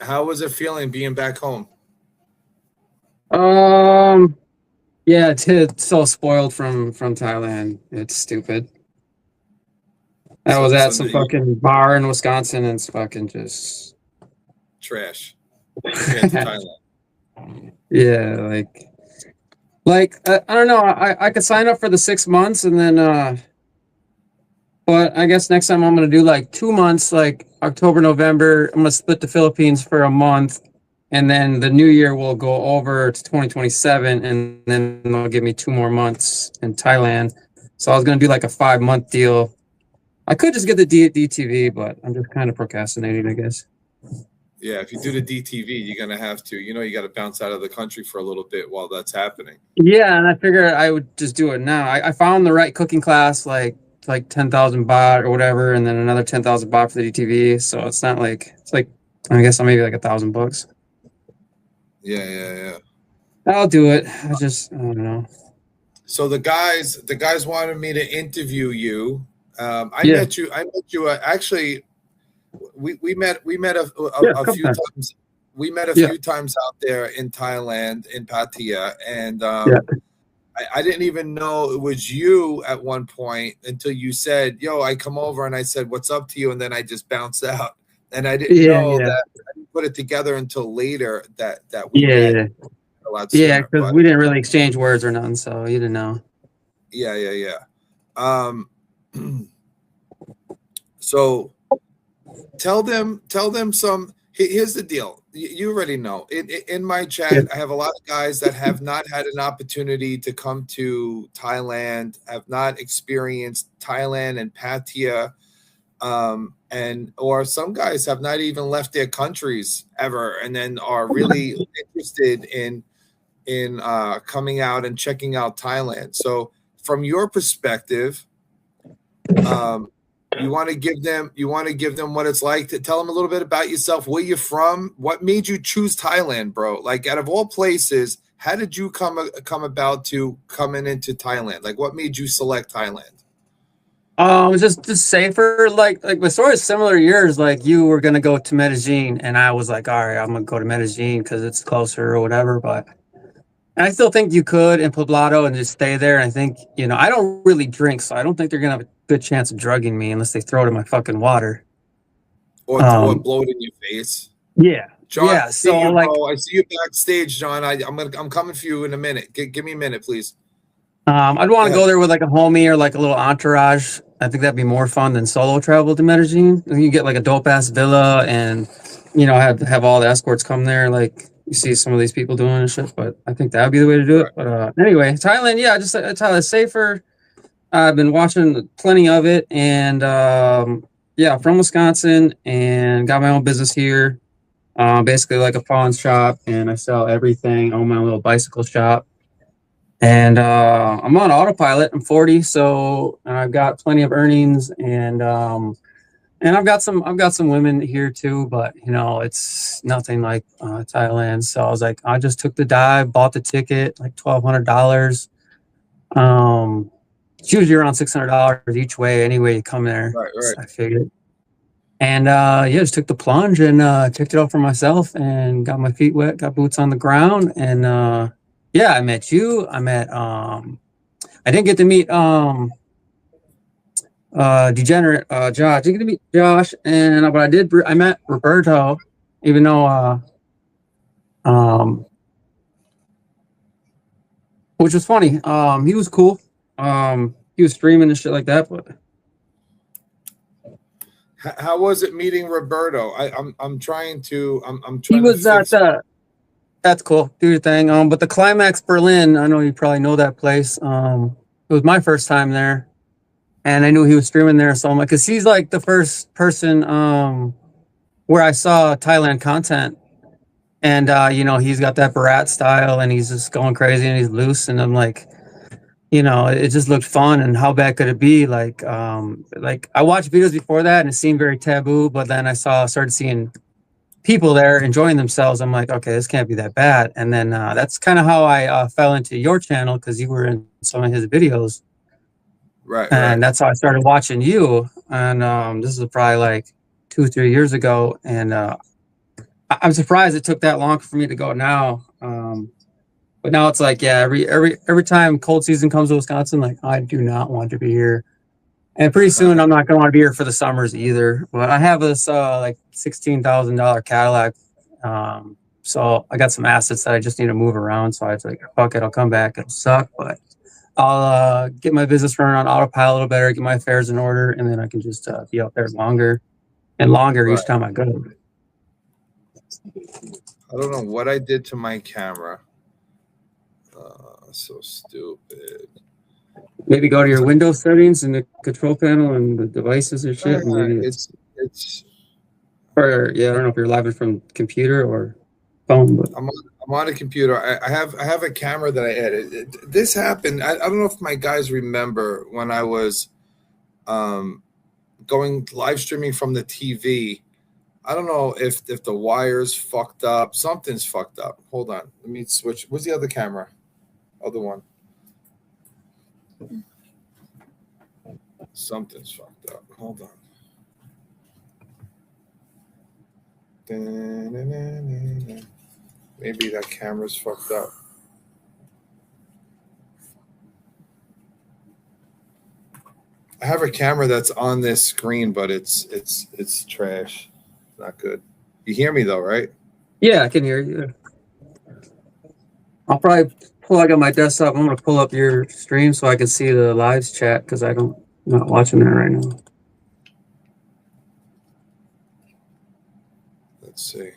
How was it feeling being back home? Yeah, it's so spoiled from Thailand. It's stupid. I was So, at so some the fucking bar in Wisconsin and it's fucking just trash compared to Thailand. yeah, I don't know. I could sign up for the 6 months and then but I guess next time I'm gonna do like 2 months, like October, November. I'm gonna split the Philippines for a month, and then the new year will go over to 2027, and then they'll give me 2 more months in Thailand. So I was gonna do like a 5 month deal. I could just get the DTV, but I'm just kind of procrastinating, I guess. Yeah, if you do the DTV, you're gonna have to. You got to bounce out of the country for a little bit while that's happening. Yeah, and I figured I would just do it now. I found the right cooking class, like 10,000 baht or whatever, and then another 10,000 baht for the DTV. So it's not like it's like I guess I'm maybe like $1,000. Yeah, yeah, yeah. I'll do it. I don't know. So the guys wanted me to interview you. I Yeah, met you. I met you. Actually, we met yeah, a come few back. times. We met a Yeah, few times out there in Thailand, in Pattaya, and yeah. I didn't even know it was you at one point until you said, "Yo, I come over," and I said, "What's up to you?" And then I just bounced out, and I didn't Yeah, know yeah, that. I didn't put it together until later that we yeah, met yeah, a lot yeah. sooner. Because But we didn't really exchange words or nothing, so you didn't know. yeah, yeah, yeah. Um, so tell them some. Here's the deal. You already know. In my Yeah, chat, I have a lot of guys that have not had an opportunity to come to Thailand, have not experienced Thailand and Pattaya, and or some guys have not even left their countries ever, and then are really interested in coming out and checking out Thailand. So, from your perspective, um, you want to give them what it's like to tell them a little bit about yourself, where you're from, what made you choose Thailand, bro? Like out of all places, how did you come about to coming into Thailand? Like what made you select Thailand? just safer. Like my story is similar to yours. Like you were gonna go to Medellin, and I was like, all right, I'm gonna go to Medellin because it's closer or whatever. But and I still think you could in Poblado and just stay there. And I think I don't really drink, so I don't think they're gonna have a good chance of drugging me unless they throw it in my fucking water. Or Um, blow it in your face? yeah, John, yeah. I see So you, like, bro. I see you backstage, John. I'm coming for you in a minute. Give me a minute, please. I'd Go want to ahead. go there with like a homie or like a little entourage. I think that'd be more fun than solo travel to Medellin. You get like a dope ass villa and have all the escorts come there like you see some of these people doing and shit. But I think that'd be the way to do Right. it. But anyway, Thailand, yeah, just Thailand's safer. I've been watching plenty of it, and yeah, from Wisconsin, and got my own business here. Basically like a pawn shop, and I sell everything. I own my own little bicycle shop. And I'm on autopilot. I'm 40, so I've got plenty of earnings, and I've got some women here too, but it's nothing like Thailand. So I was like, I just took the dive, bought the ticket, like $1,200. Um, it's usually around $600 each way. Anyway, you come there, Right. Right. I figured. And yeah, just took the plunge and checked it out for myself and got my feet wet, got boots on the ground, and yeah, I met you. I didn't get to meet degenerate Josh. I didn't get to meet Josh, and but I met Roberto, even though um which was funny. He was cool. He was streaming and shit like that, but How was it meeting Roberto? I'm trying to I'm he trying to was at fix. the that's cool. Do your thing. But the Climax Berlin, I know you probably know that place. It was my first time there, and I knew he was streaming there, so I'm like, cause he's like the first person where I saw Thailand content, and he's got that Barat style, and he's just going crazy and he's loose, and I'm like, it just looked fun, and how bad could it be? Like I watched videos before that, and it seemed very taboo, but then started seeing people there enjoying themselves. I'm like, okay, this can't be that bad. And then that's kind of how I fell into your channel because you were in some of his videos, Right. Right. and that's how I started watching you. And this is probably like 2 3 years ago, and I'm surprised it took that long for me to go now. But now it's like, yeah, every time cold season comes to Wisconsin, like I do not want to be here. And pretty soon I'm not gonna want to be here for the summers either. But I have this like $16,000 Cadillac. So I got some assets that I just need to move around. So I was like, fuck it, I'll come back. It'll suck, but I'll get my business running on autopilot a little better, get my affairs in order, and then I can just be out there longer and longer each time I go. I don't know what I did to my camera. So stupid. Maybe go to your Windows settings and the control panel and the devices and shit. And maybe it's or yeah, I don't know if you're live from computer or phone. But I'm on a computer. I have a camera that I added. This happened. I don't know if my guys remember when I was going live streaming from the TV. I don't know if the wires fucked up. Something's fucked up. Hold on. Let me switch. Where's the other camera? Other one. Something's fucked up. Hold on. Maybe that camera's fucked up. I have a camera that's on this screen, but it's trash. Not good. You hear me though, right? Yeah, I can hear you. I'll probably plug on my desktop. I'm gonna pull up your stream so I can see the live chat because I'm not watching that right now. Let's see.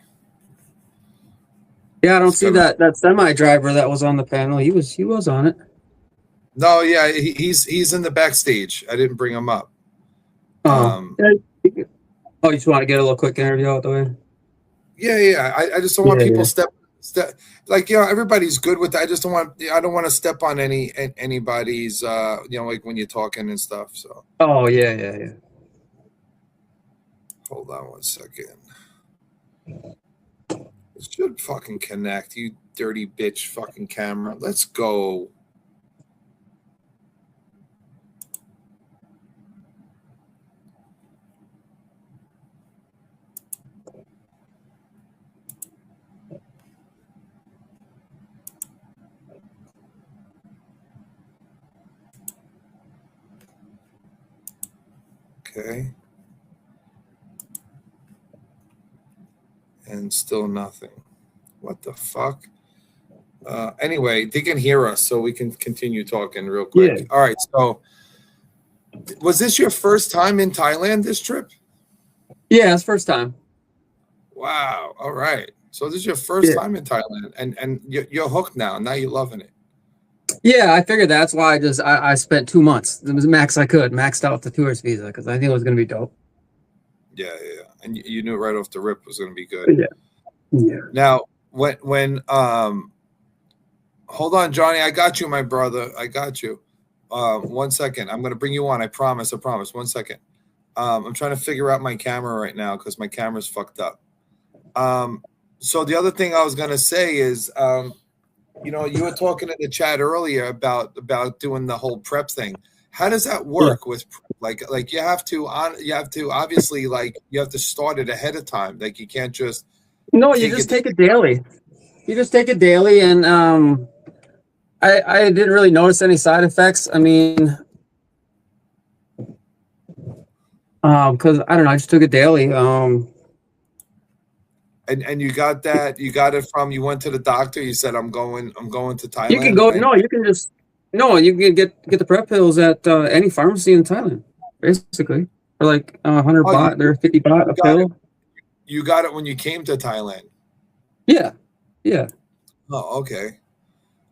Yeah, I don't see that semi driver that was on the panel. He was on it. No, yeah, he's in the backstage. I didn't bring him up. Oh, you just want to get a little quick interview out the way? Yeah. I just don't want people step like, you know, everybody's good with that. I don't want to step on anybody's you know, like when you're talking and stuff. So oh yeah. Hold on 1 second. It should fucking connect, you dirty bitch fucking camera. Let's go. Okay. And still nothing. What the fuck? Anyway, they can hear us, so we can continue talking real quick. Yeah. All right. So, was this your first time in Thailand? This trip? Yeah, it's first time. Wow. All right. So this is your first time in Thailand, and you're hooked now. Now you're loving it. Yeah, I figured that's why I spent 2 months. It was the max I could, maxed out the tourist visa because I think it was going to be dope. Yeah. And you knew right off the rip it was going to be good. Yeah. Now, when hold on, Johnny, I got you, my brother. I got you. 1 second. I'm going to bring you on. I promise. 1 second. I'm trying to figure out my camera right now because my camera's fucked up. So the other thing I was going to say is, you know, you were talking in the chat earlier about doing the whole prep thing. How does that work with like you have to obviously like you have to start it ahead of time. Like you can't just you just take it daily. You just take it daily, and I didn't really notice any side effects. I mean, because I don't know, I just took it daily. And you got that? You got it from? You went to the doctor. You said, I'm going to Thailand. You can go. You can get the prep pills at any pharmacy in Thailand, basically, for like 100 baht. They're 50 baht a pill. You got it when you came to Thailand. Yeah. Oh, okay.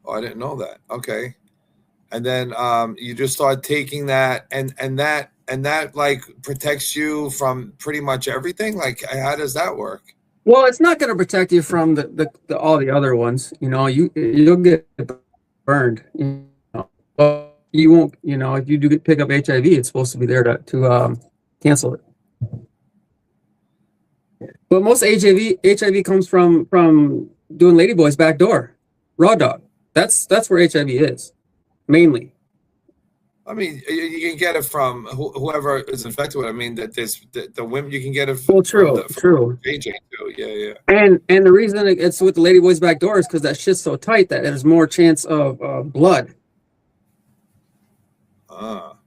Oh, I didn't know that. Okay, and then you just start taking that, and that like protects you from pretty much everything. Like, how does that work? Well, it's not going to protect you from the all the other ones. You know, you'll get burned. You know, but you won't. You know, if you do pick up HIV, it's supposed to be there to cancel it. But most HIV comes from doing ladyboys back door, raw dog. That's where HIV is mainly. I mean, you can get it from whoever is infected with it. I mean, that there's the women, you can get it Well, from true. AJ too. Yeah. And the reason it's with the ladyboy's back door is because that shit's so tight that there's more chance of blood.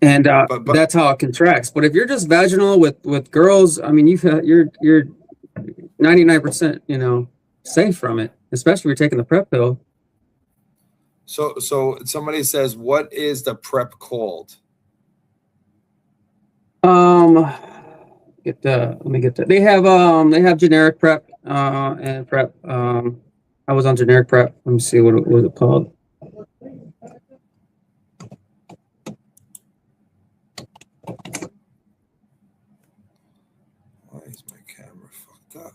And but that's how it contracts. But if you're just vaginal with girls, I mean, you're 99%, you know, safe from it, especially if you're taking the PrEP pill. So somebody says, what is the PrEP called? Let me get that. They have generic PrEP and PrEP. I was on generic PrEP. Let me see what it was called. Why is my camera fucked up?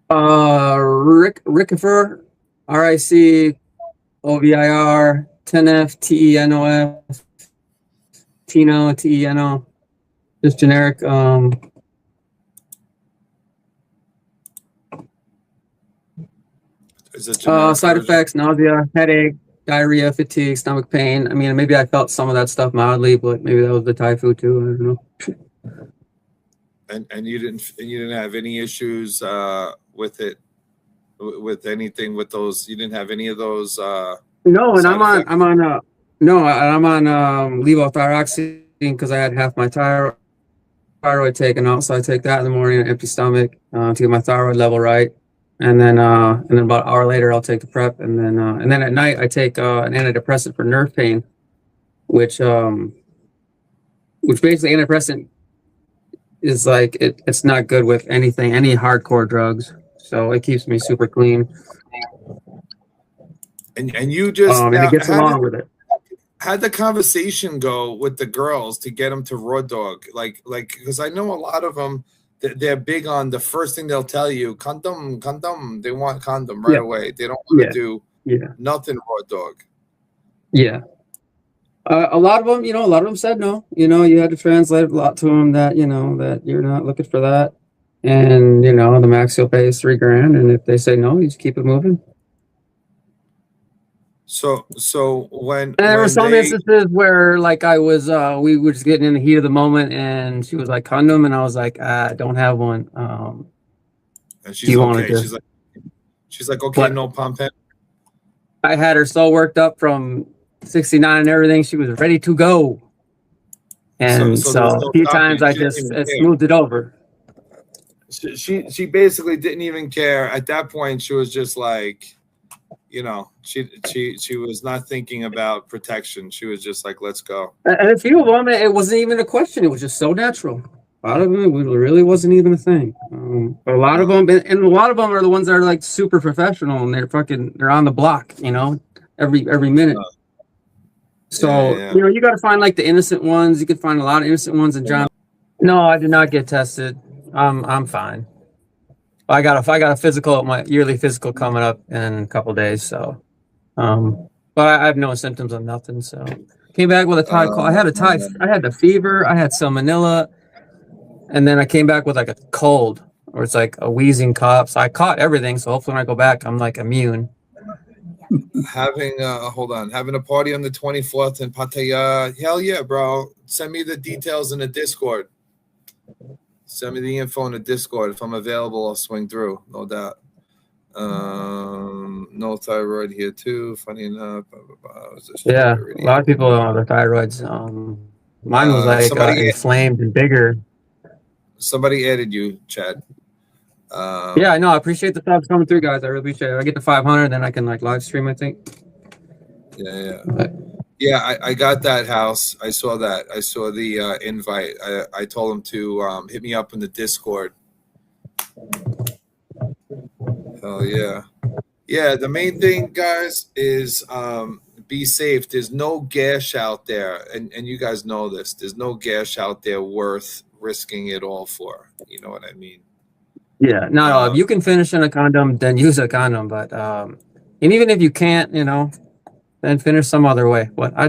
Ricovir, RICOVIR, TENF, TENOF, Teno, TENO. Just generic. Is it generic side version? effects: nausea, headache, diarrhea, fatigue, stomach pain. I mean, maybe I felt some of that stuff mildly, but maybe that was the Thai food too. I don't know. And you didn't have any issues with it, with anything with those. You didn't have any of those. No, and I'm on levothyroxine because I had half my thyroid taken out, so I take that in the morning on an empty stomach to get my thyroid level right, and then about an hour later I'll take the PrEP, and then at night I take an antidepressant for nerve pain, which basically antidepressant is like it's not good with any hardcore drugs, so it keeps me super clean. And you just and it gets along with it. How'd the conversation go with the girls to get them to raw dog? Like because I know a lot of them, they're big on the first thing they'll tell you, condom. They want condom right away. They don't want to do nothing raw dog. Yeah. A lot of them said no. You know, you had to translate a lot to them that, you know, that you're not looking for that. And, you know, the max you'll pay is $3,000. And if they say no, you just keep it moving. So when there were some instances where like we were just getting in the heat of the moment and she was like condom and I was like, I don't have one. And she's okay. She's like, okay, no pump. I had her so worked up from 69 and everything, she was ready to go. And so a few times I just smoothed it over. She basically didn't even care. At that point, she was just like, you know, she was not thinking about protection. She was just like, let's go. And a few of them, it wasn't even a question. It was just so natural. A lot of them, it really wasn't even a thing. But a lot of them, and a lot of them are the ones that are like super professional and they're on the block, you know, every minute. So, you know, you got to find like the innocent ones. You could find a lot of innocent ones. And John, no, I did not get tested. I'm fine. I got a physical, my yearly physical coming up in a couple of days. So, but I have no symptoms of nothing. So, came back with a Thai cold. I had the fever. I had salmonella, and then I came back with like a cold, or it's like a wheezing cough. So I caught everything. So hopefully when I go back, I'm like immune. Having a party on the 24th in Pattaya. Hell yeah, bro. Send me the details in the Discord. Send me the info in the Discord. If I'm available, I'll swing through, no doubt. No thyroid here too. Funny enough. Yeah, a lot of people have the thyroids. Mine was like inflamed and bigger. Somebody added you, Chad. Yeah, I know. I appreciate the subs coming through, guys. I really appreciate it. I get to 500, then I can like live stream, I think. Yeah. Yeah, I got that house. I saw that. I saw the invite. I told him to hit me up in the Discord. Oh yeah. Yeah, the main thing, guys, is be safe. There's no gash out there, and you guys know this. There's no gash out there worth risking it all for. You know what I mean? Yeah, no, if you can finish in a condom, then use a condom. But and even if you can't, you know, then finish some other way. But I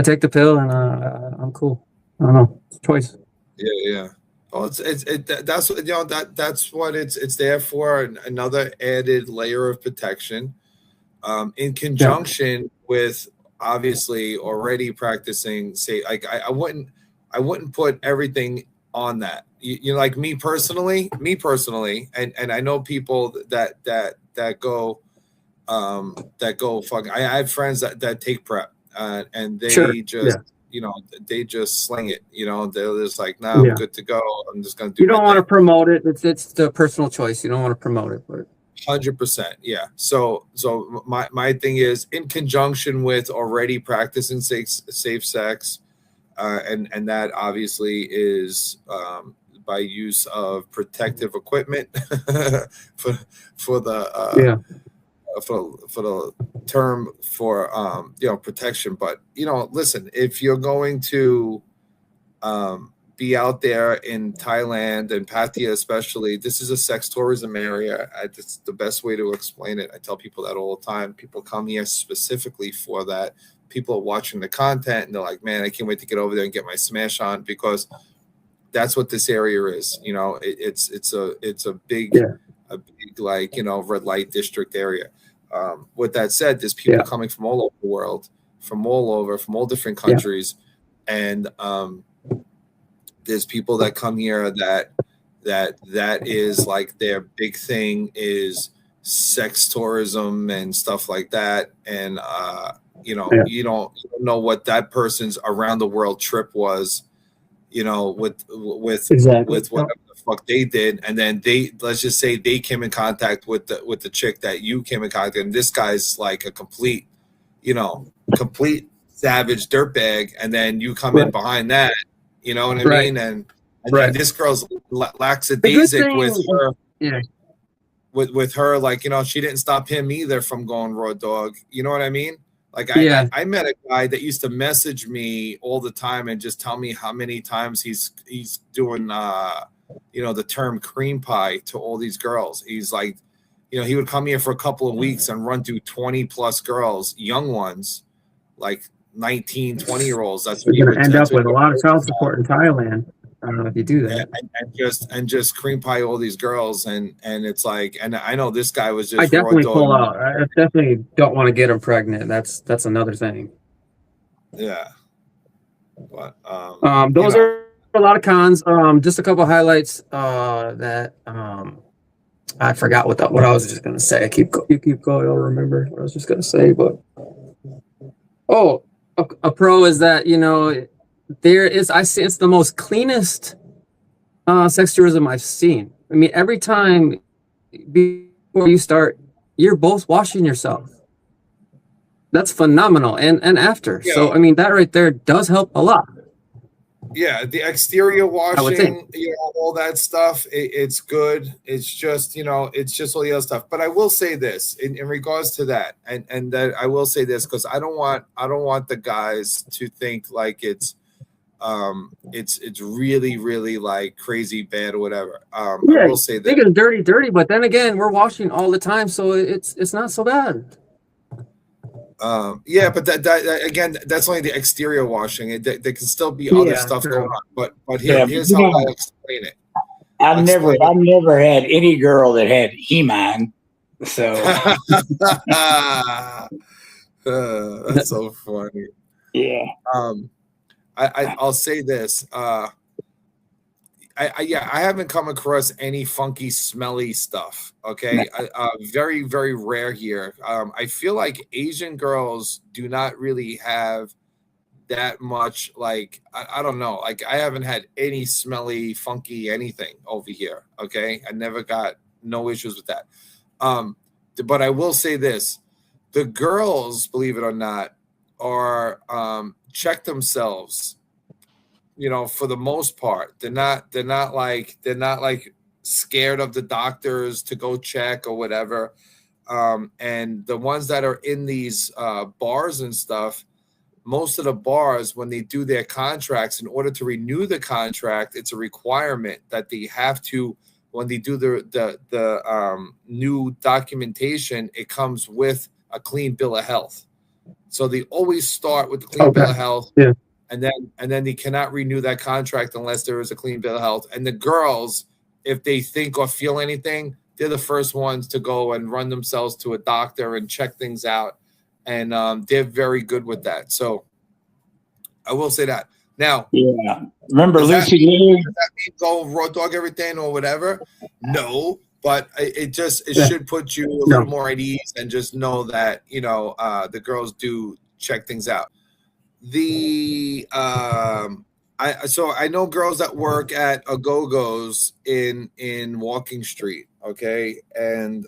take the pill and I'm cool. I don't know, it's a choice. Yeah. Oh, that's what, you know, that's what it's there for. Another added layer of protection, in conjunction with obviously already practicing, say, like I wouldn't put everything on that. You know, like me personally, and I know people that go fucking. I have friends that take prep, and Sure. they just, you know, they just sling it. You know, they're just like, nah, I'm Yeah. good to go. I'm just gonna do. You don't want to promote it. It's the personal choice. You don't want to promote it, but 100%, yeah. So my thing is, in conjunction with already practicing safe sex, and that obviously is by use of protective equipment for for the for the term for you know, protection. But you know, listen, if you're going to be out there in Thailand and Pattaya especially, this is a sex tourism area. It's the best way to explain it. I tell people that all the time. People come here specifically for that. People are watching the content and they're like, man, I can't wait to get over there and get my smash on, because that's what this area is. You know, it's a big like, you know, red light district area. With that said, there's people coming from all over the world, from all different countries, and there's people that come here that is like their big thing is sex tourism and stuff like that. And you know, you don't know what that person's around the world trip was, you know, with whatever the fuck they did. And then let's just say they came in contact with the chick that you came in contact, and this guy's like a complete savage dirtbag, and then you come in behind that. You know what I mean? And this girl's lackadaisic with her, like, you know, she didn't stop him either from going raw dog. You know what I mean? Like I met a guy that used to message me all the time and just tell me how many times he's doing you know, the term cream pie to all these girls. He's like, you know, he would come here for a couple of weeks and run through 20 plus girls, young ones, like 19, 20-year-olds. That's what you're going to end up with a lot of child support in Thailand. I don't know if you do that. And just cream pie all these girls, and it's like, and I know this guy was just. I definitely pull out. I definitely don't want to get them pregnant. That's another thing. Yeah. But those are a lot of cons. Just a couple of highlights that I forgot what I was just gonna say. You keep going. I'll remember what I was just gonna say. But a pro is that, you know, I see it's the most cleanest sex tourism I've seen. I mean, every time before you start, you're both washing yourself. That's phenomenal. And after. Yeah. So I mean, that right there does help a lot. Yeah, the exterior washing, you know, all that stuff, it's good. It's just, you know, it's just all the other stuff. But I will say this in regards to that, and that I will say this, because I don't want the guys to think like it's really, really like crazy bad or whatever. I will say that they get dirty, but then again, we're washing all the time, so it's not so bad. Yeah, but that again, that's only the exterior washing. There can still be other stuff going on. But here's how I'll explain it. I've never had any girl that had He-Man. So that's so funny. Yeah. I'll say this. I haven't come across any funky, smelly stuff. Okay, very, very rare here. I feel like Asian girls do not really have that much. Like I don't know. Like I haven't had any smelly, funky anything over here. Okay, I never got no issues with that. But I will say this: the girls, believe it or not, are check themselves. You know, for the most part, they're not like scared of the doctors to go check or whatever. And the ones that are in these bars and stuff, most of the bars, when they do their contracts, in order to renew the contract, it's a requirement that they have to, when they do the new documentation, it comes with a clean bill of health. So they always start with the clean bill of health. Yeah. And then they cannot renew that contract unless there is a clean bill of health. And the girls, if they think or feel anything, they're the first ones to go and run themselves to a doctor and check things out. and they're very good with that. So I will say that. Now, yeah. Remember does Lucy that Liu? mean go raw dog everything or whatever? No, but it should put you a little more at ease and just know that the girls do check things out. I know girls that work at Agogos in Walking Street, okay, and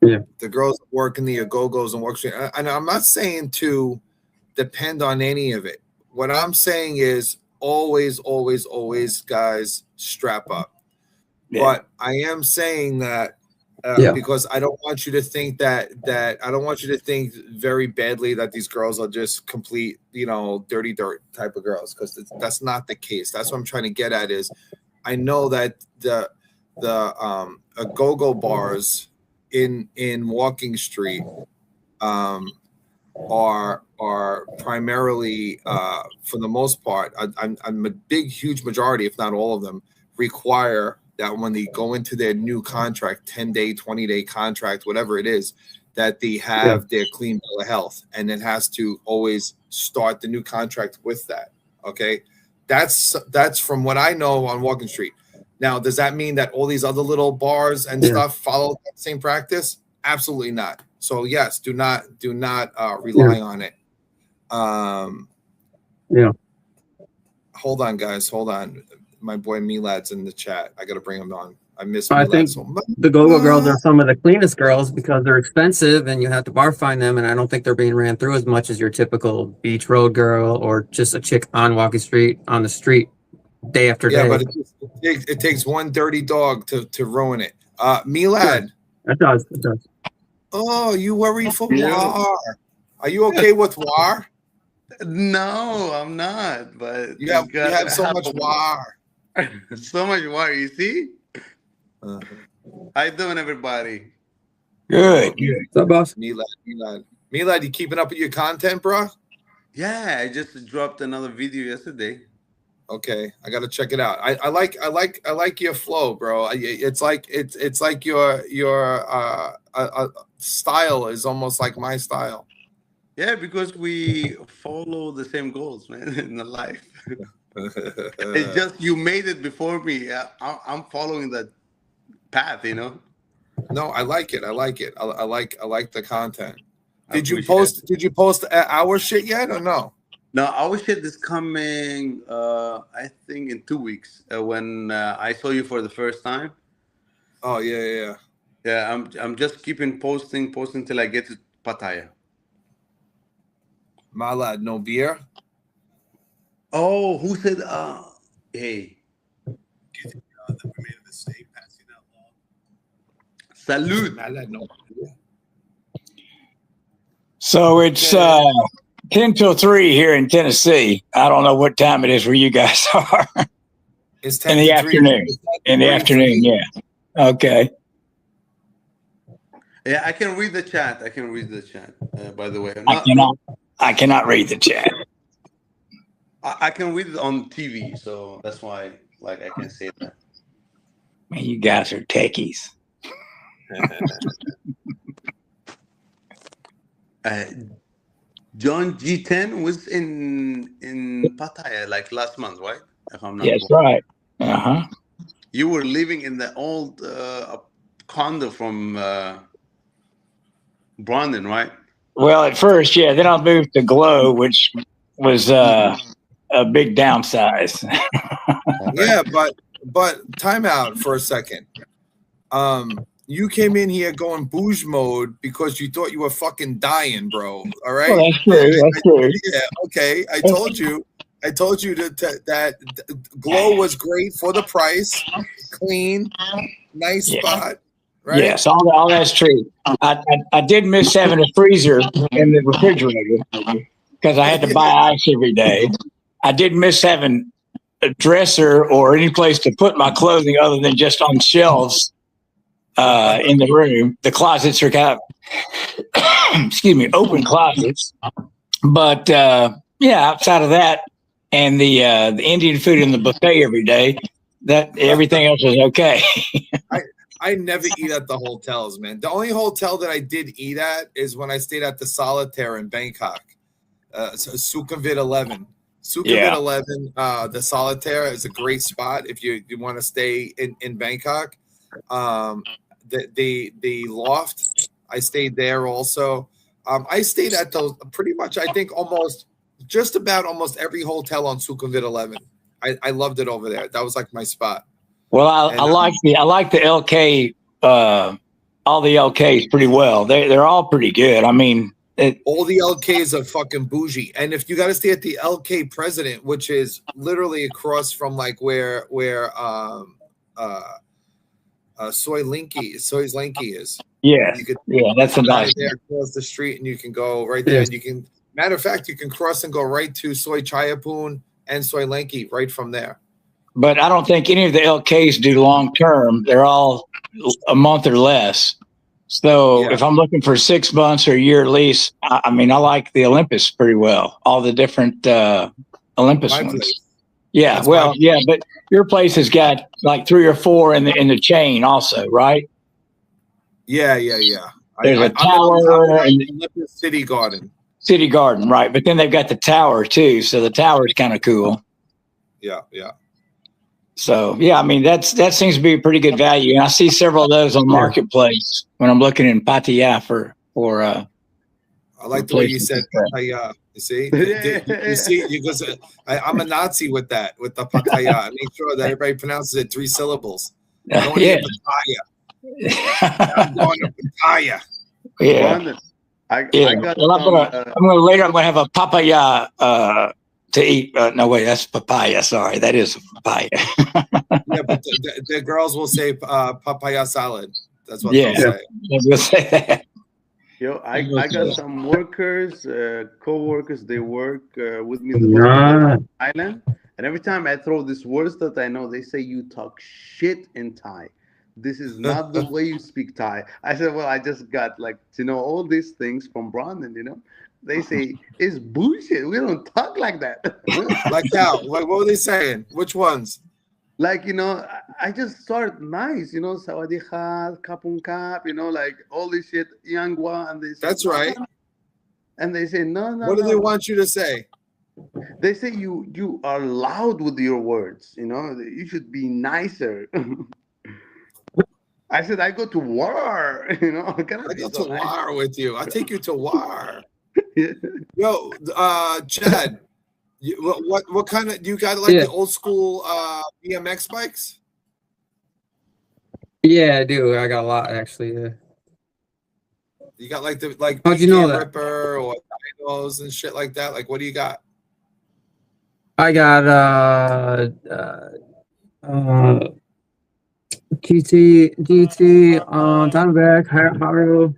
the girls that work in the Agogos and Walking Street. And I'm not saying to depend on any of it. What I'm saying is always, always, always, guys, strap up. Yeah. But I am saying that because I don't want you to think that I don't want you to think very badly that these girls are just complete, dirty dirt type of girls, because that's not the case. That's what I'm trying to get at is I know that the go-go bars in Walking Street are primarily for the most part, I'm a big huge majority, if not all of them, require that when they go into their new contract, 10-day, 20-day contract, whatever it is, that they have their clean bill of health, and it has to always start the new contract with that. Okay, that's from what I know on Walking Street. Now, does that mean that all these other little bars and stuff follow that same practice? Absolutely not. So yes, do not rely on it. Hold on, guys. Hold on. My boy Milad's in the chat. I got to bring him on. I miss Milad. I think so much. The go-go girls are some of the cleanest girls because they're expensive and you have to bar find them. And I don't think they're being ran through as much as your typical beach road girl or just a chick on Walking Street on the street day after day. Yeah, but it takes one dirty dog to ruin it. Milad. It does. Oh, you worry for War. Are you okay with War? No, I'm not. But you have so much War. So much War, you see? How you doing, everybody? Good. What's up, boss? Milad, you keeping up with your content, bro? Yeah, I just dropped another video yesterday. Okay, I got to check it out. I like your flow, bro. It's like your style is almost like my style. Yeah, because we follow the same goals, man, in the life. It's just you made it before me. I'm following that path, No, I like it. I like the content. Did you post our shit yet or no? No, our shit is coming. I think in 2 weeks when I saw you for the first time. Oh yeah. Yeah, I'm just keeping posting till I get to Pattaya. Malad, no beer. Oh, who said? Hey. That we made a mistake passing that law. Salute. Malad, no beer. So it's 10 till 3 here in Tennessee. I don't know what time it is where you guys are. It's 10 in the afternoon. In the afternoon, yeah. Okay. Yeah, I can read the chat. By the way, I cannot read the chat. I can read it on TV, so that's why, I can say that. Man, you guys are techies. John G10 was in Pattaya last month, right? If I'm not Yes, wrong. right. You were living in the old condo from Brandon, right? Well, at first, yeah. Then I moved to Glow, which was a big downsize. Yeah, but time out for a second. You came in here going bouge mode because you thought you were fucking dying, bro. All right. Well, that's true. Yeah. Okay. I told you that Glow was great for the price, clean, nice spot. Right? Yes, all that's true. I did miss having a freezer in the refrigerator because I had to buy ice every day. I did miss having a dresser or any place to put my clothing other than just on shelves in the room. The closets are kind of, open closets. But outside of that and the Indian food in the buffet every day, that everything else is okay. I never eat at the hotels, man. The only hotel that I did eat at is when I stayed at the Solitaire in Bangkok. So Sukhumvit 11. Sukhumvit 11, the Solitaire is a great spot if you want to stay in Bangkok. The loft, I stayed there also. I stayed at those pretty much, I think almost every hotel on Sukhumvit 11. I loved it over there. That was like my spot. Well, I like the LK, all the LKs pretty well. They're all pretty good. I mean, all the LKs are fucking bougie. And if you got to stay at the LK President, which is literally across from like where Soi's Linky is. Yeah. That's a nice there across the street, and you can go right there. And you can, matter of fact, you can cross and go right to Soi Chayapun and Soi Linky right from there. But I don't think any of the LKs do long term. They're all a month or less. So if I'm looking for 6 months or a year lease, I mean, I like the Olympus pretty well. All the different Olympus ones. Place. Yeah, That's well, yeah, but your place has got like 3 or 4 in the chain also, right? Yeah. There's a tower and Olympus City Garden. City Garden, right? But then they've got the tower too, so the tower is kind of cool. Yeah. So yeah, I mean that seems to be a pretty good value, and I see several of those on Marketplace when I'm looking in Pattaya for. I like the way you said Pattaya. You see, because I'm a Nazi with that, with the Pattaya. I make sure that everybody pronounces it 3 syllables. I'm going to Pattaya. Yeah. I got I'm gonna have a papaya to eat. No, wait, that's papaya. Sorry, that is a papaya. Yeah, but the girls will say papaya salad. That's what they'll say. I was gonna say that. Yo, I got some workers, co-workers. They work with me in the island, and every time I throw these words that I know, they say you talk shit in Thai. This is not the way you speak Thai. I said, well, I just got like to know all these things from Brandon. They say it's bullshit. We don't talk like that. Like how? Like what were they saying? Which ones? Like, I just start nice, Sawadee kha, kapun kap, like all this shit, Yangwa, and they say, that's right. And they say, no. What do they want you to say? They say you are loud with your words, you should be nicer. I said, I go to war, I go to war with you. I'll take you to war. Yo, Chad. What kind of, do you got like the old school BMX bikes? Yeah, I do. I got a lot actually. Yeah. You got like how'd you know that? Ripper or Condos and shit like that. Like, what do you got? I got GT, Diamondback, Haru,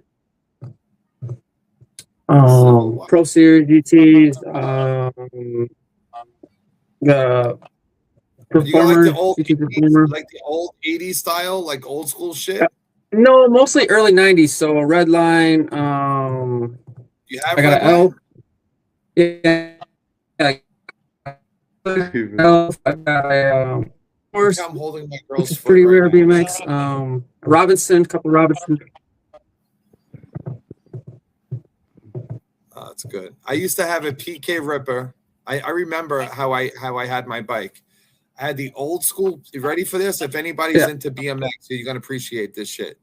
Pro Series GTs, the Performer, like the old GT Performer, like the old 80s style, like old school shit. No, mostly early 90s. So a red line. You have I got an L. Yeah. I got a horse. I'm holding my girl's which is pretty rare BMX. Robinson, couple Robinson. Oh, that's good. I used to have a PK Ripper. I remember how I had my bike. I had the old school. You ready for this? If anybody's into BMX, you're gonna appreciate this shit.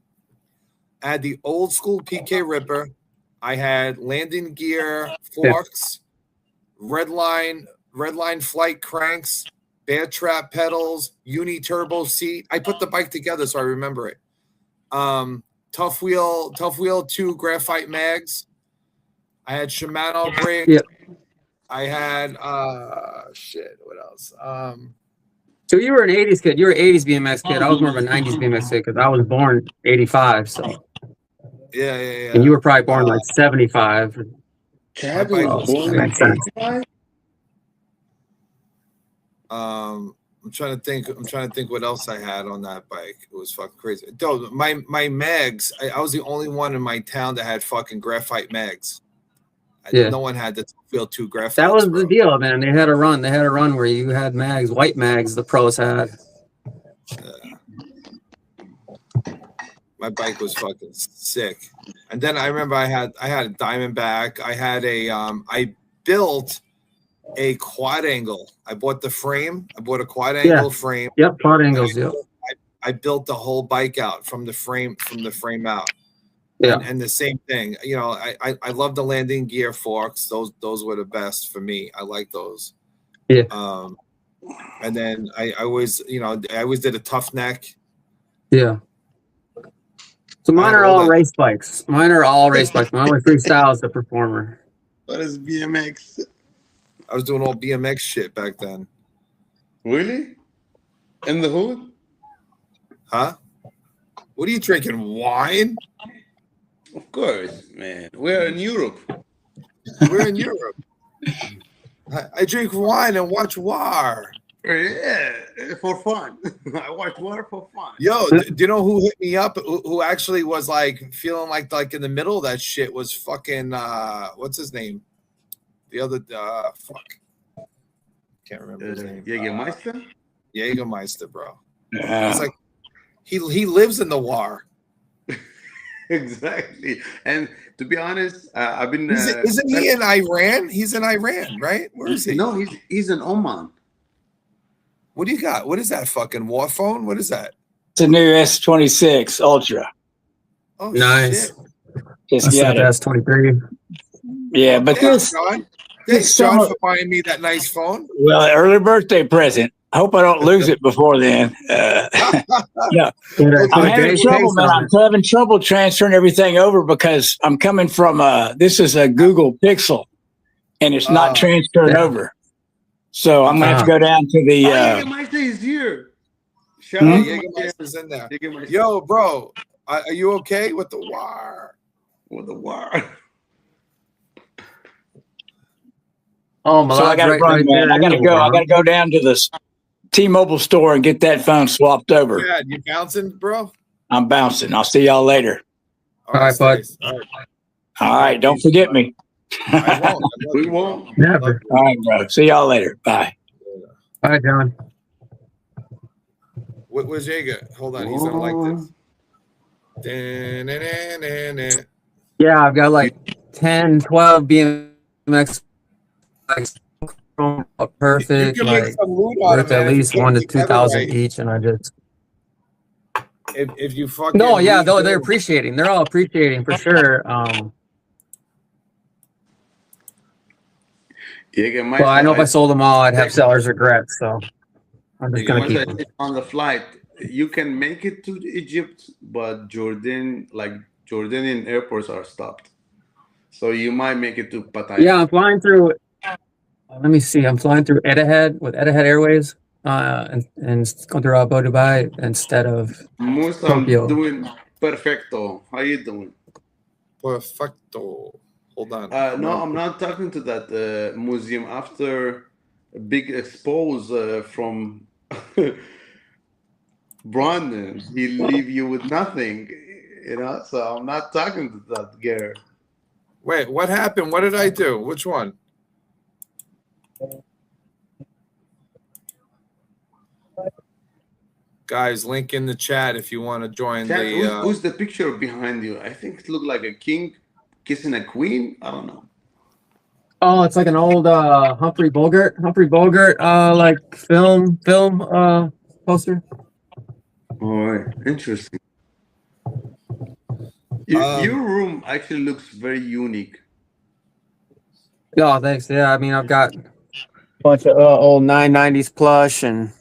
I had the old school PK Ripper. I had landing gear forks, red line flight cranks, bear trap pedals, uni turbo seat. I put the bike together so I remember it. Tough wheel 2 graphite mags. I had Shimano brakes. Yep. I had what else? So you were an 80s kid. You were an 80s BMX kid. I was more of a 90s BMX kid because I was born 85. So yeah. And you were probably born like 75. Chad was born in 85? I'm trying to think what else I had on that bike. It was fucking crazy. Dude, my mags, I was the only one in my town that had fucking graphite mags. No one had the Wheel 2 graphite. That was the deal, man. They had a run where you had mags, white mags the pros had. My bike was fucking sick. And then I remember I had a Diamondback. I had I built a quad angle. I bought the frame. I bought a quad angle frame. Yep, quad angles. Yep. I built the whole bike out from the frame out. Yeah. And the same thing. You know, I love the landing gear forks. Those were the best for me. I like those. Yeah. And then I always did a tough neck. Yeah. So mine are all race bikes. Mine are all race bikes. My only freestyle is the Performer. What is BMX? I was doing all BMX shit back then. Really? In the hood? Huh? What are you drinking? Wine? Of course, man. We're in Europe. We're in Europe. I drink wine and watch war. Yeah, for fun. I watch war for fun. Yo, do you know who hit me up? Who actually was like feeling like in the middle of that shit was fucking what's his name? The other fuck. Can't remember his name. Jägermeister? Jägermeister, bro. Yeah. It's like he lives in the war. Exactly. And to be honest, I've been. Isn't he in Iran? He's in Iran, right? Where is he? No, he's in Oman. What do you got? What is that fucking war phone? What is that? It's a new S26 Ultra. Oh, nice. shit. Just got it. S23. Yeah, but Thanks, John. Thanks, John, for buying me that nice phone. Well, early birthday present. I hope I don't lose it before then. No, I'm having trouble, man. I'm having trouble transferring everything over because I'm coming from this is a Google Pixel, and it's not transferred over. So I'm gonna have to go down to the. Jägermeister is here. Shout out, Jägermeister's in there. Yo, bro, are you okay with the war? With the war. Oh my! So I gotta run, man. I gotta go. I gotta go down to the T-Mobile store and get that phone swapped over. Yeah, you bouncing, bro? I'm bouncing. I'll see y'all later. All right, bud. All right, don't forget me. I won't. We won't. Never. All right, bro. See y'all later. Bye. All right, John. Where's Jager? Hold on, he's gonna like this. Yeah, I've got like 10, 12 BMX bikes. Perfect. You can make Like, some loot out of worth at it least if you 1,000 to put it 2,000 together each, and I just. If you fucking No, yeah, redo- they're appreciating. They're all appreciating for sure. Jägermeister, Well, I know if I sold them all, I'd have seller's regrets. So I'm just gonna keep them. on the flight. You can make it to Egypt, but Jordanian airports are stopped. So you might make it to Pattaya. Yeah, I'm flying through. Let me see. I'm flying through Etihad with Etihad Airways, and going through Abu Dhabi instead of Most I'm Tokyo. doing perfecto. How you doing? Perfecto. Hold on. No, I'm not talking to that museum after a big expose from Brandon. He'll leave you with nothing, So I'm not talking to that girl. Wait, what happened? What did I do? Which one? Guys, link in the chat if you want to join the. Who's the picture behind you? I think it looked like a king kissing a queen. I don't know. Oh, it's like an old Humphrey Bogart, like film poster. All right, interesting. Your room actually looks very unique. Oh, thanks. Yeah, I mean, I've got a bunch of old 990s plush, and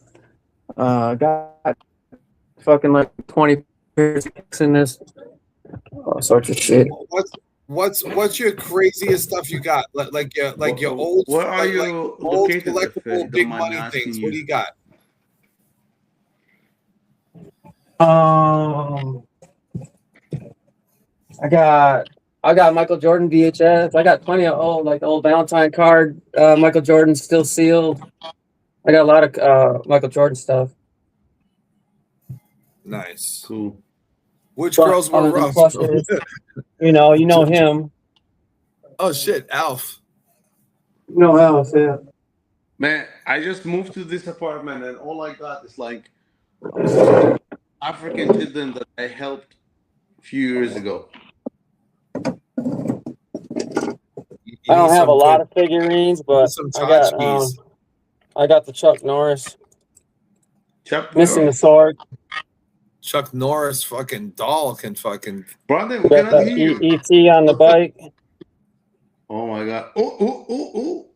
got fucking like 20 pairs in this. All sorts of shit. What's your craziest stuff you got? Like your old. Where are you old located? collectible big money things. What do you got? I got Michael Jordan VHS. I got plenty of old Valentine card. Michael Jordan still sealed. I got a lot of Michael Jordan stuff. Nice. Cool. Which girls were rough? You know him. Oh shit, Alf. No Alf, yeah. Man, I just moved to this apartment and all I got is like African children that I helped a few years ago. I don't have a lot of figurines, but some I got tchotchkes. I got the Chuck Norris. Chuck Missing the Norris. sword. Chuck Norris fucking doll can fucking. Brandon, we Got cannot that hear you. ET on the bike. Oh my god. Oh.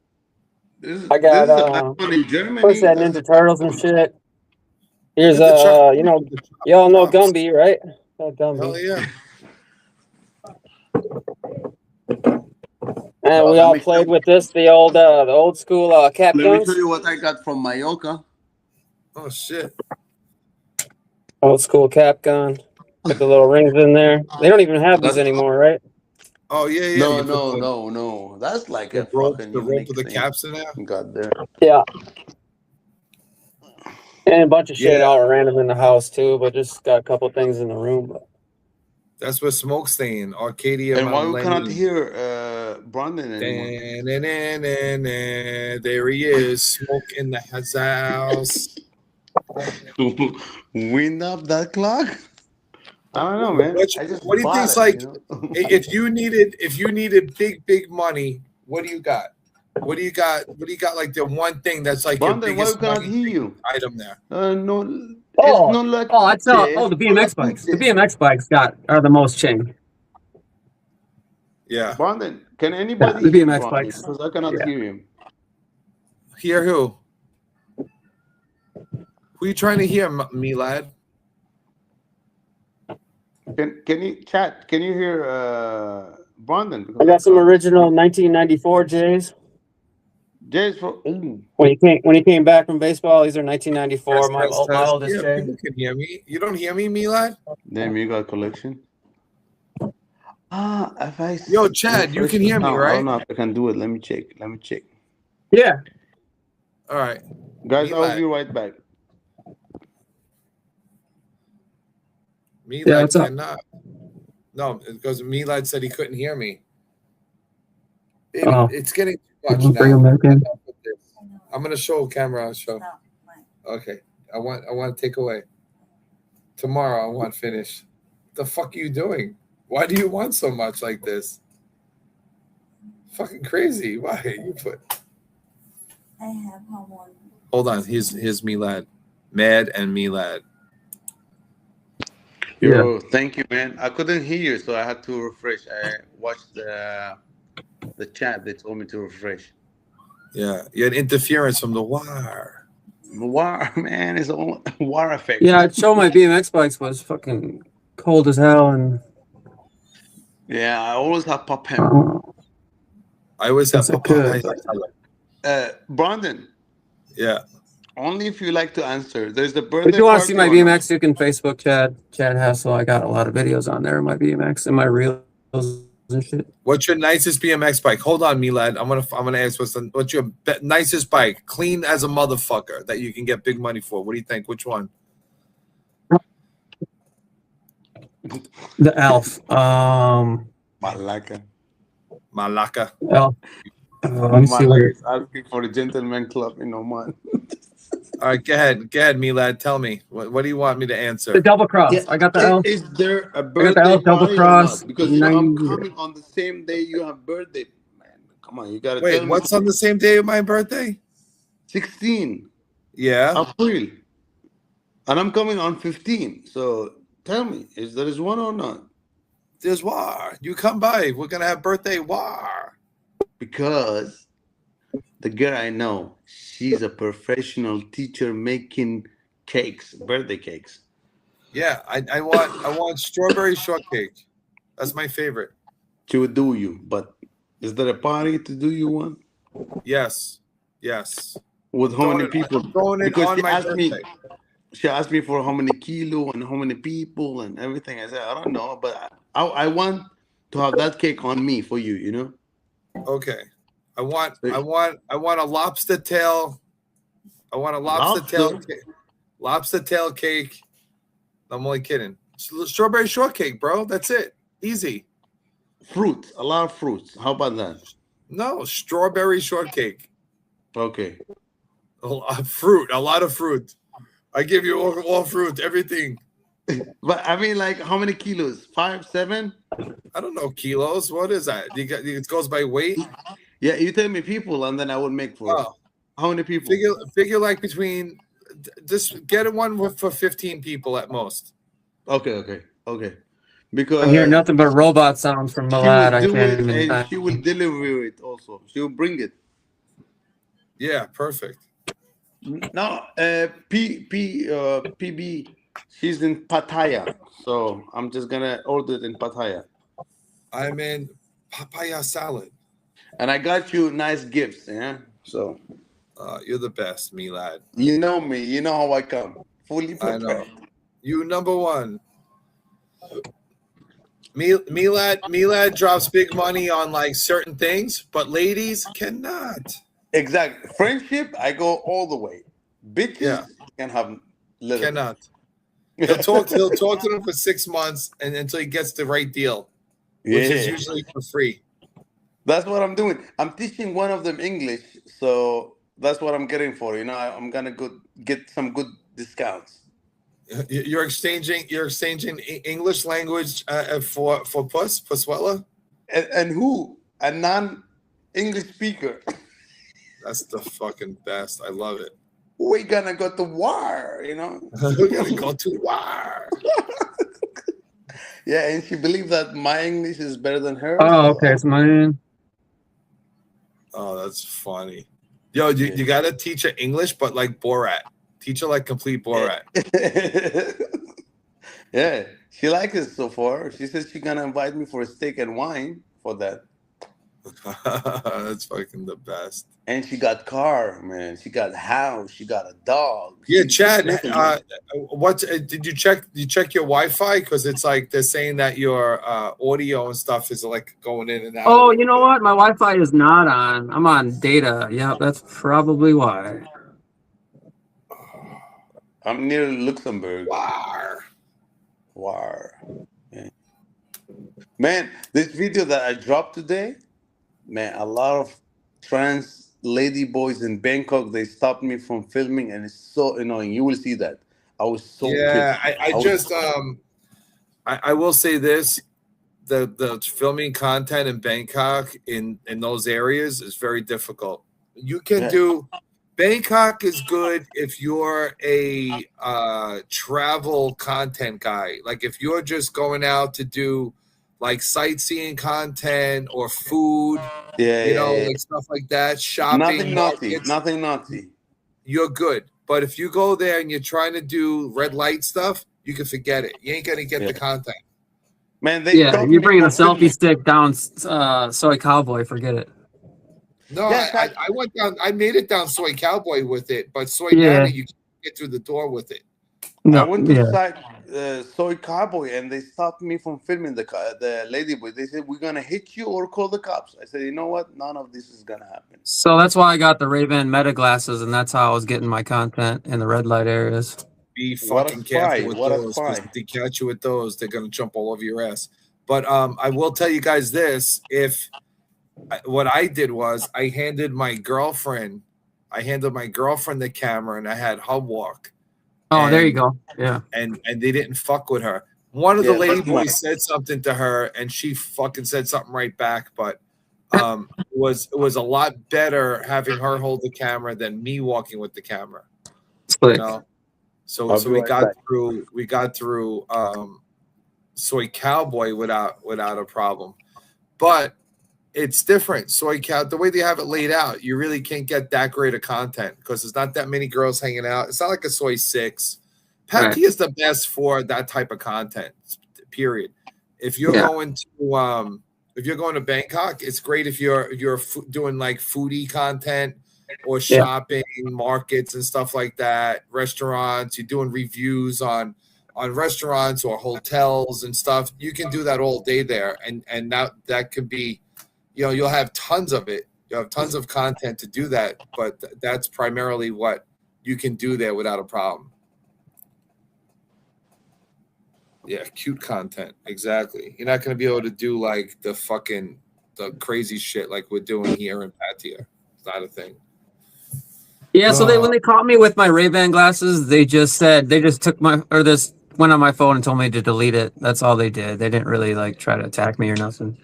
I got this is a nice one in Germany. what's that, Ninja Turtles and shit. Here's Look at the Chuck you know, Norris. y'all know Gumby, right? Gumby. Hell yeah. And we all played with this, the old school cap Let guns. me show you what I got from Mallorca. Oh shit. Old school cap gun. Put the little rings in there. They don't even have these anymore, right? Oh yeah, yeah. No, You put no. That's like the a rope, fucking the rope unique with the thing. caps in there. Got there. Yeah. And a bunch of shit Yeah. all random in the house too, but just got a couple things in the room. But That's what Smoke saying. Arcadia And why we cannot Millennium. hear Brandon anymore? There he is. Smoke in the house. Wind up that clock? I don't know, man. What I just do you bought think's it, like? you know? If you needed big money, what do you got? What do you got? What do you got? Like the one thing that's like Brandon, your why biggest we cannot money hear you? item there. No. Oh, it's not like it's this, the not like BMX bikes. The this. BMX bikes are the most chain. Yeah. Brandon, can anybody The hear BMX Brandon? bikes. Because I cannot Yeah. hear him. Hear who? Who you trying to hear, me lad? Can you chat? Can you hear Brandon? Because I got some can't. original 1994 J's. Jay's for ooh. When he came back from baseball, these are 1994. My Test. oldest Yeah, J. people can hear me. You don't hear me, Milad? Damn, you got a collection. If I Yo, Chad, you can hear me, I right? don't know if I can do it. Let me check. Yeah. All right. Guys, I'll Milad. be right back. Milad what's up? said not. No, because Milad said he couldn't hear me. Baby, it's getting too much now. I'm gonna show camera. I'll show. Okay. I want to take away. Tomorrow I want finish. The fuck are you doing? Why do you want so much like this? Fucking crazy. Why you put? I have hormone. Hold on. Here's Milad. Mad and Milad. Yo, thank you, man. I couldn't hear you, so I had to refresh. I watched the chat. They told me to refresh. Yeah, you had interference from the wire. War, man, it's all war effect. Yeah, I'd show my BMX bikes, but it's fucking cold as hell. And yeah, I always have pop him. I always have Brandon. Yeah. Only if you like to answer. There's the birthday. If you want to see my party BMX, you can Facebook Chad Hassel. I got a lot of videos on there. My BMX and my reels and shit. What's your nicest BMX bike? Hold on, Milad. I'm gonna ask what's your nicest bike, clean as a motherfucker, that you can get big money for. What do you think? Which one? The Elf. Malaka. Elf. Let me see Malaka is asking for the gentleman club in Oman. All right, go ahead, Milad. Tell me, what do you want me to answer? The double cross. Yeah, I got the Elf. Is there a I got birthday the Elf double party cross. or not? Because I'm coming on the same day you have birthday. Man, come on, you gotta tell me. Wait, what's on the same day of my birthday? 16. Yeah. April. And I'm coming on 15. So tell me, is there one or not? There's war. You come by. We're gonna have birthday war. Because the girl I know, she's a professional teacher making cakes, birthday cakes. Yeah, I want strawberry shortcake. That's my favorite. She would do you, but is there a party to do you one? Yes. With how many people? Because she asked me for how many kilo and how many people and everything. I said, I don't know, but I want to have that cake on me for you, you know? Okay. I want a lobster tail. I want a lobster tail cake. I'm only kidding. Strawberry shortcake, bro. That's it. Easy. Fruit, a lot of fruits. How about that? No, strawberry shortcake. Okay. A lot of fruit. I give you all fruit, everything. But I mean, like, how many kilos? 5, 7? I don't know kilos. What is that? It goes by weight. Yeah, you tell me people, and then I would make for it. Oh, How many people? figure like between. Just get one for 15 people at most. Okay. Because I'm hearing nothing but robot sounds from she Milad. will I do can't it, even. and she will deliver it also. She will bring it. Yeah, perfect. No, PB, she's in Pattaya, so I'm just gonna order it in Pattaya. I'm in papaya salad. And I got you nice gifts, yeah. So You're the best, Milad. you know me, you know how I come, fully I prepared. know. You number one. Milad drops big money on like certain things, but ladies cannot. Exactly. Friendship, I go all the way. Bitches Yeah. can have little. Cannot. He'll talk to them for 6 months and until he gets the right deal, which is usually for free. That's what I'm doing. I'm teaching one of them English, so that's what I'm getting for. You know, I'm gonna get some good discounts. You're exchanging English language for Paswella? And who? A non-English speaker. That's the fucking best. I love it. We're gonna go to war, you know. We're gonna go to war. Yeah, and she believes that my English is better than hers. Oh, okay. It's mine. Oh, that's funny. Yo, you gotta teach her English, but like Borat. Teach her like complete Borat. Yeah, she likes it so far. She says she's gonna invite me for a steak and wine for that. That's fucking the best. And she got car, man. She got house. She got a dog. Yeah, Chad. What did you check? You check your Wi-Fi because it's like they're saying that your audio and stuff is like going in and out. Oh, you know what? My Wi-Fi is not on. I'm on data. Yeah, that's probably why. I'm near Luxembourg. War. Yeah. Man, this video that I dropped today, man, a lot of trans lady boys in Bangkok, they stopped me from filming, and it's so annoying. You will see that. I was so pissed. I will say this: the filming content in Bangkok in those areas is very difficult. You can do. Bangkok is good if you're a travel content guy. Like if you're just going out to do like sightseeing content or food, like stuff like that, shopping. Nothing naughty. You're good. But if you go there and you're trying to do red light stuff, you can forget it. You ain't gonna get the content. Man, you're bringing a selfie stick down Soi Cowboy. Forget it. No, I went down. I made it down Soi Cowboy with it, but Soi Nana, you can't get through the door with it. No, I went to Soi Cowboy, and they stopped me from filming the ladyboy. They said, "We're gonna hit you or call the cops." I said, "You know what? None of this is gonna happen." So that's why I got the Ray-Ban Meta glasses, and that's how I was getting my content in the red light areas. Be fucking careful with those. If they catch you with those, they're gonna jump all over your ass. But I will tell you guys this: what I did was I handed my girlfriend the camera, and I had her walk. Oh, there you go. Yeah. And they didn't fuck with her. One of the ladyboys said something to her, and she fucking said something right back. But it was a lot better having her hold the camera than me walking with the camera. You know? So we got through Soi Cowboy without a problem. But it's different. Soi Cow, the way they have it laid out, you really can't get that great of content because there's not that many girls hanging out. It's not like a Soi 6. Pattaya is the best for that type of content. Period. If you're going to Bangkok, it's great if you're doing like foodie content or shopping, markets and stuff like that, restaurants. You're doing reviews on restaurants or hotels and stuff. You can do that all day there, and that could be. You'll have tons of it. You have tons of content to do that, but that's primarily what you can do there without a problem. Yeah, cute content. Exactly. You're not going to be able to do like the crazy shit like we're doing here in Pattaya. It's not a thing. Yeah, so when they caught me with my Ray-Ban glasses, they just took this went on my phone and told me to delete it. That's all they did. They didn't really like try to attack me or nothing.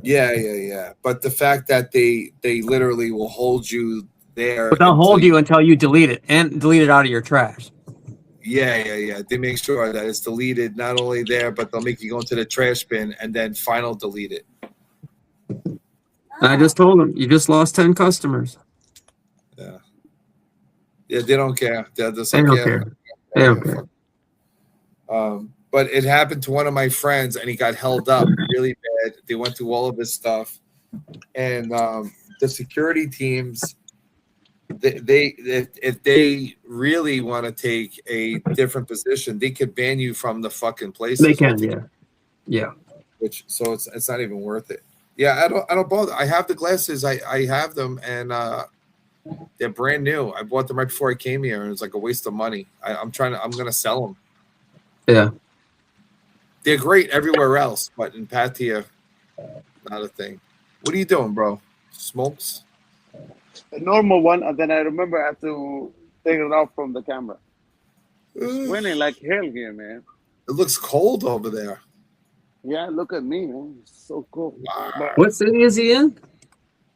Yeah. But the fact that they literally will hold you there, But they'll hold you until you delete it and delete it out of your trash. Yeah. They make sure that it's deleted not only there, but they'll make you go into the trash bin and then final delete it. And I just told them, you just lost 10 customers. Yeah, they don't care. They're just They like, don't yeah, care. They don't care. But it happened to one of my friends, and he got held up really bad. They went through all of his stuff, and the security teams, if they really want to take a different position, they could ban you from the fucking places. They can, yeah. So it's not even worth it. Yeah, I don't bother. I have the glasses. I have them, and they're brand new. I bought them right before I came here, and it's like a waste of money. I'm gonna sell them. Yeah. They're great everywhere else, but in Pattaya, not a thing. What are you doing, bro? Smokes? A normal one, and then I remember I have to take it off from the camera. It's raining like hell here, man. It looks cold over there. Yeah, look at me, man. It's so cool. Wow. What city is he in?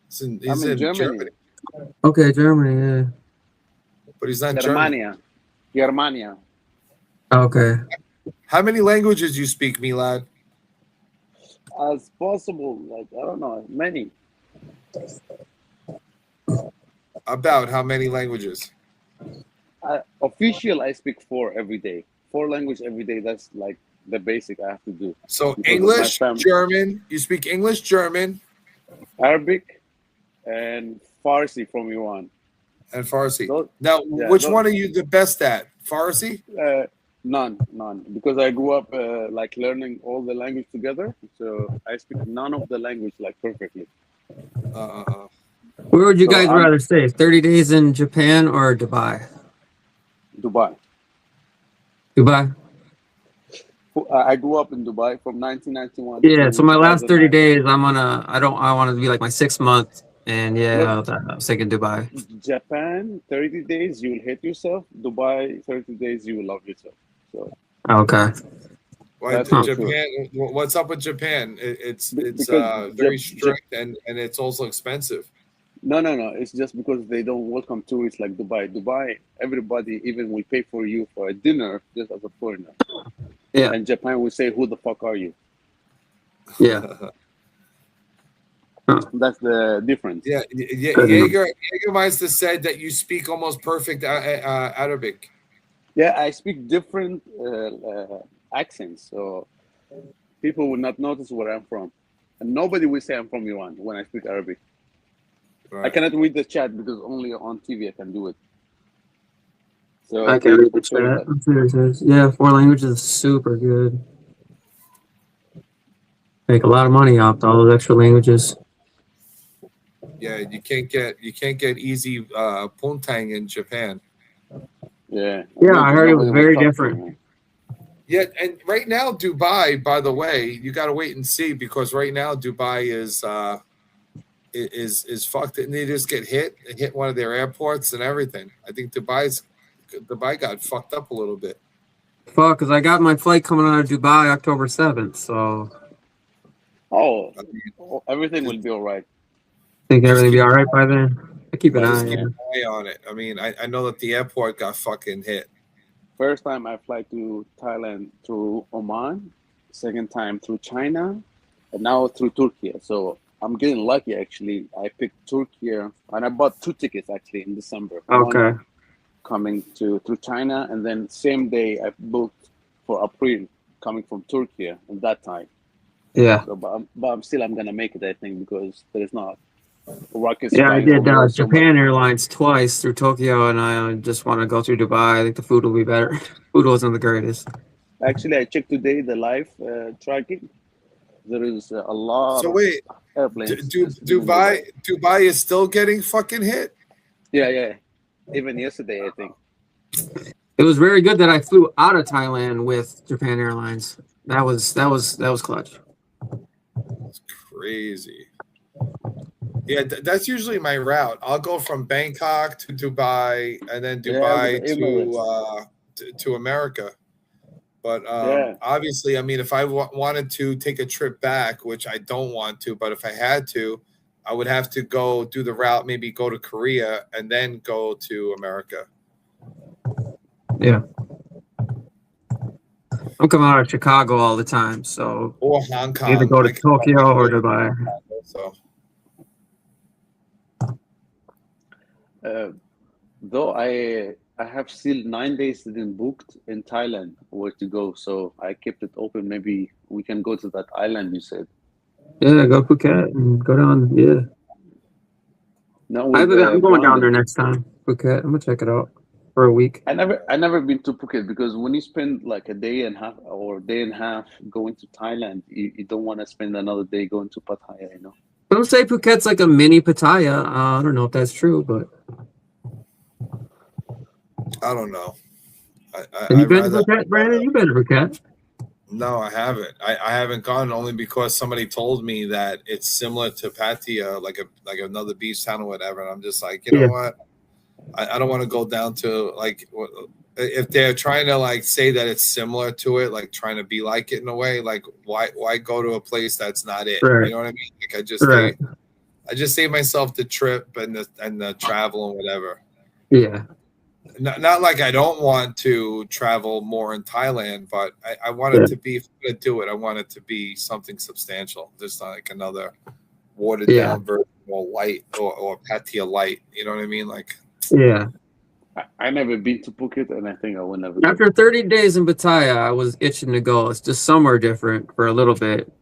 He's in Germany. Okay, Germany, yeah. But he's not German. Germania. Okay. How many languages you speak, Milad? As possible, like, I don't know, many. About how many languages? Official, I speak 4 every day. 4 language every day. That's like the basic I have to do. So English, German. You speak English, German, Arabic, and Farsi from Iran. And Farsi. Which one are you the best at? Farsi? None, because I grew up like learning all the language together, so I speak none of the language like perfectly. Where would you guys rather stay? 30 days in Japan or Dubai? Dubai. I grew up in Dubai from 1991. Yeah, so my last 30 days, I want to be like my 6th month, and yeah, I was thinking Dubai. Japan, 30 days, you will hate yourself. Dubai, 30 days, you will love yourself. So. Okay. Why Japan? What's up with Japan? It's very strict and it's also expensive. No. It's just because they don't welcome tourists like Dubai. Dubai, everybody even will pay for you for a dinner just as a foreigner. Yeah. And Japan will say, "Who the fuck are you?" Yeah. That's the difference. Yeah. Jägermeister said that you speak almost perfect Arabic. Yeah, I speak different accents, so people will not notice where I'm from. And nobody will say I'm from Iran when I speak Arabic. Right. I cannot read the chat because only on TV I can do it. So I can read the chat. Yeah, 4 languages is super good. Make a lot of money off all those extra languages. Yeah, you can't get easy puntang in Japan. Yeah. I heard it was very different. Yeah, and right now Dubai, by the way, you got to wait and see because right now Dubai is fucked, and they just get hit one of their airports and everything. I think Dubai got fucked up a little bit. Fuck, because I got my flight coming out of Dubai October 7th, so. Everything will be all right. Think everything will be all right by then? I keep an eye on it. I mean, I know that the airport got fucking hit. First time I fly to Thailand through Oman, second time through China, and now through Turkey. So I'm getting lucky, actually. I picked Turkey, and I bought 2 tickets, actually, in December. Okay. One coming through China, and then same day I booked for April, coming from Turkey at that time. Yeah. So, but I'm going to make it, I think, because there is not rockets. Yeah, I did Japan Airlines twice through Tokyo, and I just want to go through Dubai. I think the food will be better. Food wasn't the greatest. Actually, I checked today the live tracking. There is a lot of airplanes. Dubai is still getting fucking hit? Yeah. Even yesterday, I think. It was very good that I flew out of Thailand with Japan Airlines. That was clutch. That's crazy. Yeah, that's usually my route. I'll go from Bangkok to Dubai and then Dubai to America. But obviously, I mean, if I wanted to take a trip back, which I don't want to, but if I had to, I would have to go do the route, maybe go to Korea and then go to America. Yeah. I'm coming out of Chicago all the time, so or Hong Kong. either go to Tokyo or Dubai. So. Though I have still 9 days didn't booked in Thailand where to go, so I kept it open. Maybe we can go to that island you said. Yeah, go Phuket and go down. Yeah. No, I'm going down there next time. Phuket. I'm gonna check it out for a week. I never been to Phuket because when you spend like a day and a half or a day and a half going to Thailand, you don't want to spend another day going to Pattaya, you know. Some say Phuket's like a mini Pattaya. I don't know if that's true, but I don't know. Have you been to Phuket, Brandon? You've been to Phuket? No, I haven't. I haven't gone only because somebody told me that it's similar to Pattaya, like another beach town or whatever. And I'm just like, you know what? I don't want to go down to like if they're trying to like say that it's similar to it, like trying to be like it in a way. Like why go to a place that's not it? Right. You know what I mean? Like I just save myself the trip and the travel and whatever. Yeah. Not like I don't want to travel more in Thailand, but I want it to be, if I'm going to do it, I want it to be something substantial. Just not like another watered down version or light or Pattaya light. You know what I mean? Like, yeah. I never been to Phuket, and I think I will never. After 30 days in Pattaya, I was itching to go. It's just somewhere different for a little bit.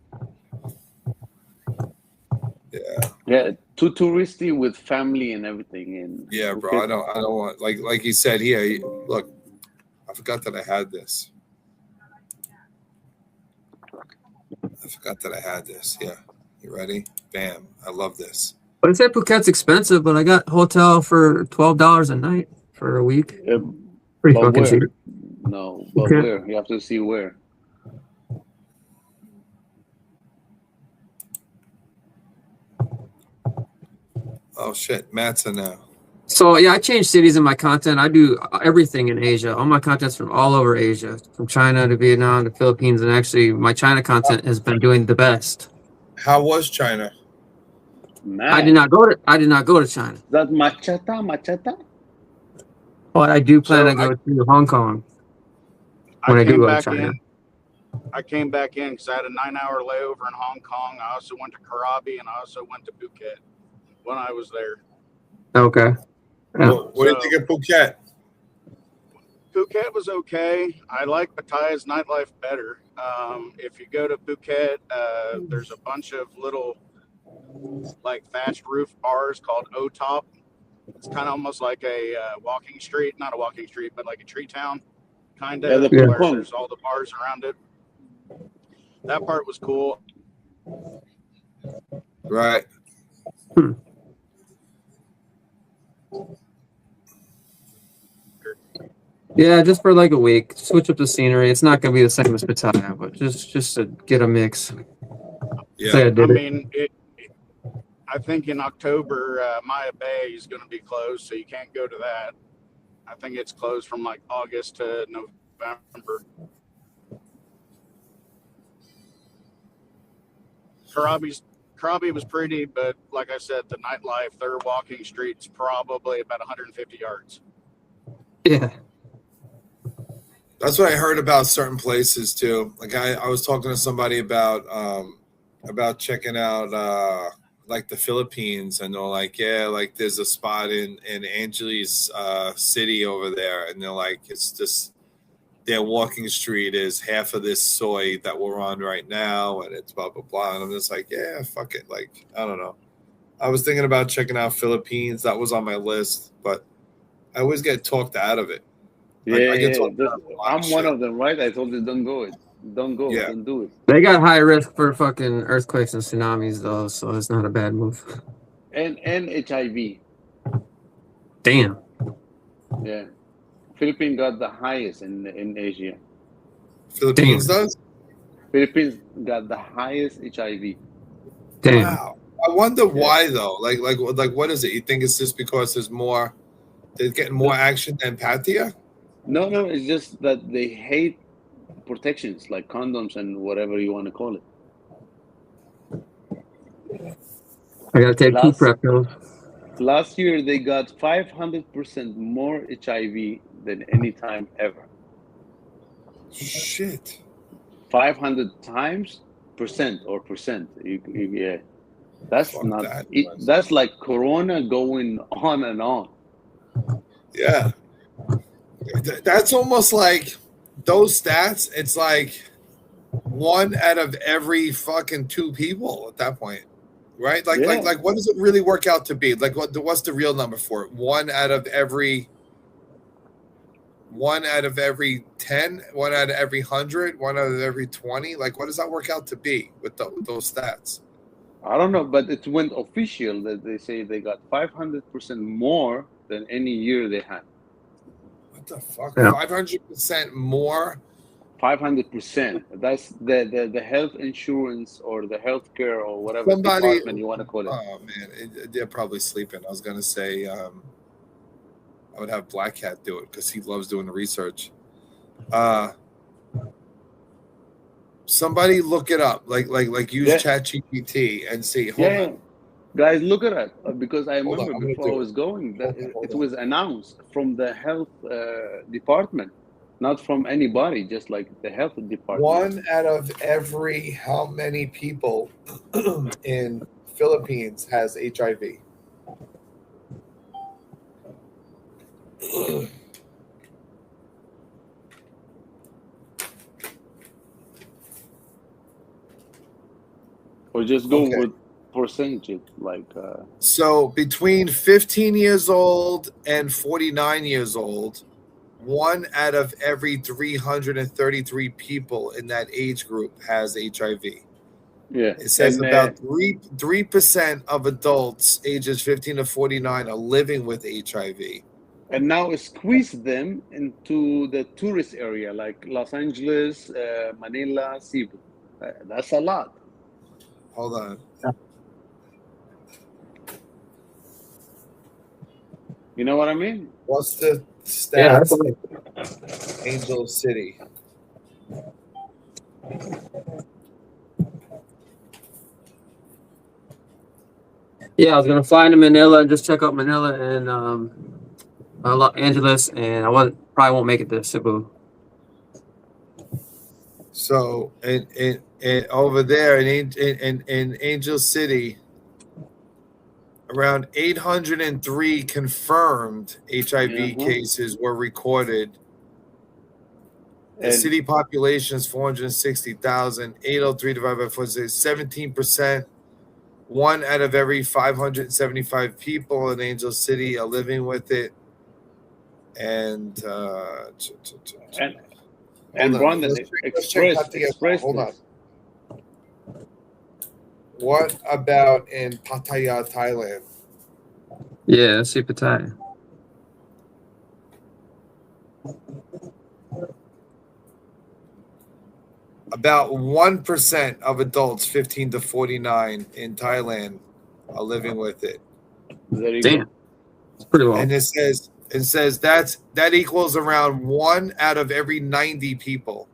Yeah, too touristy with family and everything. And yeah, bro, I don't want like you said here. Look, I forgot that I had this. Yeah, you ready? Bam! I love this. But I said Phuket's expensive, but I got hotel for $12 a night for a week. Pretty fucking cheap. No, but where? You have to see where. Oh shit, Matt's in now. So yeah, I change cities in my content. I do everything in Asia. All my content's from all over Asia, from China to Vietnam to Philippines, and actually my China content has been doing the best. How was China? Man. I did not go to China. That machata? But I do plan to go to Hong Kong when I do go to China. I came back in because I had a 9-hour layover in Hong Kong. I also went to Krabi and I also went to Phuket when I was there. Okay. Yeah. What do you think of Phuket? Phuket was okay. I like Pattaya's nightlife better. If you go to Phuket, there's a bunch of little like thatched roof bars called O-Top. It's kind of almost like a walking street, not a walking street, but like a tree town kind of, where there's all the bars around it. That part was cool. Right. Yeah, just for like a week, switch up the scenery. It's not gonna be the same as Pattaya, but just to get a mix. Yeah, I think in October, Maya Bay is going to be closed, so you can't go to that. I think it's closed from like August to November. Krabi was pretty, but like I said, the nightlife, their walking street's probably about 150 yards. Yeah. That's what I heard about certain places too. Like I was talking to somebody about checking out like the Philippines, and they're like, yeah, like there's a spot in Angeles city over there, and they're like, it's just their walking street is half of this soy that we're on right now, and it's blah blah blah. And I'm just like, yeah, fuck it. Like, I don't know. I was thinking about checking out Philippines. That was on my list, but I always get talked out of it. I'm one of them, right? I told you don't go. Don't go. Yeah. Don't do it. They got high risk for fucking earthquakes and tsunamis though, so it's not a bad move. And HIV. Damn. Yeah. Philippines got the highest in Asia. Philippines does? Philippines got the highest HIV. Damn. Wow. I wonder why though. Like what is it? You think it's just because they're getting more action than Pattaya? No, it's just that they hate protections like condoms and whatever you want to call it. I gotta take two Last- prep pills. Last year, they got 500% more HIV than any time ever. Shit. 500 times percent. Yeah. That's Fuck not. that. That's like Corona going on and on. Yeah. That's almost like those stats. It's like 1 out of every fucking 2 people at that point, right? Like, Yeah. like what does it really work out to be? Like, what's the real number for it? 1 out of every 10, 1 out of every 100, 1 out of every 20. Like, what does that work out to be with those stats? I don't know, but it went official that they say they got 500% more than any year they had. What the fuck? Yeah. 500% more. 500%. That's the health insurance or the healthcare or whatever department you want to call it. Oh man, they're probably sleeping. I was gonna say I would have Black Cat do it because he loves doing the research. Somebody look it up, like use ChatGPT and see. Hold on. Guys, look at it because I Hold on, remember I'm gonna before I do was going that Hold it on. was announced from the health department, not from anybody, just like the health department. 1 out of every how many people in Philippines has HIV? Or just go Okay. with percentages, like So between 15 years old and 49 years old, 1 out of every 333 people in that age group has HIV. yeah. It says And, about 3% of adults ages 15 to 49 are living with HIV. and now squeeze them into the tourist area like Los Angeles, Manila, Cebu. That's a lot. Hold on. You know what I mean? What's the Yeah, stats? that's Angel City. yeah. I was gonna fly to Manila and just check out Manila and Los Angeles, and I probably won't make it to Cebu. So in over there in Angel City, around 803 confirmed HIV cases were recorded. The city population is 460,000. 803 divided by 4 is 17%. 1 out of every 575 people in Angel City are living with it. And Brandon, express. Hold on. What about in Pattaya, Thailand? Yeah, let's see Pattaya. About 1% of adults 15 to 49 in Thailand are living with it. Damn, it's pretty low. And it says that equals around 1 out of every 90 people.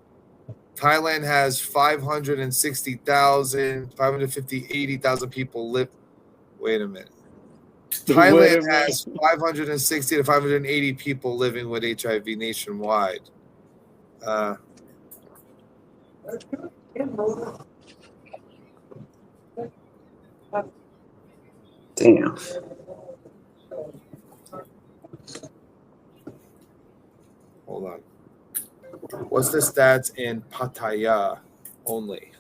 Thailand has 560,000, 80,000 people live. Wait a minute. Thailand has 560 to 580 people living with HIV nationwide. Damn. Hold on. What's the stats in Pattaya only?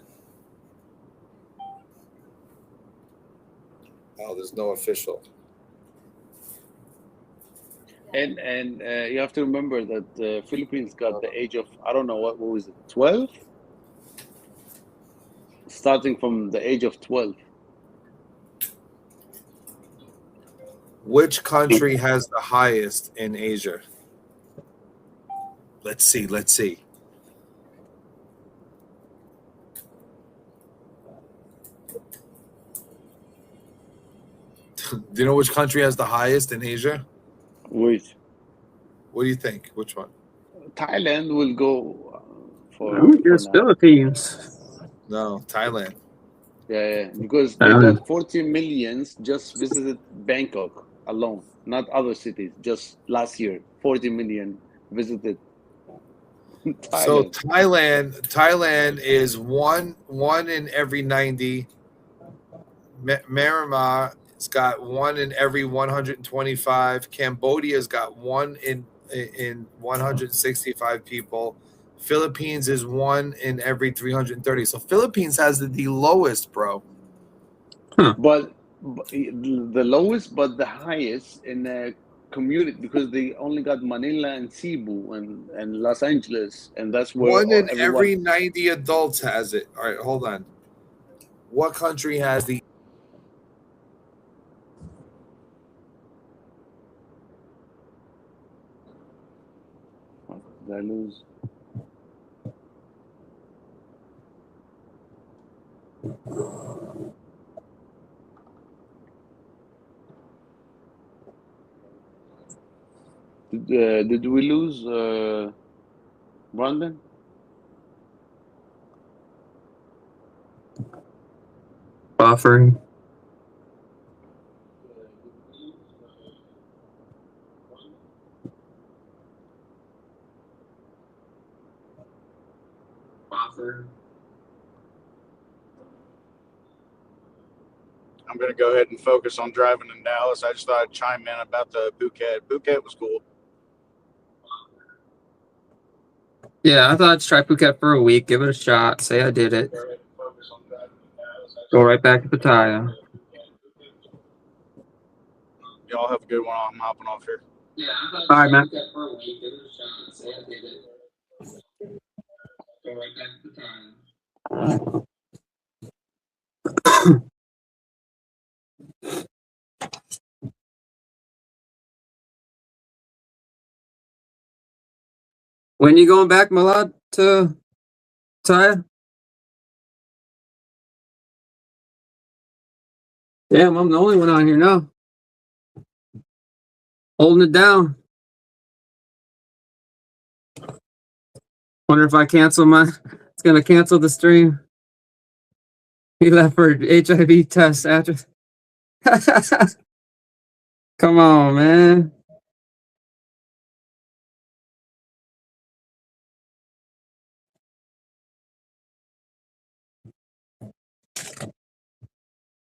Oh, there's no official. And you have to remember that the Philippines got the age of, I don't know, what was it, 12? Starting from the age of 12. Which country has the highest in Asia? Let's see. Do you know which country has the highest in Asia? Which? What do you think? Which one? Thailand will go It's now. Philippines. No, Thailand. Yeah, because they got 40 millions just visited Bangkok alone, not other cities. Just last year, 40 million visited So Thailand. Thailand is one in every 90. Myanmar's got one in every 125. Cambodia's got one in 165 people. Philippines is one in every 330. So Philippines has the lowest, bro. But the lowest, but the highest in the community, because they only got Manila and Cebu and Los Angeles, and that's where One in everyone. every 90 adults has it. All right, hold on. What country has the Did I lose? Did we lose Brandon? Buffering. I'm going to go ahead and focus on driving in Dallas. I just thought I'd chime in about the Phuket. Phuket was cool. Yeah, I thought I'd try Phuket for a week, give it a shot, say I did it. Go right back to Pattaya. Y'all have a good one. I'm hopping off here. Yeah, all right, man. For a week, give it a shot, say I did it. Go right back to Pattaya. When you going back, Malad, to Pattaya? Damn, I'm the only one on here now. Holding it down. Wonder if I cancel it's gonna cancel the stream. He left for HIV test after. Come on, man.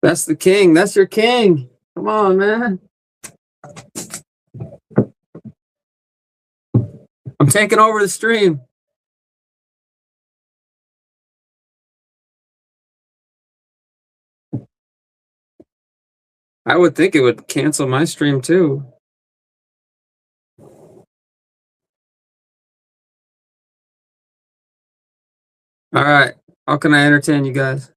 That's the king. That's your king. Come on, man. I'm taking over the stream. I would think it would cancel my stream too. All right. How can I entertain you guys?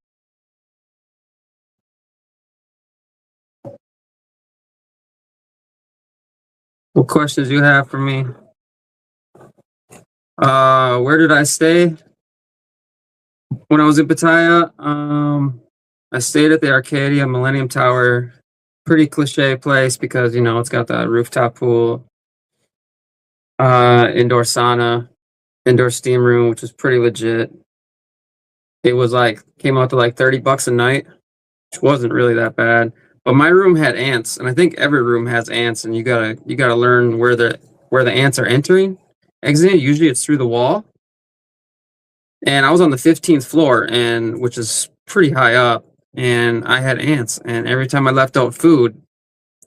What questions you have for me? Where did I stay? When I was in Pattaya, I stayed at the Arcadia Millennium Tower. Pretty cliche place because, you know, it's got that rooftop pool, indoor sauna, indoor steam room, which is pretty legit. It was came out to $30 a night, which wasn't really that bad. But my room had ants, and I think every room has ants, and you gotta learn where the ants are entering, exiting. Usually it's through the wall. And I was on the 15th floor, and which is pretty high up, and I had ants, and every time I left out food,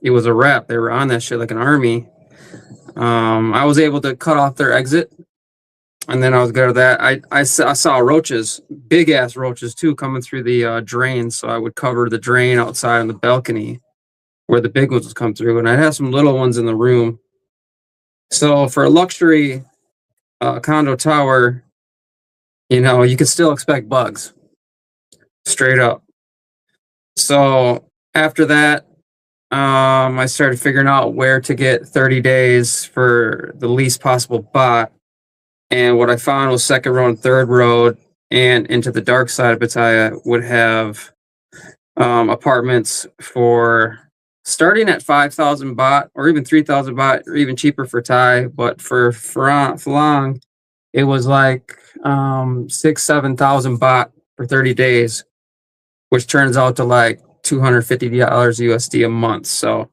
it was a wrap. They were on that shit like an army. I was able to cut off their exit, and then I was good at that. I saw roaches, big ass roaches too, coming through the drain. So I would cover the drain outside on the balcony where the big ones would come through, and I'd have some little ones in the room. So for a luxury condo tower, you know, you could still expect bugs, straight up. So after that, I started figuring out where to get 30 days for the least possible baht. And what I found was second road and third road and into the dark side of Pattaya would have apartments for starting at 5,000 baht or even 3,000 baht or even cheaper for Thai. But for Phalang, it was like 6,000-7,000 baht for 30 days, which turns out to like $250 USD a month. So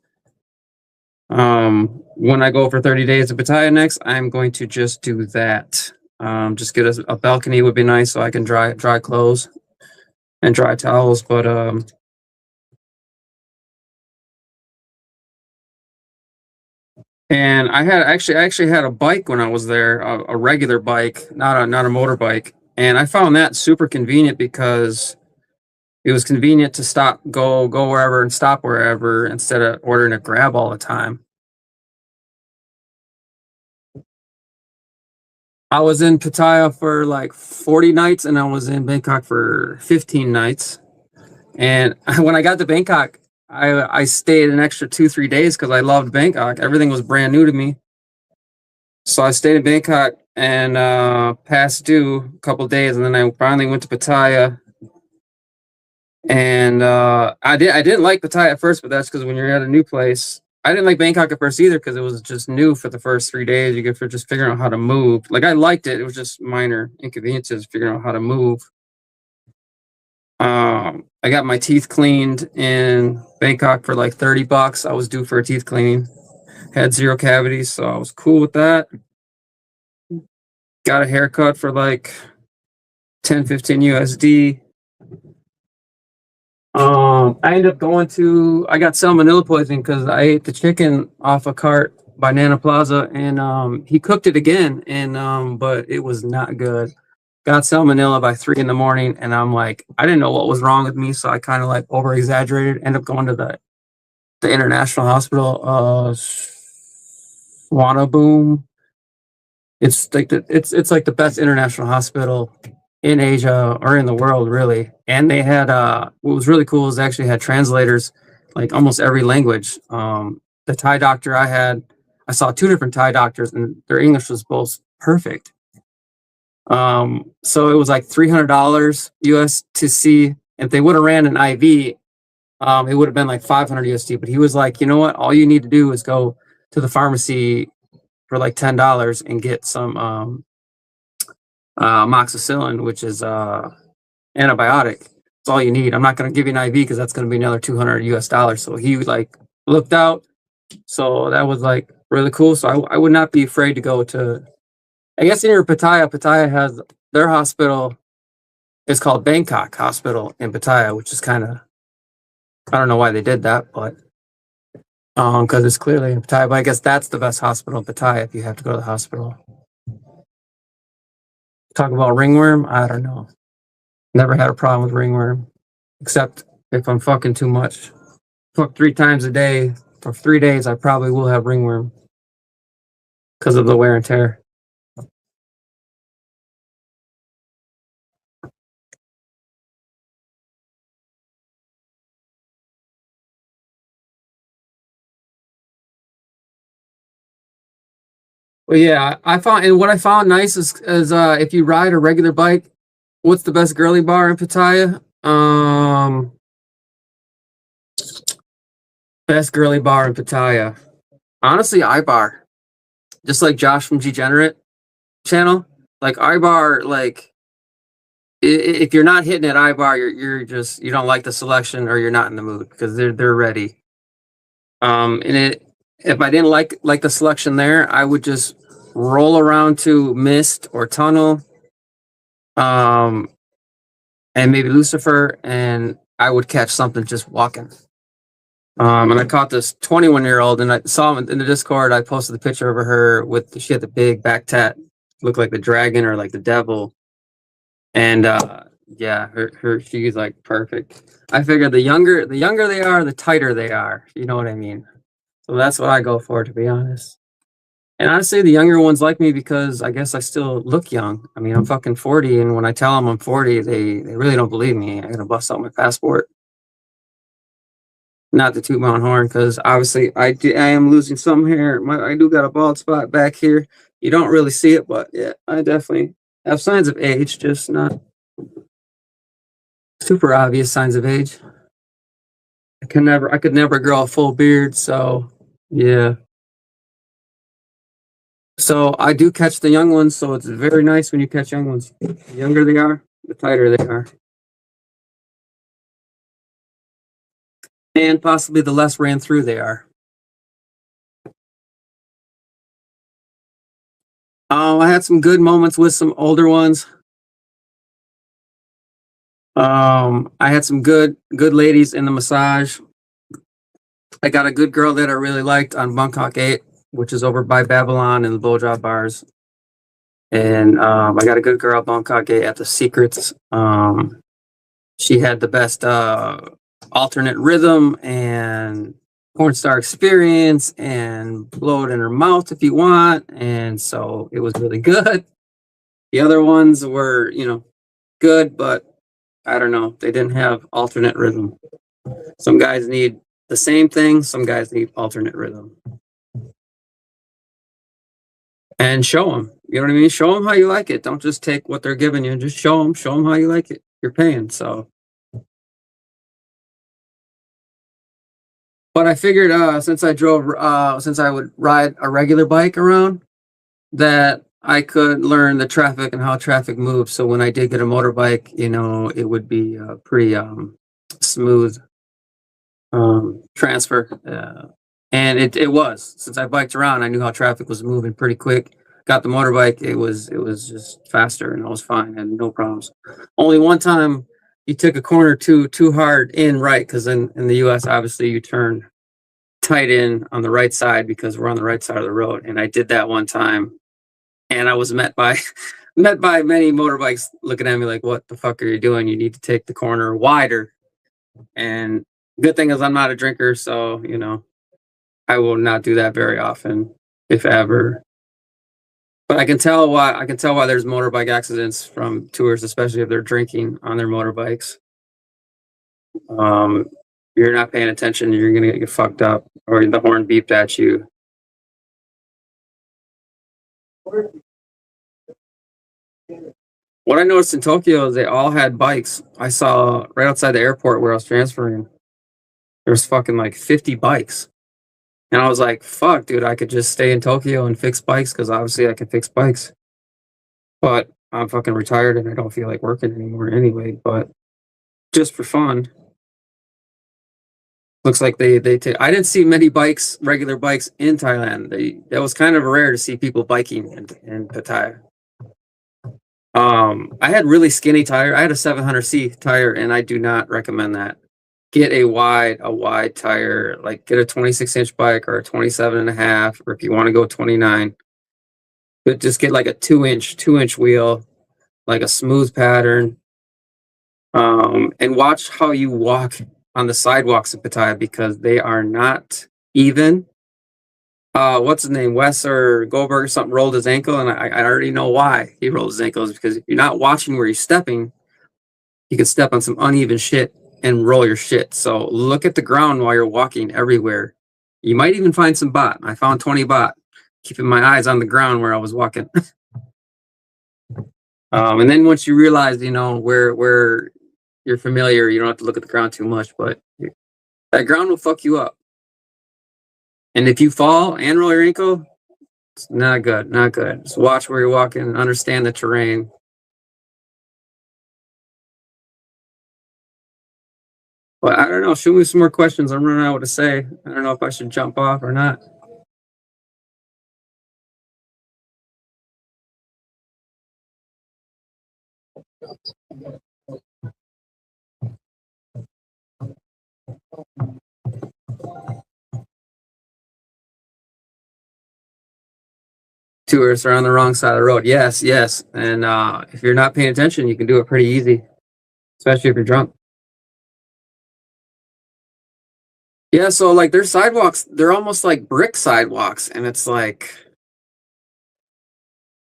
when I go for 30 days to Pattaya next, I'm going to just do that. Just get a balcony would be nice so I can dry clothes and dry towels. But and I actually had a bike when I was there, a regular bike, not a motorbike, and I found that super convenient because it was convenient to go wherever and stop wherever instead of ordering a Grab all the time. I was in Pattaya for like 40 nights and I was in Bangkok for 15 nights. And when I got to Bangkok, I stayed an extra 2-3 days because I loved Bangkok. Everything was brand new to me. So I stayed in Bangkok and past due a couple days, and then I finally went to Pattaya. And I didn't like Pattaya at first, but that's because when you're at a new place, I didn't like Bangkok at first either because it was just new for the first 3 days. You get for just figuring out how to move. Like I liked it. It was just minor inconveniences figuring out how to move. I got my teeth cleaned in Bangkok for like $30. I was due for a teeth cleaning. Had 0 cavities, so I was cool with that. Got a haircut for like 10-15 USD. I ended up I got salmonella poisoning because I ate the chicken off a cart by Nana Plaza, and he cooked it again, and but it was not good. Got salmonella by 3 in the morning, and I'm like, I didn't know what was wrong with me, so I kind of like over exaggerated. Ended up going to the international hospital, Swanaboom. It's like it's like the best international hospital in Asia or in the world, really. And they had what was really cool is they actually had translators like almost every language. The Thai doctor I saw 2 different Thai doctors, and their English was both perfect. So it was like $300 US to see. If they would have ran an IV, it would have been like 500 USD. But he was like, you know what? All you need to do is go to the pharmacy for like $10 and get some amoxicillin, which is antibiotic. That's all you need. I'm not going to give you an IV because that's going to be another 200 US dollars. So he like looked out. So that was like really cool. So I would not be afraid to go to. I guess in your Pattaya has their hospital is called Bangkok Hospital in Pattaya, which is kind of, I don't know why they did that, but because it's clearly in Pattaya. But I guess that's the best hospital in Pattaya if you have to go to the hospital. Talk about ringworm, I don't know. Never had a problem with ringworm, except if I'm fucking too much. Fuck 3 times a day for 3 days, I probably will have ringworm because of the wear and tear. Well, yeah, what I found nice is if you ride a regular bike, what's the best girly bar in Pattaya? Best girly bar in Pattaya. Honestly, iBar. Just like Josh from Degenerate channel. Like iBar, like if you're not hitting at iBar, you don't like the selection or you're not in the mood because they're ready. If I didn't like the selection there, I would just roll around to Myst or Tunnel, and maybe Lucifer, and I would catch something just walking. And I caught this 21-year-old, and I saw him in the Discord. I posted the picture of her she had the big back tat, looked like the dragon or like the devil, and yeah, she's like perfect. I figured the younger they are, the tighter they are. You know what I mean? So that's what I go for, to be honest. And honestly, the younger ones like me because I guess I still look young. I mean, I'm fucking 40, and when I tell them I'm 40, they really don't believe me. I gotta bust out my passport. Not to toot my own horn, because obviously I am losing some hair. I do got a bald spot back here. You don't really see it, but yeah, I definitely have signs of age, just not super obvious signs of age. I could never grow a full beard, so yeah. So I do catch the young ones, so it's very nice when you catch young ones. The younger they are, the tighter they are. And possibly the less ran through they are. I had some good moments with some older ones. I had some good ladies in the massage. I got a good girl that I really liked on Bangkok 8, which is over by Babylon and the blowjob bars. And I got a good girl at Bangkok 8 at the Secrets. She had the best alternate rhythm and porn star experience and blow it in her mouth if you want. And so it was really good. The other ones were, good, but I don't know. They didn't have alternate rhythm. Some guys need the same thing. Some guys need alternate rhythm. And show them. You know what I mean? Show them how you like it. Don't just take what they're giving you. Just show them. Show them how you like it. You're paying, so. But I figured since I would ride a regular bike around, that I could learn the traffic and how traffic moves. So when I did get a motorbike, it would be pretty smooth transfer. And it was. Since I biked around, I knew how traffic was moving pretty quick. Got the motorbike, it was just faster and I was fine. I had no problems. Only one time you took a corner too hard in right, because in the US obviously you turn tight in on the right side because we're on the right side of the road. And I did that one time and I was met by many motorbikes looking at me like, what the fuck are you doing? You need to take the corner wider. And good thing is I'm not a drinker, so I will not do that very often, if ever. But I can tell why there's motorbike accidents from tourists, especially if they're drinking on their motorbikes. You're not paying attention, you're gonna get fucked up, or the horn beeped at you. What I noticed in Tokyo is they all had bikes. I saw right outside the airport where I was transferring, there's fucking like 50 bikes. And I was like, fuck, dude, I could just stay in Tokyo and fix bikes, because obviously I can fix bikes. But I'm fucking retired and I don't feel like working anymore anyway, but just for fun. Looks like I didn't see many regular bikes in Thailand. That was kind of rare to see people biking in Pattaya. I had really skinny tire. I had a 700C tire, and I do not recommend that. Get a wide tire, like get a 26-inch bike or a 27.5, or if you want to go 29, but just get like a 2-inch wheel, like a smooth pattern. And watch how you walk on the sidewalks of Pattaya, because they are not even. What's his name? Wes or Goldberg or something rolled his ankle, and I already know why he rolled his ankles, because if you're not watching where you're stepping, you can step on some uneven shit and roll your shit. So look at the ground while you're walking everywhere. You might even find some Baht. I found 20 Baht, keeping my eyes on the ground where I was walking. And then once you realize, where you're familiar, you don't have to look at the ground too much, but that ground will fuck you up. And if you fall and roll your ankle, it's not good, not good. Just watch where you're walking and understand the terrain. But I don't know, shoot me some more questions. I'm running out what to say. I don't know if I should jump off or not. Tourists are on the wrong side of the road. Yes. And if you're not paying attention, you can do it pretty easy, especially if you're drunk. Yeah, so like their sidewalks, they're almost like brick sidewalks, and it's like,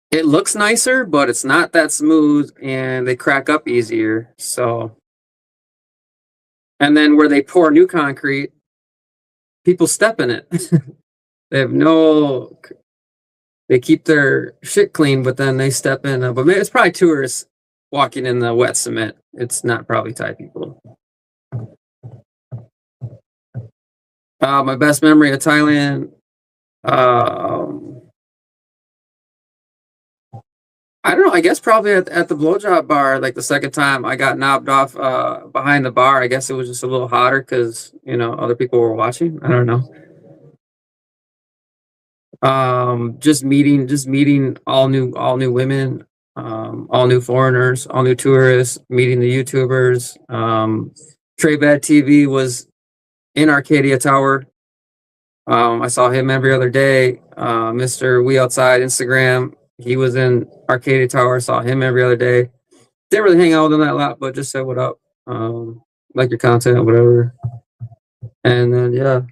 it looks nicer, but it's not that smooth, and they crack up easier. So, and then where they pour new concrete, people step in it. They keep their shit clean, but then they step in. But maybe it's probably tourists walking in the wet cement. It's not probably Thai people. My best memory of Thailand. I don't know. I guess probably at the blowjob bar, like the second time I got knobbed off behind the bar. I guess it was just a little hotter because other people were watching. I don't know. Just meeting all new women, all new foreigners, all new tourists, meeting the YouTubers. Trey Bad TV was in Arcadia Tower. I saw him every other day. Mr. We Outside Instagram, he was in Arcadia Tower. Saw him every other day. Didn't really hang out with him that lot, but just said what up. Like your content, whatever. And then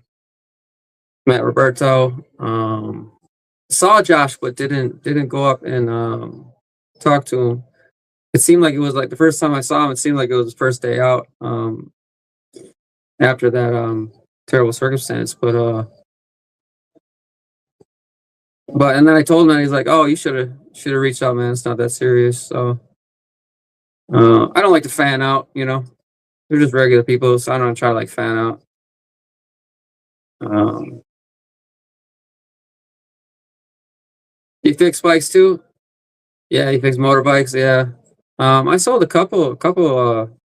met Roberto. Saw Josh, but didn't go up and talk to him. It seemed like it was like the first time I saw him. It seemed like it was his first day out. After that terrible circumstance, but and then I told him that he's like, oh, you should have reached out, man. It's not that serious. So I don't like to fan out. They're just regular people, so I don't try to like fan out. You fix bikes too? Yeah, you fix motorbikes. Yeah. I sold a couple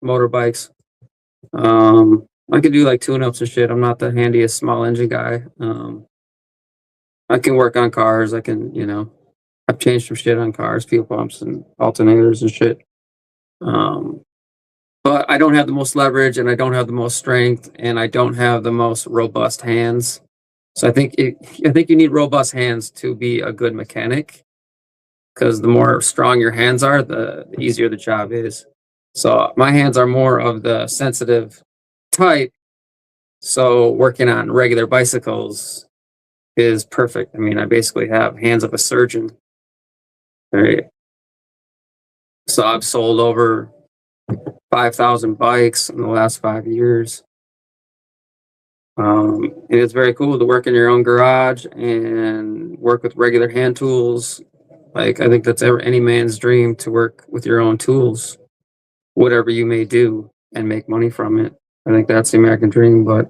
motorbikes. I could do like tune-ups and shit. I'm not the handiest small engine guy. I can work on cars. I can, I've changed some shit on cars, fuel pumps and alternators and shit. But I don't have the most leverage, and I don't have the most strength, and I don't have the most robust hands. So I think you need robust hands to be a good mechanic, because the more strong your hands are, the easier the job is. So my hands are more of the sensitive type. So working on regular bicycles is perfect. I mean, I basically have hands of a surgeon. Right. So I've sold over 5,000 bikes in the last 5 years. And it's very cool to work in your own garage and work with regular hand tools. Like, I think that's any man's dream, to work with your own tools, whatever you may do, and make money from it. I think that's the American dream, but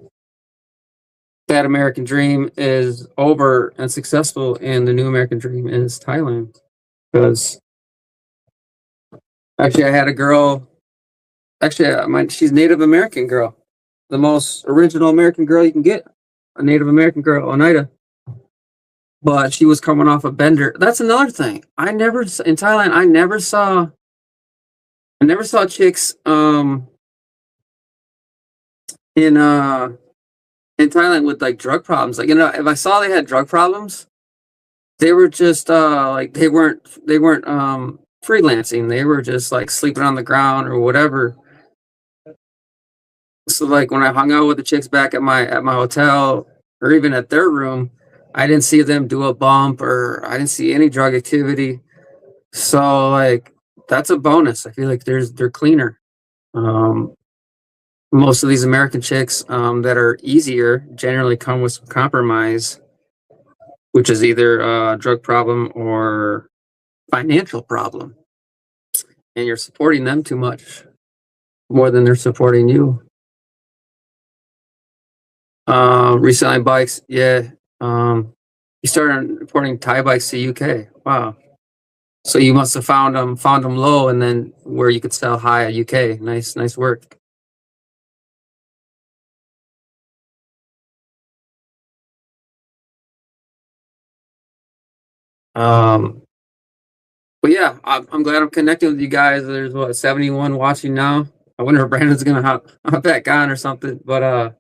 that American dream is over and successful, and the new American dream is Thailand. Because actually, I had a girl. Actually, she's Native American girl, the most original American girl you can get, a Native American girl, Oneida. But she was coming off a bender. That's another thing. In Thailand, I never saw chicks in Thailand with like drug problems. Like, if I saw they had drug problems, they were just like they weren't freelancing. They were just like sleeping on the ground or whatever. So like when I hung out with the chicks back at my hotel, or even at their room, I didn't see them do a bump, or I didn't see any drug activity. So like that's a bonus. I feel like they're cleaner. Most of these American chicks that are easier generally come with some compromise, which is either a drug problem or financial problem, and you're supporting them too much, more than they're supporting you. Reselling bikes, yeah. You started importing Thai bikes to UK. Wow. So you must have found them low, and then where you could sell high at UK. Nice work. But yeah, I'm glad I'm connecting with you guys. There's 71 watching now. I wonder if Brandon's gonna hop back on or something. But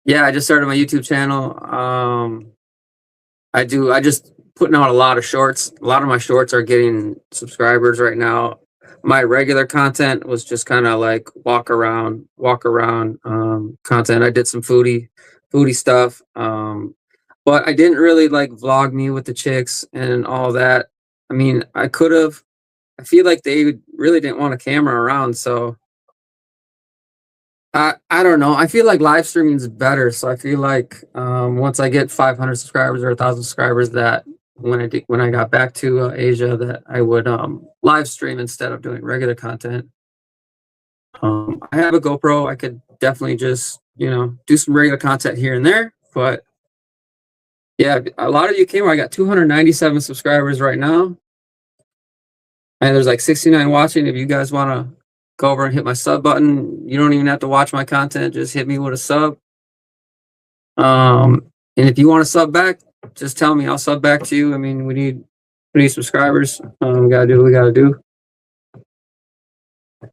yeah, I just started my YouTube channel. I just putting out a lot of shorts. A lot of my shorts are getting subscribers right now. My regular content was just kind of like walk around content. I did some foodie stuff. But I didn't really like vlog me with the chicks and all that. I mean, I could have. I feel like they really didn't want a camera around, so I don't know. I feel like live streaming is better. So I feel like once I get 500 subscribers or 1,000 subscribers, that when I got back to Asia, that I would live stream instead of doing regular content. I have a GoPro. I could definitely just do some regular content here and there, but yeah, a lot of you came. I got 297 subscribers right now. And there's like 69 watching. If you guys want to go over and hit my sub button, you don't even have to watch my content. Just hit me with a sub. And if you want to sub back, just tell me. I'll sub back to you. I mean, we need subscribers. We gotta do what we gotta do.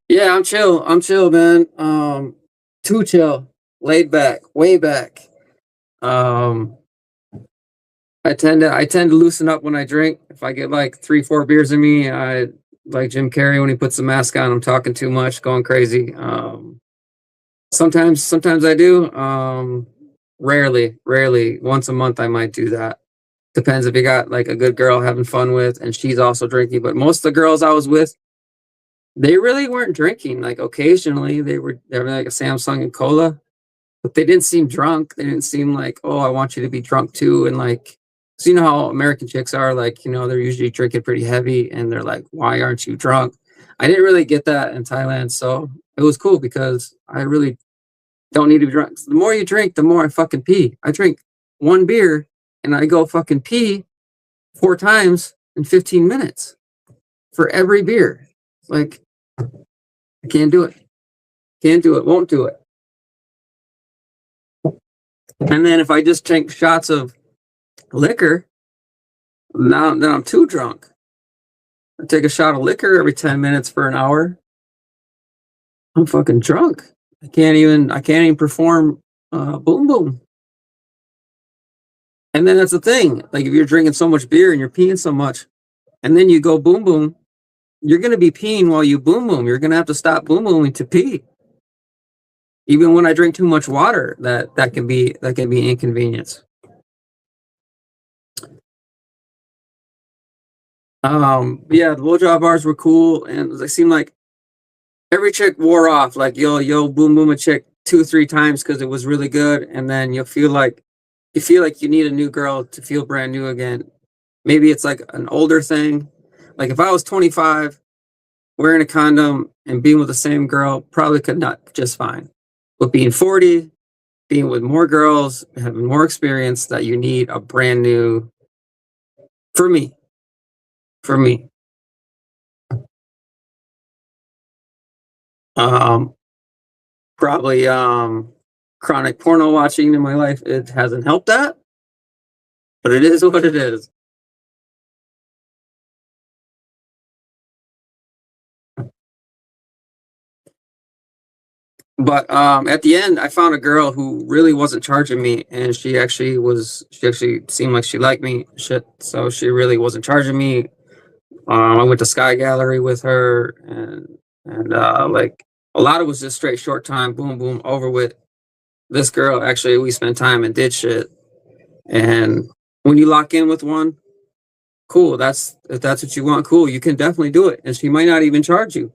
Yeah, I'm chill. I'm chill, man. Too chill, laid back, way back. I tend to loosen up when I drink. If I get like 3-4 beers in me, I like Jim Carrey when he puts the mask on. I'm talking too much, going crazy. Sometimes I do. Rarely. Once a month I might do that. Depends if you got like a good girl having fun with, and she's also drinking. But most of the girls I was with, they really weren't drinking. Like occasionally they were like a Samsung and cola, but they didn't seem drunk. They didn't seem like, oh, I want you to be drunk too. And like, so you know how American chicks are, like, you know, they're usually drinking pretty heavy and they're like, why aren't you drunk? I didn't really get that in Thailand. So it was cool because I really don't need to be drunk. So the more you drink, the more I fucking pee. I drink 1 beer and I go fucking pee 4 times in 15 minutes for every beer. Like, I can't do it. Can't do it. Won't do it. And then if I just drink shots of liquor, now I'm too drunk. I take a shot of liquor every 10 minutes for an hour. I'm fucking drunk. I can't even perform boom boom. And then that's the thing. Like if you're drinking so much beer and you're peeing so much, and then you go boom boom, you're gonna be peeing while you boom boom. You're gonna have to stop boom booming to pee. Even when I drink too much water, that can be inconvenience. Yeah, the blowjob bars were cool, and it seemed like every chick wore off. Like yo, boom boom a chick 2-3 times because it was really good, and then you feel like you need a new girl to feel brand new again. Maybe it's like an older thing. Like if I was 25, wearing a condom and being with the same girl, probably could nut just fine. But being 40, being with more girls, having more experience, that you need a brand new. For me. Probably chronic porno watching in my life. It hasn't helped that, but it is what it is. But at the end, I found a girl who really wasn't charging me, and she actually seemed like she liked me. Shit, so she really wasn't charging me. I went to Sky Gallery with her, and like a lot of it was just straight short time, boom boom, over with. This girl, actually, we spent time and did shit. And when you lock in with one, cool. If that's what you want, cool. You can definitely do it, and she might not even charge you.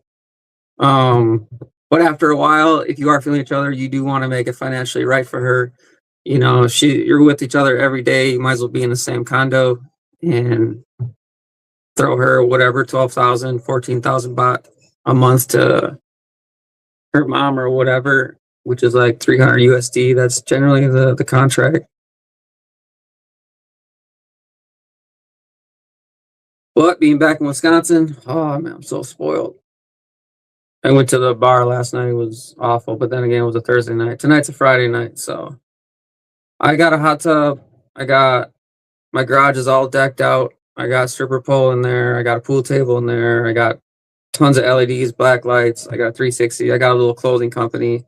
But after a while, if you are feeling each other, you do want to make it financially right for her. You know, you're with each other every day. You might as well be in the same condo and throw her whatever 12,000, 14,000 baht a month to her mom or whatever, which is like 300 USD. That's generally the contract. But being back in Wisconsin, oh man, I'm so spoiled. I went to the bar last night. It was awful, but then again, it was a Thursday night. Tonight's a Friday night, so I got a hot tub. My garage is all decked out. I got a stripper pole in there. I got a pool table in there. I got tons of LEDs, black lights. I got 360. I got a little clothing company.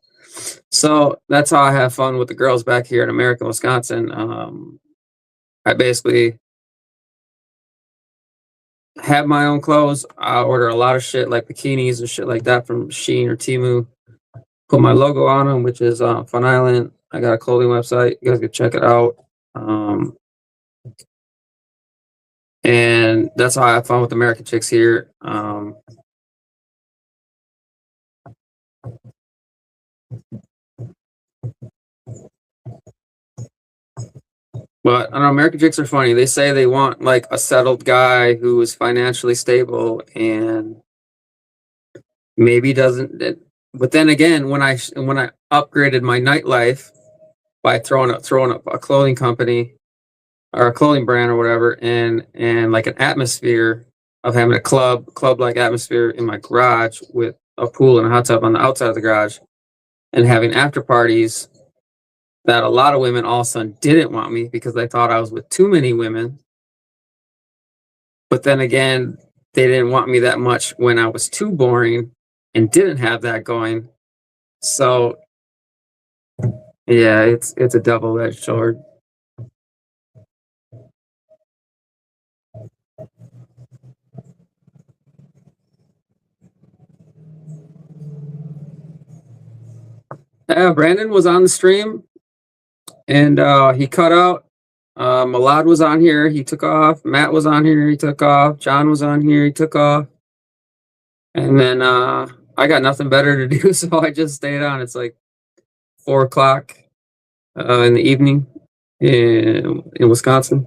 So that's how I have fun with the girls back here in America, Wisconsin. I basically have my own clothes. I order a lot of shit like bikinis and shit like that from Shein or Temu. Put my logo on them, which is Fun Island. I got a clothing website. You guys can check it out. And that's how I have fun with American chicks here. But I don't know, American chicks are funny. They say they want like a settled guy who is financially stable and maybe doesn't. But then again, when I upgraded my nightlife by throwing up a clothing company or a clothing brand or whatever, and like an atmosphere, of having a club-like atmosphere in my garage with a pool and a hot tub on the outside of the garage, and having after parties that a lot of women all of a sudden didn't want me because they thought I was with too many women. But then again, they didn't want me that much when I was too boring and didn't have that going. So yeah, it's a double-edged sword. Brandon was on the stream, and he cut out. Malad was on here, he took off. Matt was on here, he took off. John was on here, he took off. And then I got nothing better to do, so I just stayed on. It's like 4 o'clock in the evening in Wisconsin.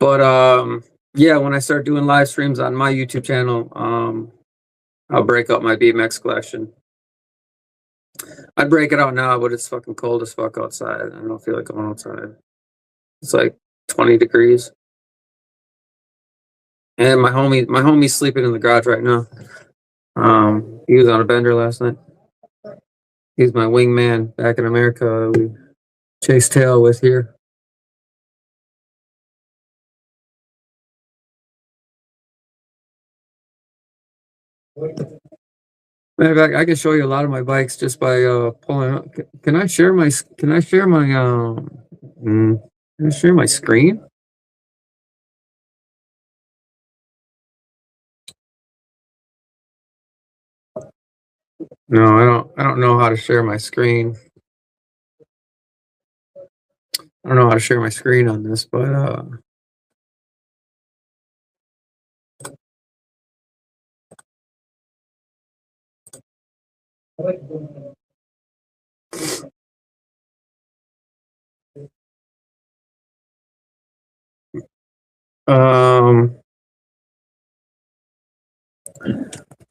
But yeah, when I start doing live streams on my YouTube channel, I'll break out my BMX collection. I'd break it out now, but it's fucking cold as fuck outside. I don't feel like going outside. It's like 20 degrees. And my homie's sleeping in the garage right now. He was on a bender last night. He's my wingman back in America. We chase tail with here. Maybe I can show you a lot of my bikes just by pulling up. Can I share my can I share my screen? No, I don't know how to share my screen. I don't know how to share my screen on this, but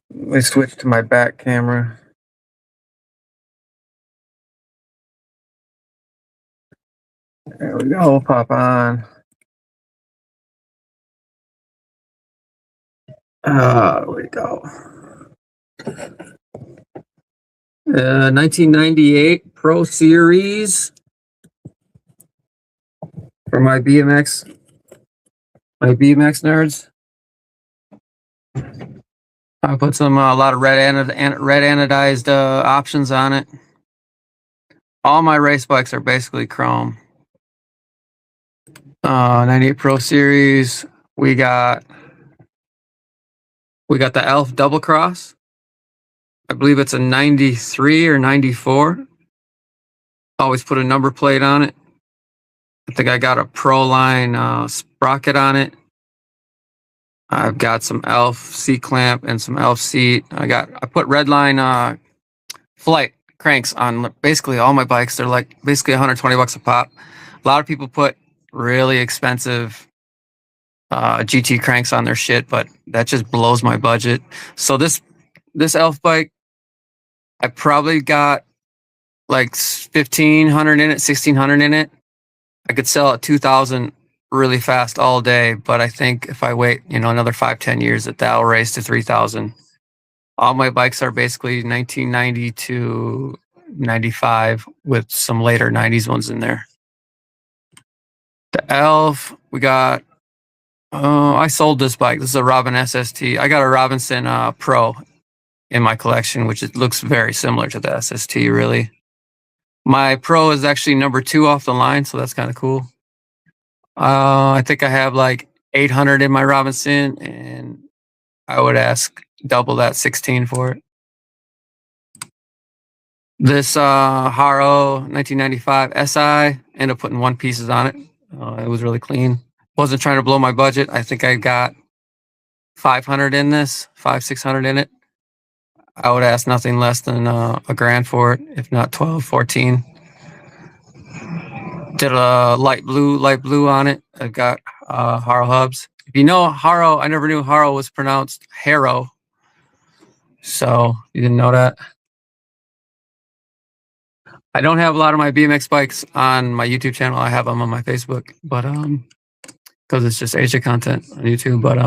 let me switch to my back camera. There we go. Pop on. There we go. 1998 Pro Series for my BMX nerds. I put some a lot of red anodized options on it. All my race bikes are basically chrome. 98 Pro Series. We got the Elf Double Cross. I believe it's a 93 or 94. Always put a number plate on it. I think I got a Pro Line sprocket on it. I've got some Elf C-clamp and some Elf seat. I put Redline flight cranks on basically all my bikes. They're like basically $120 a pop. A lot of people put really expensive GT cranks on their shit, but that just blows my budget. So this Elf bike, I probably got like 1,500 in it, 1,600 in it. I could sell at 2,000 really fast all day, but I think if I wait, another 5-10 years, that'll raise to 3,000. All my bikes are basically 1990 to 95 with some later 90s ones in there. The Elf, we got. I sold this bike. This is a Robin SST. I got a Robinson Pro in my collection, which looks very similar to the SST, really. My Pro is actually number 2 off the line, so that's kind of cool. I think I have like 800 in my Robinson, and I would ask double that 16 for it. This Haro 1995 SI, ended up putting 1 pieces on it. It was really clean. Wasn't trying to blow my budget. I think I got 500 in this, 500-600 in it. I would ask nothing less than $1,000 for it, if not 12, 14. Did a light blue on it. I got Haro hubs. If you know Haro, I never knew Haro was pronounced Haro. So you didn't know that. I don't have a lot of my BMX bikes on my YouTube channel. I have them on my Facebook, but because it's just Asia content on YouTube. But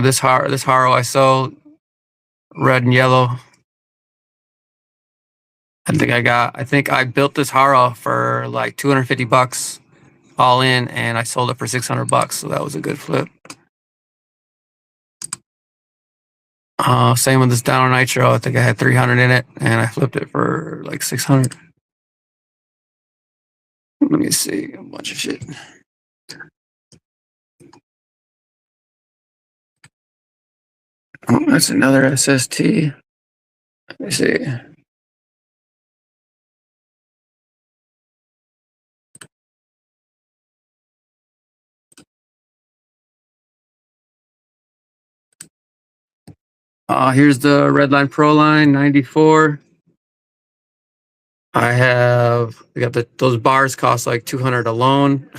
this Haro I sold red and yellow. I think I built this Haro for like $250 all in, and I sold it for $600. So that was a good flip. Same with this Dino Nitro. I think I had 300 in it, and I flipped it for like 600. Let me see, a bunch of shit. Oh, that's another SST. Let me see. Here's the Redline Pro Line 94. Those bars cost like 200 alone.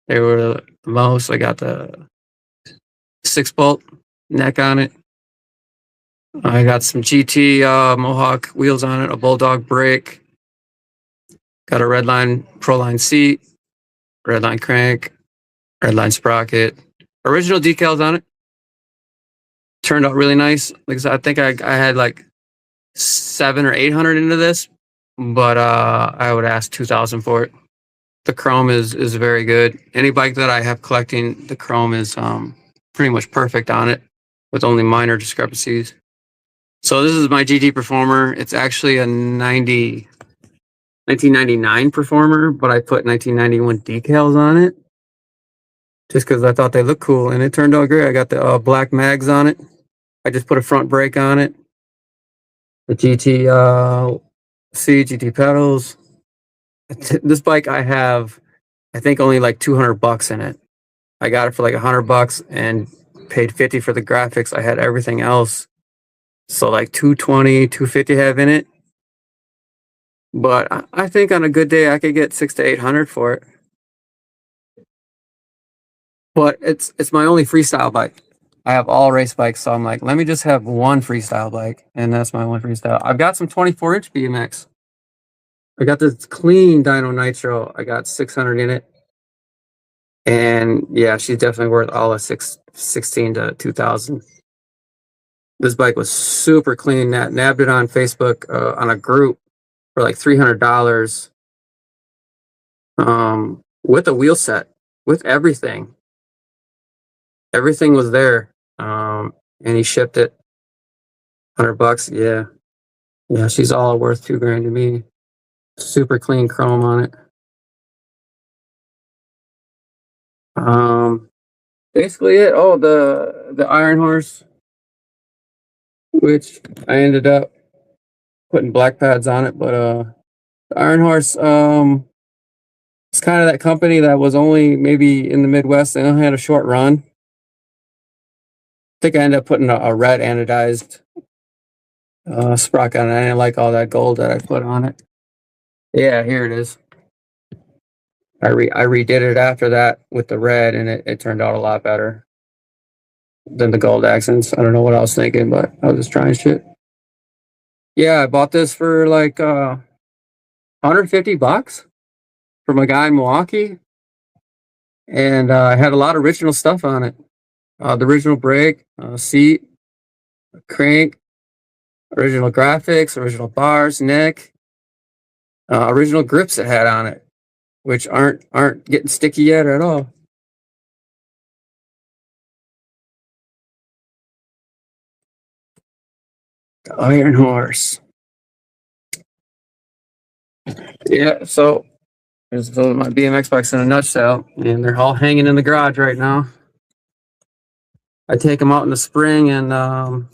They were the most. I got the 6-bolt neck on it. I got some GT Mohawk wheels on it, a Bulldog brake. Got a Redline Pro Line seat, Redline crank, Redline sprocket. Original decals on it. Turned out really nice. Like I said, I think I had like 700 or 800 into this, but I would ask 2,000 for it. The chrome is very good. Any bike that I have collecting, the chrome is pretty much perfect on it, with only minor discrepancies. So this is my GT Performer. It's actually a 1999 Performer, but I put 1991 decals on it just because I thought they looked cool, and it turned out great. I got the black mags on it. I just put a front brake on it. The GT GT pedals. This bike I have, I think, only like $200 in it. I got it for like $100 and paid $50 for the graphics. I had everything else, so like $220, $250 have in it. But I think on a good day I could get $600 to $800 for it. But it's my only freestyle bike. I have all race bikes, so I'm like, let me just have one freestyle bike, and that's my one freestyle. I've got some 24-inch BMX. I got this clean Dino Nitro. I got 600 in it, and yeah, she's definitely worth all of 16 to 2,000. This bike was super clean. Nabbed it on Facebook on a group for like $300 with a wheel set, with everything. Everything was there. And he shipped it $100. Yeah, she's all worth $2,000 to me. Super clean chrome on it. Basically it. Oh, the Iron Horse, which I ended up putting black pads on it, but the Iron Horse, it's kind of that company that was only maybe in the Midwest. They only had a short run. I think I ended up putting a red anodized sprocket on it. I didn't like all that gold that I put on it. Yeah, here it is. I redid it after that with the red, and it turned out a lot better than the gold accents. I don't know what I was thinking, but I was just trying shit. Yeah, I bought this for like $150 from a guy in Milwaukee, and I had a lot of original stuff on it. The original brake, seat, crank, original graphics, original bars, neck, original grips it had on it, which aren't getting sticky yet at all. The Iron Horse. Yeah, so there's my BMX bikes in a nutshell, and they're all hanging in the garage right now. I take them out in the spring and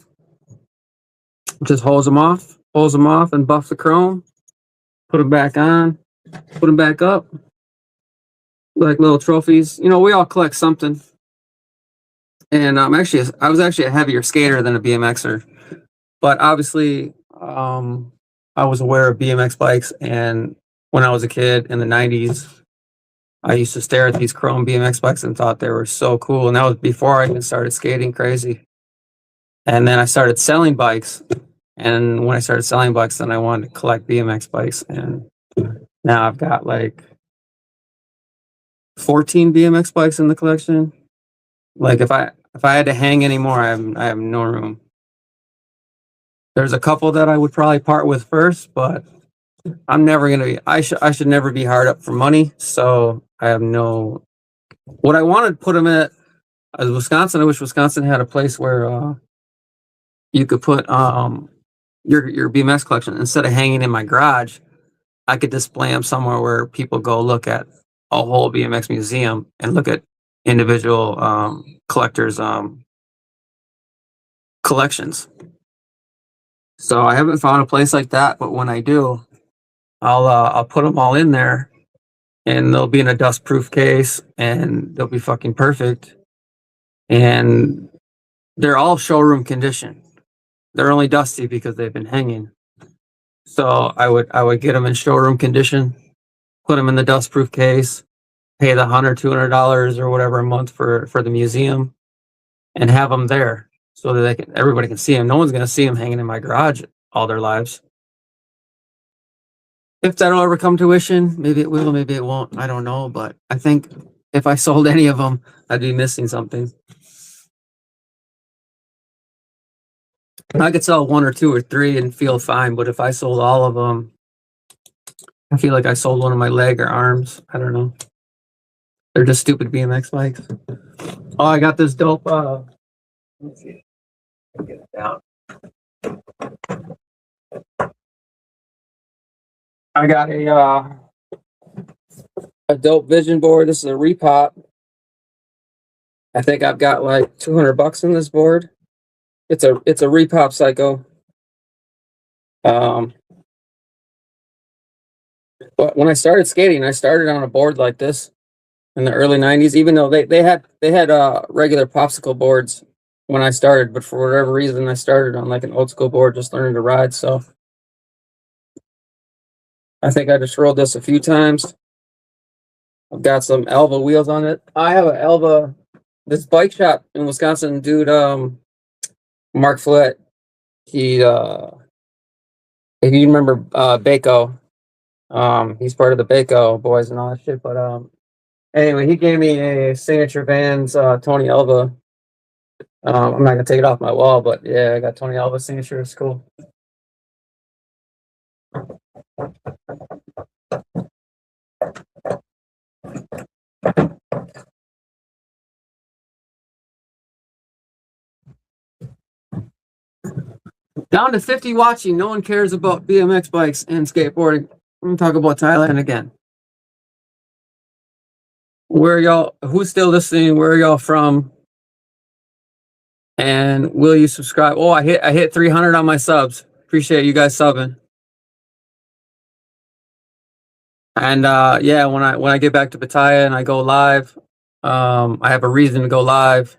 just hose them off, and buff the chrome, put them back on, put them back up, like little trophies. You know, we all collect something. And I was actually a heavier skater than a BMXer, but obviously I was aware of BMX bikes, and when I was a kid in the 90s, I used to stare at these chrome BMX bikes and thought they were so cool. And that was before I even started skating crazy. And then I started selling bikes. And when I started selling bikes, then I wanted to collect BMX bikes. And now I've got like 14 BMX bikes in the collection. Like if I had to hang anymore, I have no room. There's a couple that I would probably part with first, but I'm never gonna be. I should never be hard up for money. So I have no. What I wanted to put them at is Wisconsin. I wish Wisconsin had a place where you could put your BMX collection instead of hanging in my garage. I could display them somewhere where people go look at a whole BMX museum and look at individual collectors' collections. So I haven't found a place like that, but when I do, I'll put them all in there, and they'll be in a dust-proof case, and they'll be fucking perfect. And they're all showroom condition. They're only dusty because they've been hanging. So I would get them in showroom condition, put them in the dust-proof case, pay the $100-$200 or whatever a month for the museum, and have them there so that everybody can see them. No one's gonna see them hanging in my garage all their lives. If that'll ever come to fruition, maybe it will, maybe it won't. I don't know, but I think if I sold any of them, I'd be missing something. I could sell 1 or 2 or 3 and feel fine, but if I sold all of them, I feel like I sold one of my leg or arms. I don't know. They're just stupid BMX bikes. Oh, I got this dope. Let's see. Get it down. I got a dope vision board. This is a repop. I think I've got like $200 in this board. It's a repop Psycho. But when I started skating, I started on a board like this in the early '90s. Even though they had regular popsicle boards when I started, but for whatever reason, I started on like an old school board, just learning to ride. So I think I just rode this a few times. I've got some Elva wheels on it. I have an Elva. This bike shop in Wisconsin, dude, Mark Flett. He, if you remember, Baco, he's part of the Baco boys and all that shit. But anyway, he gave me a signature Vans Tony Elva. I'm not gonna take it off my wall, but yeah, I got Tony Elva signature. It's cool. Down to 50 watching. No one cares about BMX bikes and skateboarding. I'm gonna talk about Thailand again. Where y'all? Who's still listening? Where are y'all from? And will you subscribe? Oh, I hit 300 on my subs. Appreciate you guys subbing. And yeah, when I get back to Pattaya and I go live, I have a reason to go live.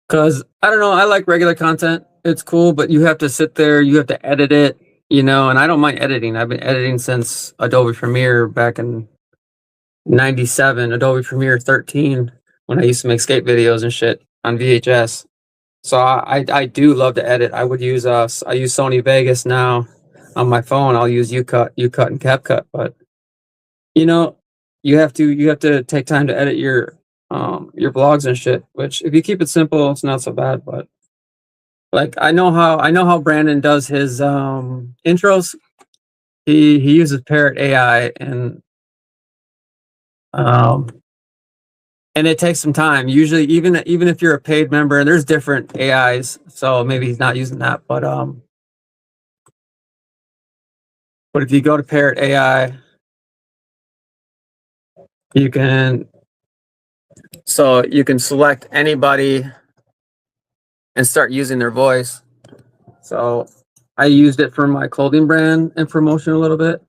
Because I don't know, I like regular content. It's cool, but you have to sit there, you have to edit it, and I don't mind editing. I've been editing since Adobe Premiere back in '97, Adobe Premiere 13, when I used to make skate videos and shit on VHS. So I do love to edit. I use Sony Vegas now on my phone. I'll use UCut and CapCut, but you have to take time to edit your vlogs and shit, which if you keep it simple, it's not so bad. But like I know how Brandon does his intros. He uses Parrot AI and it takes some time. Usually even if you're a paid member, and there's different AIs, so maybe he's not using that, but if you go to Parrot AI, you can select anybody and start using their voice. So I used it for my clothing brand and promotion a little bit.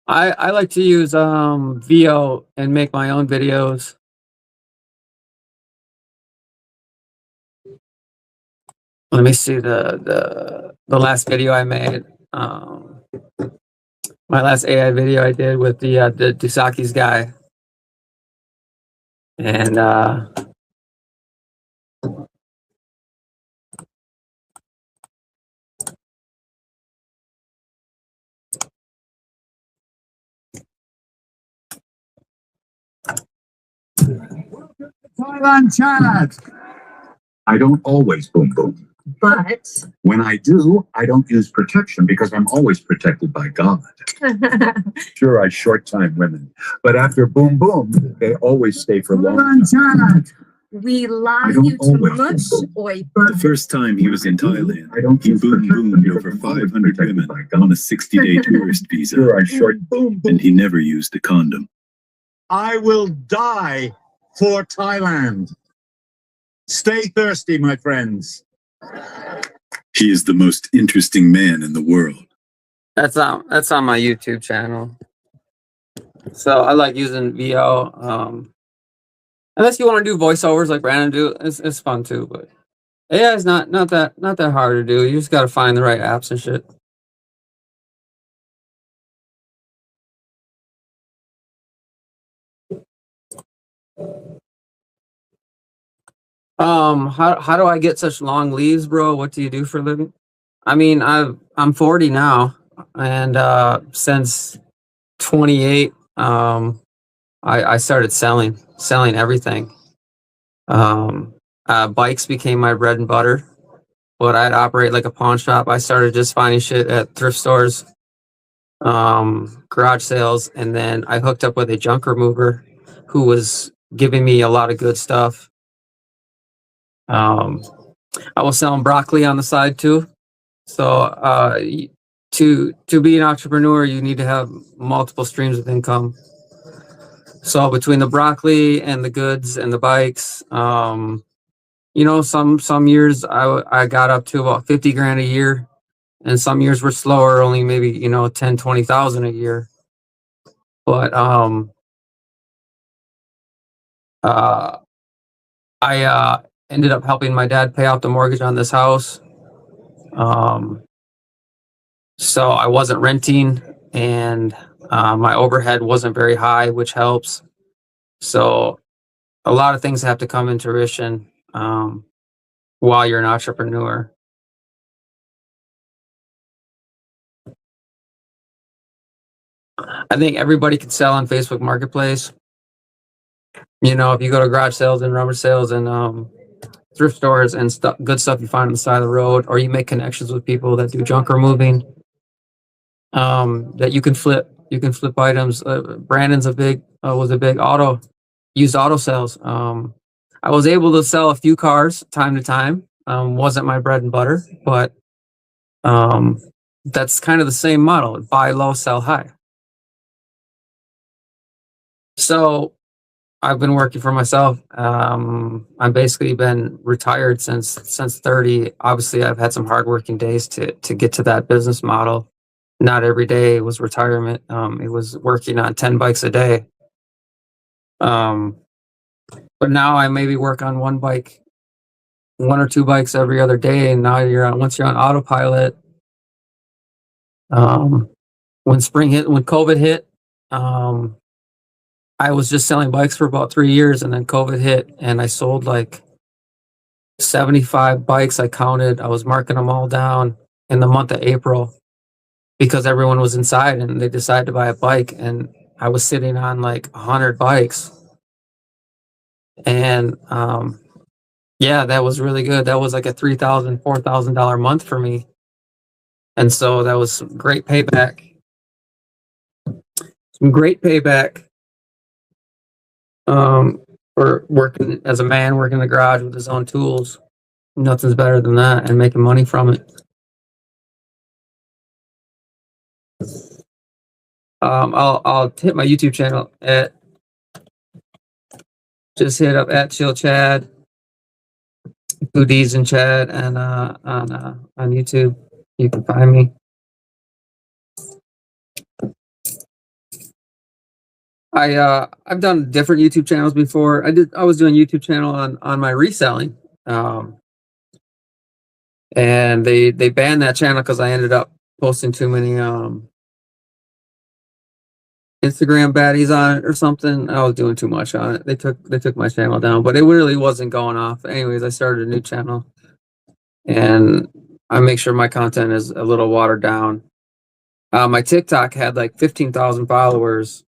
I like to use VO and make my own videos. Let me see the last video I made. My last AI video I did with the Dusaki's guy. And Thailand chat. I don't always boom boom. But when I do, I don't use protection because I'm always protected by God. Sure, I short time women, but after boom boom, they always stay for long. We love you too much. The first time he was in Thailand, he boom boomed over 500 women on a 60-day tourist visa. Sure, I short boom boom. And he never used a condom. I will die for Thailand. Stay thirsty, my friends. He is the most interesting man in the world. that's on my YouTube channel. So I like using VO. Unless you want to do voiceovers like Brandon do, it's fun too. But yeah, it's not that hard to do. You just got to find the right apps and shit. How do I get such long leaves, bro? What do you do for a living? I mean, I'm 40 now, and since 28, I started selling everything. Bikes became my bread and butter, but I'd operate like a pawn shop. I started just finding shit at thrift stores, garage sales, and then I hooked up with a junk remover who was giving me a lot of good stuff. I was selling broccoli on the side too. So to be an entrepreneur, you need to have multiple streams of income. So between the broccoli and the goods and the bikes, you know, some years I got up to about 50 grand a year, and some years were slower, only maybe, you know, 10, 20,000 a year. But I ended up helping my dad pay off the mortgage on this house. So I wasn't renting, and my overhead wasn't very high, which helps. So a lot of things have to come into fruition while you're an entrepreneur. I think everybody can sell on Facebook Marketplace. You know, if you go to garage sales and rubber sales and thrift stores and good stuff you find on the side of the road, or you make connections with people that do junk removing, that you can flip items. Brandon's was a big used auto sales. I was able to sell a few cars time to time. Wasn't my bread and butter, but that's kind of the same model: buy low, sell high. So I've been working for myself. I've basically been retired since 30. Obviously, I've had some hardworking days to get to that business model. Not every day was retirement. It was working on 10 bikes a day. But now I maybe work on one or two bikes every other day. And now once you're on autopilot, when COVID hit, I was just selling bikes for about 3 years, and then COVID hit, and I sold like 75 bikes. I counted. I was marking them all down in the month of April because everyone was inside and they decided to buy a bike, and I was sitting on like 100 bikes. And yeah, that was really good. That was like a $3,000, $4,000 month for me. And so that was great payback. Some great payback. For working as a man, working in the garage with his own tools. Nothing's better than that, and making money from it. I'll hit my YouTube channel just hit up at chillchadd, Foodies and Chad, and on YouTube you can find me. I've done different YouTube channels before. I was doing YouTube channel on my reselling, and they banned that channel because I ended up posting too many Instagram baddies on it or something. I was doing too much on it. They took my channel down, but it really wasn't going off. Anyways, I started a new channel, and I make sure my content is a little watered down. My TikTok had like 15,000 followers,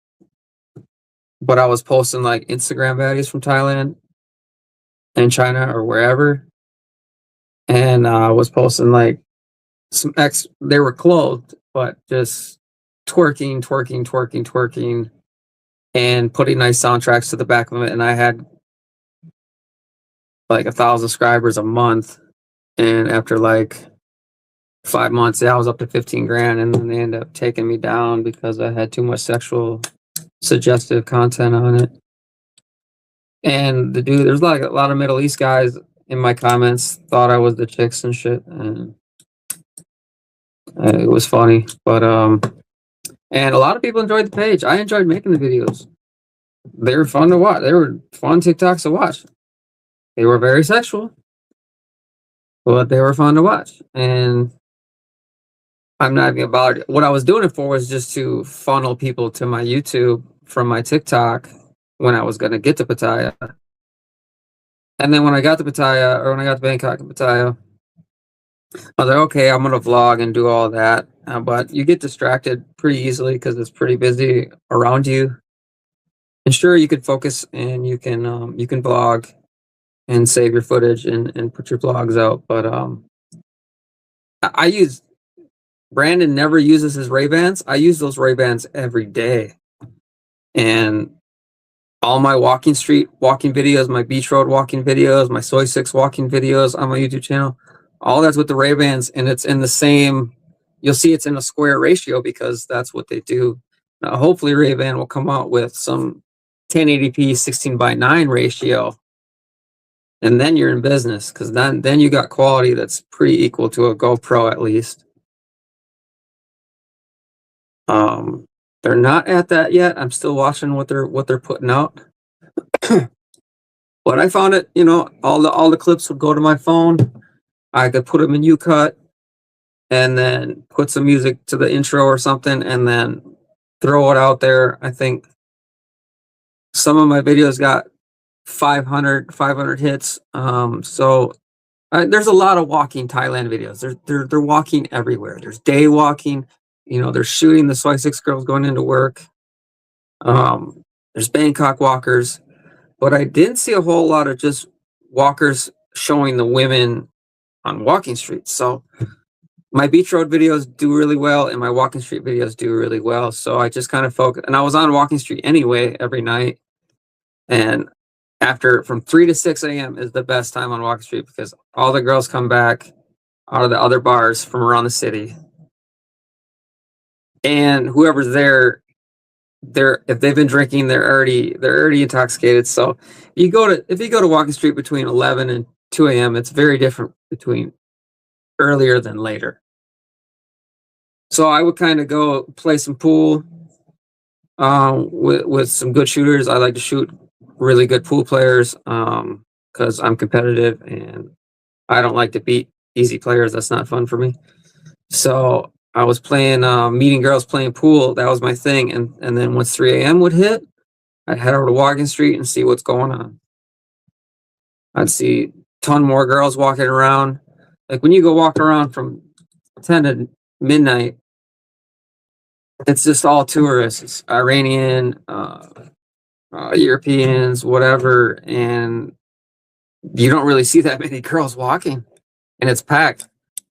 but I was posting like Instagram baddies from Thailand and China or wherever, and I was posting like they were clothed, but just twerking, and putting nice soundtracks to the back of it. And I had like 1,000 subscribers a month. And after like 5 months, I was up to 15 grand. And then they ended up taking me down because I had too much sexual suggestive content on it. And the dude, there's like a lot of Middle East guys in my comments thought I was the chicks and shit. And it was funny, but and a lot of people enjoyed the page. I enjoyed making the videos. They were fun to watch. They were fun TikToks to watch. They were very sexual, but they were fun to watch. And I'm not even bothered. What I was doing it for was just to funnel people to my YouTube from my TikTok when I was going to get to Pattaya. And then when I got to Pattaya, or when I got to Bangkok and Pattaya, I was like, okay, I'm going to vlog and do all that. But you get distracted pretty easily because it's pretty busy around you. And sure, you could focus and you can vlog and save your footage and put your vlogs out. But Brandon never uses his Ray-Bans. I use those Ray-Bans every day. And all my walking videos, my beach road walking videos, my Soi 6 walking videos on my YouTube channel, all that's with the Ray-Bans, and it's in the same, you'll see it's in a square ratio because that's what they do. Now, hopefully Ray-Ban will come out with some 1080p 16:9 ratio, and then you're in business, because then you got quality that's pretty equal to a GoPro at least. They're not at that yet. I'm still watching what they're putting out. But I found it, all the clips would go to my phone. I could put them in UCut and then put some music to the intro or something and then throw it out there. I think some of my videos got 500 hits. So there's a lot of walking Thailand videos. They're walking everywhere. There's day walking. They're shooting the Soi 6 girls going into work. There's Bangkok walkers. But I didn't see a whole lot of just walkers showing the women on walking streets. So my beach road videos do really well and my walking street videos do really well. So I just kind of focus, and I was on walking street anyway every night. And from 3 to 6 a.m. is the best time on walking street because all the girls come back out of the other bars from around the city. And whoever's there, if they've been drinking, they're already intoxicated. So if you go to walking street between 11 and 2 a.m., it's very different between earlier than later. So I would kind of go play some pool with some good shooters. I like to shoot really good pool players because I'm competitive and I don't like to beat easy players. That's not fun for me. So I was playing, meeting girls playing pool. That was my thing. And then once 3 a.m. would hit, I'd head over to Walking Street and see what's going on. I'd see a ton more girls walking around. Like when you go walk around from 10 to midnight, it's just all tourists. It's Iranian, Europeans, whatever. And you don't really see that many girls walking and it's packed.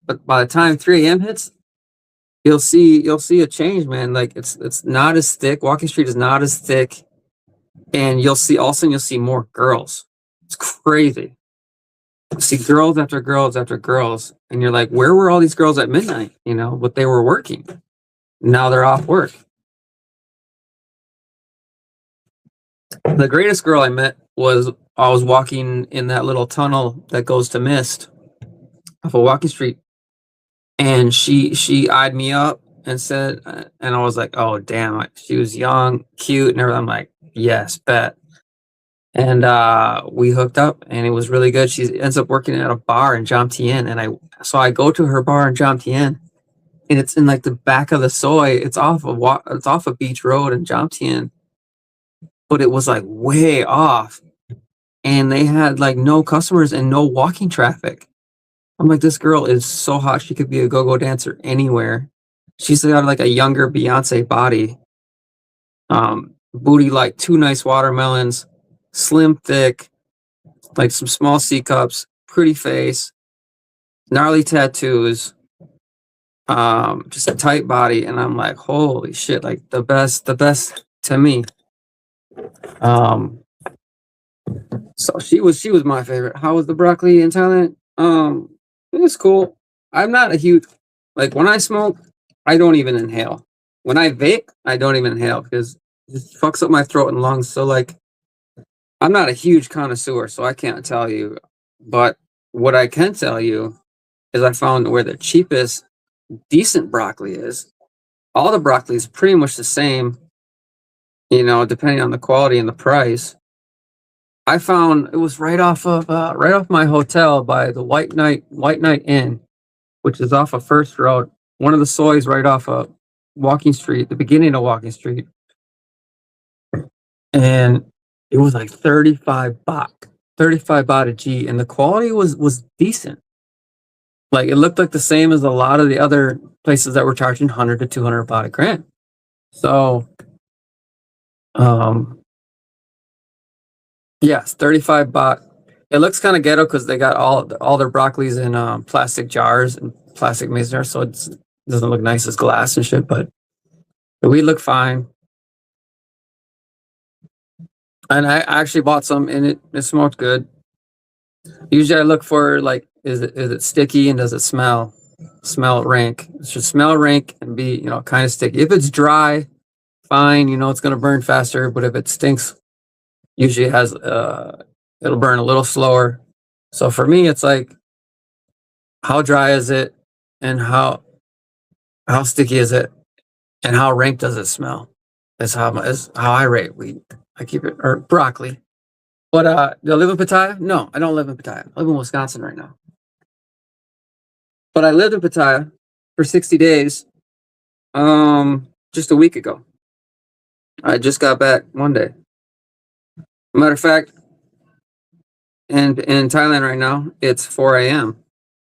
But by the time 3 a.m. hits, you'll see a change, man. Like it's not as thick. Walking Street is not as thick, and all of a sudden you'll see more girls. It's crazy. You see girls after girls after girls, and you're like, where were all these girls at midnight? But they were working. Now they're off work. The greatest girl I met was I was walking in that little tunnel that goes to Myst off of Walking Street. And she eyed me up and said, and I was like, oh, damn. She was young, cute, and everything. I'm like, yes, bet. And we hooked up, and it was really good. She ends up working at a bar in Jomtien. And so I go to her bar in Jomtien, and it's in like the back of the Soi. It's off a beach road in Jomtien, but it was like way off, and they had like no customers and no walking traffic. I'm like, this girl is so hot. She could be a go-go dancer anywhere. She's got like a younger Beyonce body. Booty like 2 nice watermelons, slim, thick, like some small C cups, pretty face, gnarly tattoos, just a tight body. And I'm like, holy shit, like the best to me. So she was my favorite. How was the broccoli in Thailand? It was cool. I'm not a huge, like when I smoke, I don't even inhale. When I vape, I don't even inhale because it just fucks up my throat and lungs. So like, I'm not a huge connoisseur, so I can't tell you. But what I can tell you is I found where the cheapest, decent broccoli is. All the broccoli is pretty much the same, you know, depending on the quality and the price. I found it was right off my hotel by the White Knight Inn, which is off of First Road. One of the soys right off of Walking Street, the beginning of Walking Street, and it was like 35 baht a G, and the quality was decent. Like it looked like the same as a lot of the other places that were charging 100 to 200 baht a gram. So, yes, 35 baht. It looks kind of ghetto because they got all their broccolis in plastic jars and plastic mason jars, so it doesn't look nice as glass and shit. But we look fine. And I actually bought some, and it smoked good. Usually, I look for like, is it sticky and does it smell rank? It should smell rank and be kind of sticky. If it's dry, fine, it's gonna burn faster. But if it stinks, usually it has it'll burn a little slower. So for me, it's like, how dry is it, and how sticky is it, and how rank does it smell? Is how I rate weed. I keep it, or broccoli. But do I live in Pattaya? No, I don't live in Pattaya. I live in Wisconsin right now. But I lived in Pattaya for 60 days just a week ago. I just got back Monday. Matter of fact, and in Thailand right now, it's 4 a.m.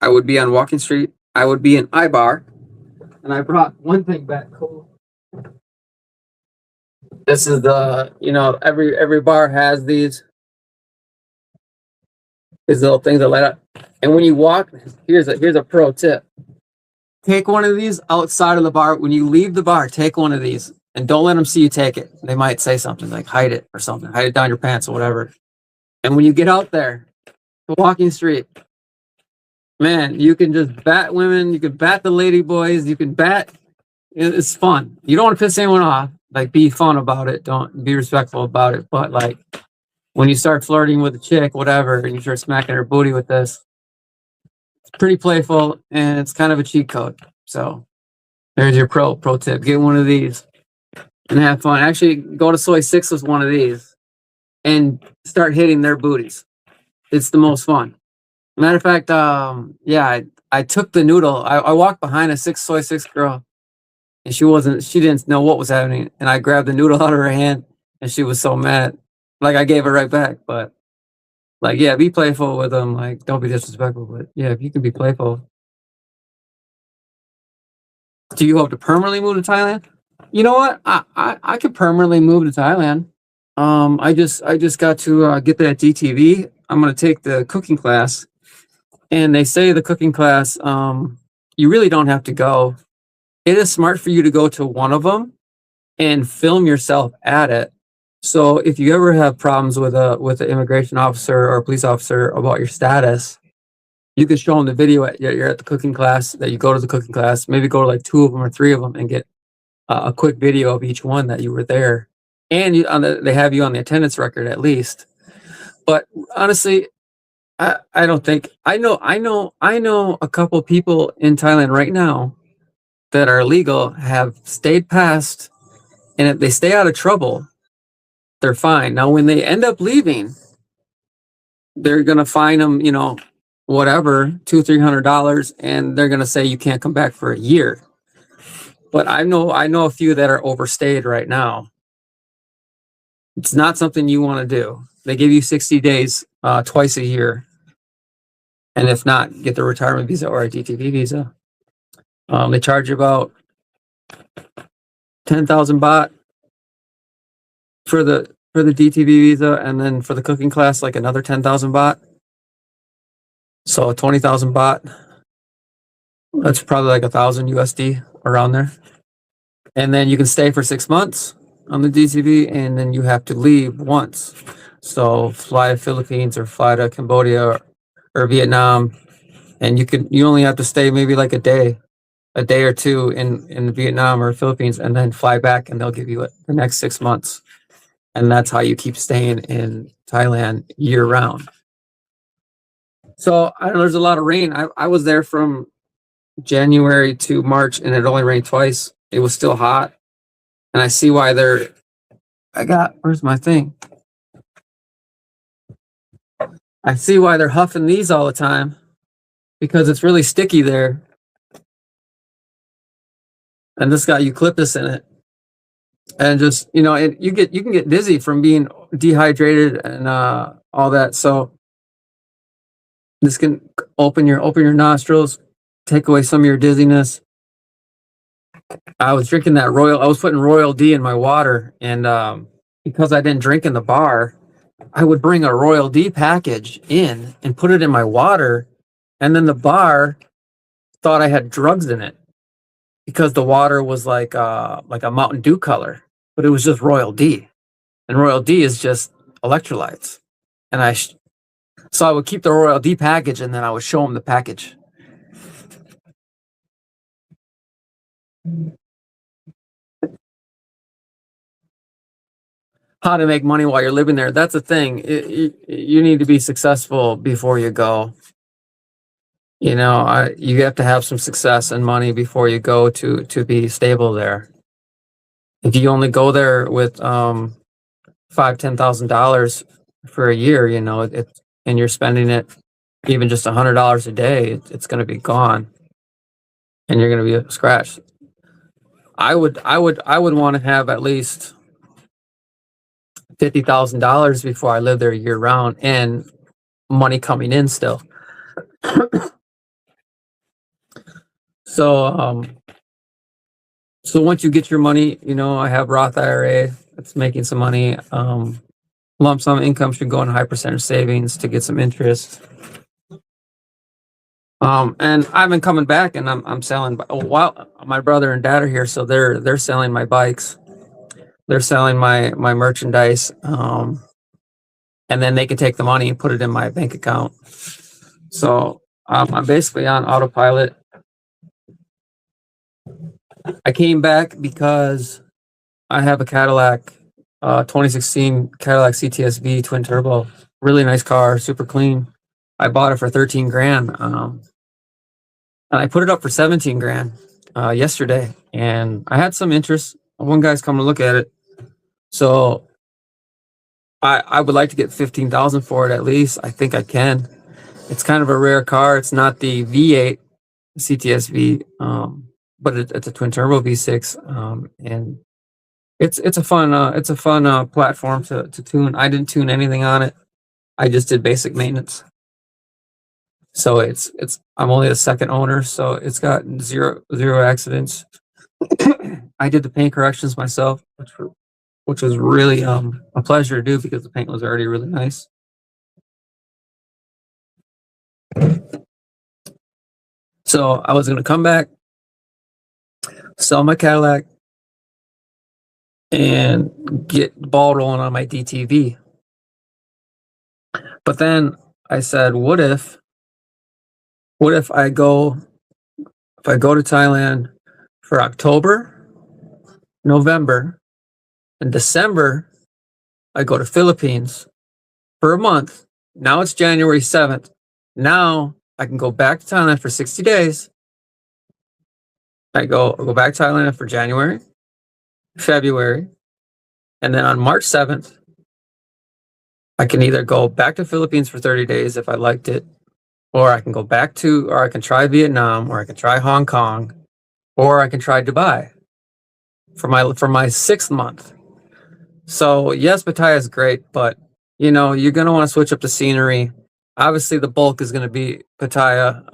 I would be on Walking Street. I would be in iBar. And I brought one thing back. Cool. This is the, every bar has these little things that light up. And when you walk, here's a pro tip. Take one of these outside of the bar. When you leave the bar, take one of these and don't let them see you take it. They might say something like hide it or something, hide it down your pants or whatever. And when you get out there, the Walking Street, man, you can just bat women. You can bat the lady boys. You can bat. It's fun. You don't want to piss anyone off. Like, be fun about it. Don't be respectful about it. But like, when you start flirting with a chick, whatever, and you start smacking her booty with this, it's pretty playful and it's kind of a cheat code. So there's your pro tip. Get one of these and have fun. Actually, go to Soi 6 with one of these and start hitting their booties. It's the most fun. Matter of fact, I took the noodle. I walked behind a Soi 6 girl, and she didn't know what was happening. And I grabbed the noodle out of her hand, and she was so mad. Like, I gave it right back. But like, yeah, be playful with them. Like, don't be disrespectful. But yeah, if you can be playful. Do you hope to permanently move to Thailand? You know what? I could permanently move to Thailand. I just got to get that DTV. I'm gonna take the cooking class, and they say the cooking class, you really don't have to go. It is smart for you to go to one of them and film yourself at it. So if you ever have problems with an immigration officer or a police officer about your status, you can show them the video you're at the cooking class, that you go to the cooking class, maybe go to like 2 of them or 3 of them and get a quick video of each one that you were there. And they have you on the attendance record at least. But honestly, I don't think, I know a couple people in Thailand right now that are illegal, have stayed past, and if they stay out of trouble, they're fine. Now, when they end up leaving, they're gonna fine them, whatever, $200-300, and they're gonna say you can't come back for a year. But I know a few that are overstayed right now. It's not something you want to do. They give you 60 days twice a year. And if not, get the retirement visa or a DTV visa. They charge you about 10,000 baht for the DTV visa, and then for the cooking class, like another 10,000 baht. So 20,000 baht. That's probably like 1,000 USD around there. And then you can stay for 6 months on the DTV, and then you have to leave once. So fly to Philippines or fly to Cambodia or Vietnam, and you only have to stay maybe like a day or two in Vietnam or Philippines, and then fly back, and they'll give you the next 6 months. And that's how you keep staying in Thailand year round. So I know there's a lot of rain. I was there from January to March, and it only rained twice. It was still hot. And I see why where's my thing? I see why they're huffing these all the time, because it's really sticky there. And this got eucalyptus in it. And just, you can get dizzy from being dehydrated and all that. So this can open your nostrils, take away some of your dizziness. I was drinking I was putting Royal D in my water, and because I didn't drink in the bar, I would bring a Royal D package in and put it in my water, and then the bar thought I had drugs in it because the water was like a Mountain Dew color, but it was just Royal D, and Royal D is just electrolytes. And so I would keep the Royal D package, and then I would show them the package. How to make money while you're living there. That's the thing. You need to be successful before you go. You have to have some success and money before you go to be stable there. If you only go there with $5,000-$10,000 for a year, and you're spending it even just $100 a day, it's going to be gone, and you're going to be scratched. I would want to have at least $50,000 before I live there year round, and money coming in still. So once you get your money, I have Roth IRA that's making some money. Lump sum income should go in high percentage savings to get some interest. And I've been coming back, and I'm selling. While my brother and dad are here, so they're selling my bikes. They're selling my merchandise, and then they can take the money and put it in my bank account. So I'm basically on autopilot. I came back because I have a Cadillac, 2016 Cadillac CTS-V twin turbo, really nice car, super clean. I bought it for 13 grand, and I put it up for 17 grand yesterday, and I had some interest. One guy's coming to look at it, so I would like to get 15,000 for it at least. I think I can. It's kind of a rare car. It's not the V8 CTS-V, but it's a twin turbo V6, and it's a fun platform to tune. I didn't tune anything on it. I just did basic maintenance. So I'm only the second owner, so it's got zero accidents. I did the paint corrections myself, which was really a pleasure to do because the paint was already really nice. So I was going to come back, sell my Cadillac, and get the ball rolling on my DTV. But then I said, what if I go to Thailand for October, November, and December, I go to Philippines for a month. Now it's January 7th. Now I can go back to Thailand for 60 days. I'll go back to Thailand for January, February, and then on March 7th, I can either go back to Philippines for 30 days if I liked it, or I can try Vietnam, or I can try Hong Kong, or I can try Dubai. for my 6th month. So yes, Pattaya is great, but you know, you're gonna want to switch up the scenery. Obviously, the bulk is gonna be Pattaya,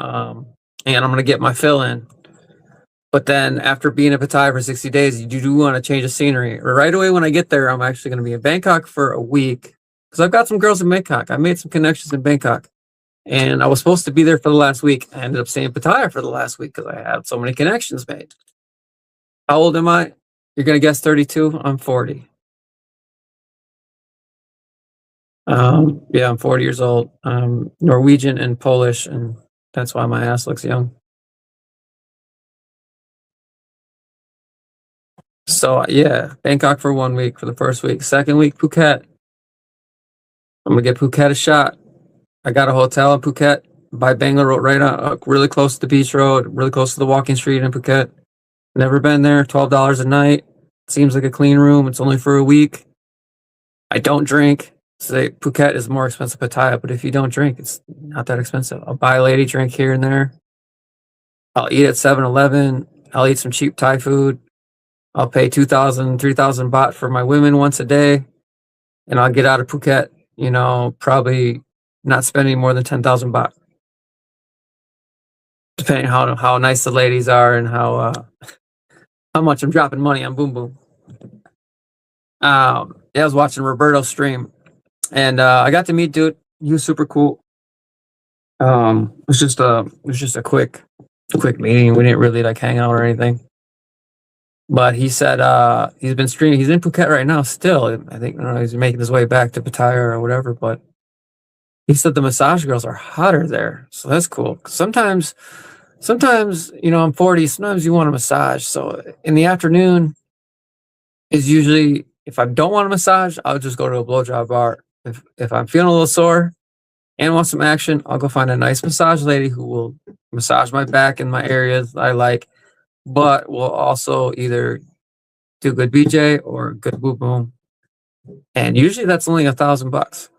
and I'm gonna get my fill in. But then after being in Pattaya for 60 days, you do want to change the scenery. Right away when I get there, I'm actually going to be in Bangkok for a week because I've got some girls in Bangkok. I made some connections in Bangkok, and I was supposed to be there for the last week. I ended up staying in Pattaya for the last week because I had so many connections made. How old am I? You're going to guess 32? I'm 40. Yeah, I'm 40 years old. I'm Norwegian and Polish, and that's why my ass looks young. So yeah, Bangkok for 1 week for the first week. Second week, Phuket. I'm gonna get Phuket a shot. I got a hotel in Phuket by Bangalore Road, right on, really close to the beach road, really close to the walking street in Phuket. Never been there. $12 a night. Seems like a clean room. It's only for a week. I don't drink. So Phuket is more expensive than Pattaya, but if you don't drink, it's not that expensive. I'll buy a lady drink here and there. I'll eat at 7-Eleven. I'll eat some cheap Thai food. I'll pay 2,000, 3,000 baht for my women once a day, and I'll get out of Phuket, you know, probably not spending more than 10,000 baht, depending how nice the ladies are and how much I'm dropping money on Boom Boom. Yeah, I was watching Roberto's stream, and I got to meet dude. He was super cool. It was just a quick meeting. We didn't really like hang out or anything. But he said he's been streaming. He's in Phuket right now still. I think, I don't know, he's making his way back to Pattaya or whatever. But he said the massage girls are hotter there. So that's cool. Sometimes, you know, I'm 40. Sometimes you want a massage. So in the afternoon is usually, if I don't want a massage, I'll just go to a blowjob bar. If I'm feeling a little sore and want some action, I'll go find a nice massage lady who will massage my back in my areas I like, but will also either do good BJ or good boom boom. And usually that's only $1,000.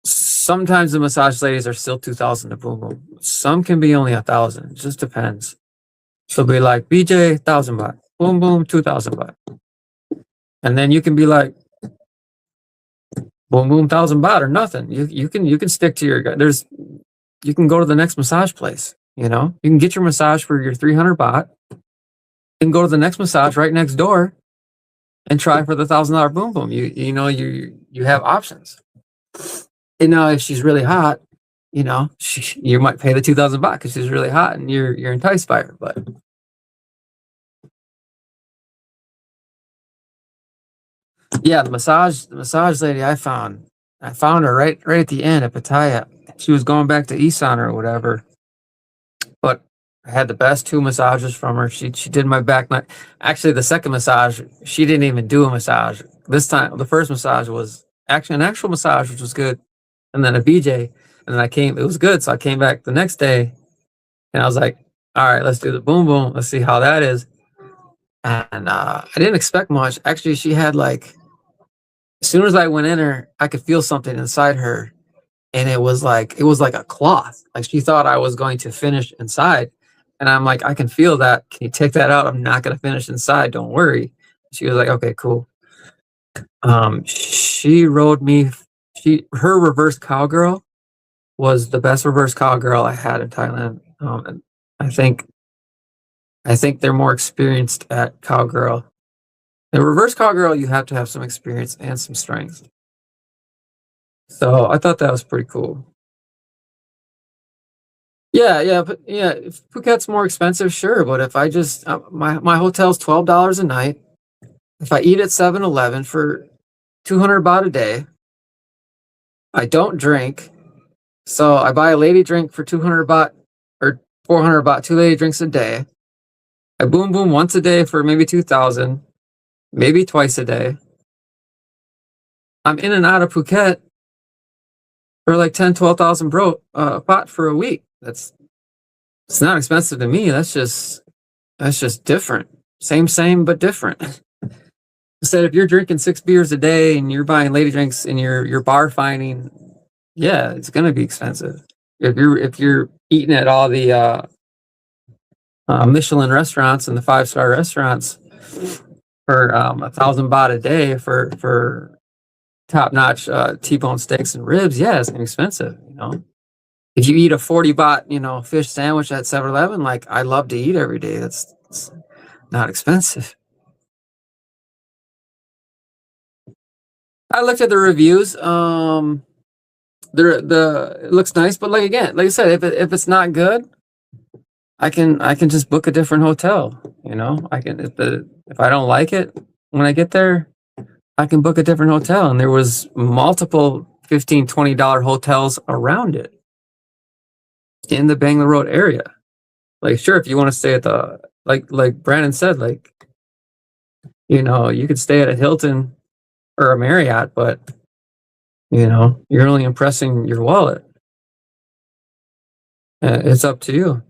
Sometimes the massage ladies are still 2,000 to boom boom. Some can be only 1,000. It just depends. So be like BJ 1,000 baht, boom boom 2,000 baht, and then you can be like boom boom 1,000 baht or nothing. You can stick to your you can go to the next massage place. You know, you can get your massage for your 300 baht and go to the next massage right next door and try for the $1,000 boom boom. You know, you have options. And now if she's really hot, you know, you might pay the 2,000 baht because she's really hot and you're enticed by her. But yeah, the massage lady I found her right at the end at Pattaya. She was going back to Isan or whatever. But I had the best 2 massages from her. She did my back. Actually, the second massage, she didn't even do a massage. This time, the first massage was actually an actual massage, which was good. And then a BJ. And then it was good. So I came back the next day and I was like, all right, let's do the boom boom. Let's see how that is. And I didn't expect much. Actually, she had like, as soon as I went in her, I could feel something inside her. And it was like a cloth. Like she thought I was going to finish inside. And I'm like, I can feel that. Can you take that out? I'm not going to finish inside. Don't worry. She was like, okay, cool. She rode me. Her reverse cowgirl was the best reverse cowgirl I had in Thailand. And I think they're more experienced at cowgirl. The reverse cowgirl, you have to have some experience and some strength. So I thought that was pretty cool. Yeah, but yeah, if Phuket's more expensive, sure. But if I just my hotel's $12 a night. If I eat at 7-Eleven for 200 baht a day, I don't drink. So I buy a lady drink for 200 baht or 400 baht, 2 lady drinks a day. I boom boom once a day for maybe 2,000, maybe twice a day. I'm in and out of Phuket for like 10-12,000 baht for a week. It's not expensive to me. That's just different. Same, but different. Instead, if you're drinking 6 beers a day and you're buying lady drinks and you're bar fining, yeah, it's gonna be expensive. If you're eating at all the Michelin restaurants and the 5-star restaurants for 1,000 baht a day for top-notch T-bone steaks and ribs. Yeah, it's expensive, you know. If you eat a 40 baht, you know, fish sandwich at 7-Eleven, like I love to eat every day. It's not expensive. I looked at the reviews. It looks nice, but like I said, if it's not good, I can just book a different hotel. You know, if I don't like it when I get there, I can book a different hotel. And there was multiple $15, $20 hotels around it in the Bangalore Road area. Like, sure, if you want to stay at the like Brandon said, like, you know, you could stay at a Hilton or a Marriott, but you know, you're only impressing your wallet. It's up to you.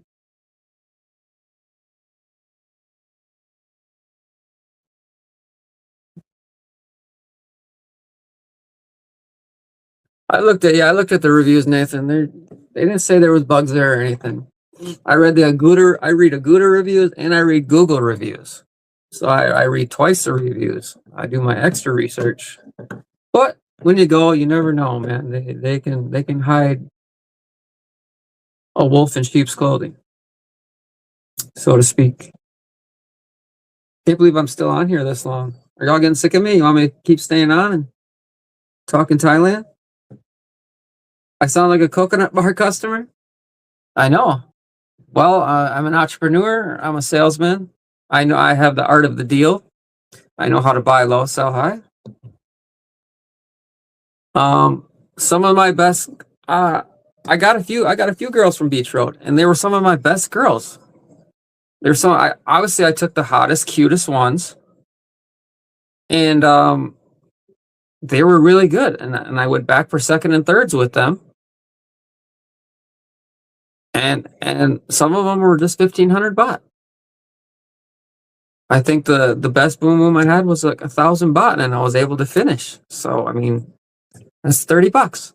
I looked at the reviews, Nathan. They didn't say there was bugs there or anything. I read Agoda reviews and I read Google reviews. So I read twice the reviews. I do my extra research. But when you go, you never know, man. They can hide a wolf in sheep's clothing, so to speak. Can't believe I'm still on here this long. Are y'all getting sick of me? You want me to keep staying on and talking Thailand? I sound like a coconut bar customer? I know. Well, I'm an entrepreneur. I'm a salesman. I know I have the art of the deal. I know how to buy low, sell high. Some of my best, I got a few girls from Beach Road, and they were some of my best girls. There's some, obviously I took the hottest, cutest ones, and they were really good, and I went back for second and thirds with them, and some of them were just 1,500 baht. I think the best boom boom I had was like 1,000 baht, and I was able to finish. So I mean, that's $30.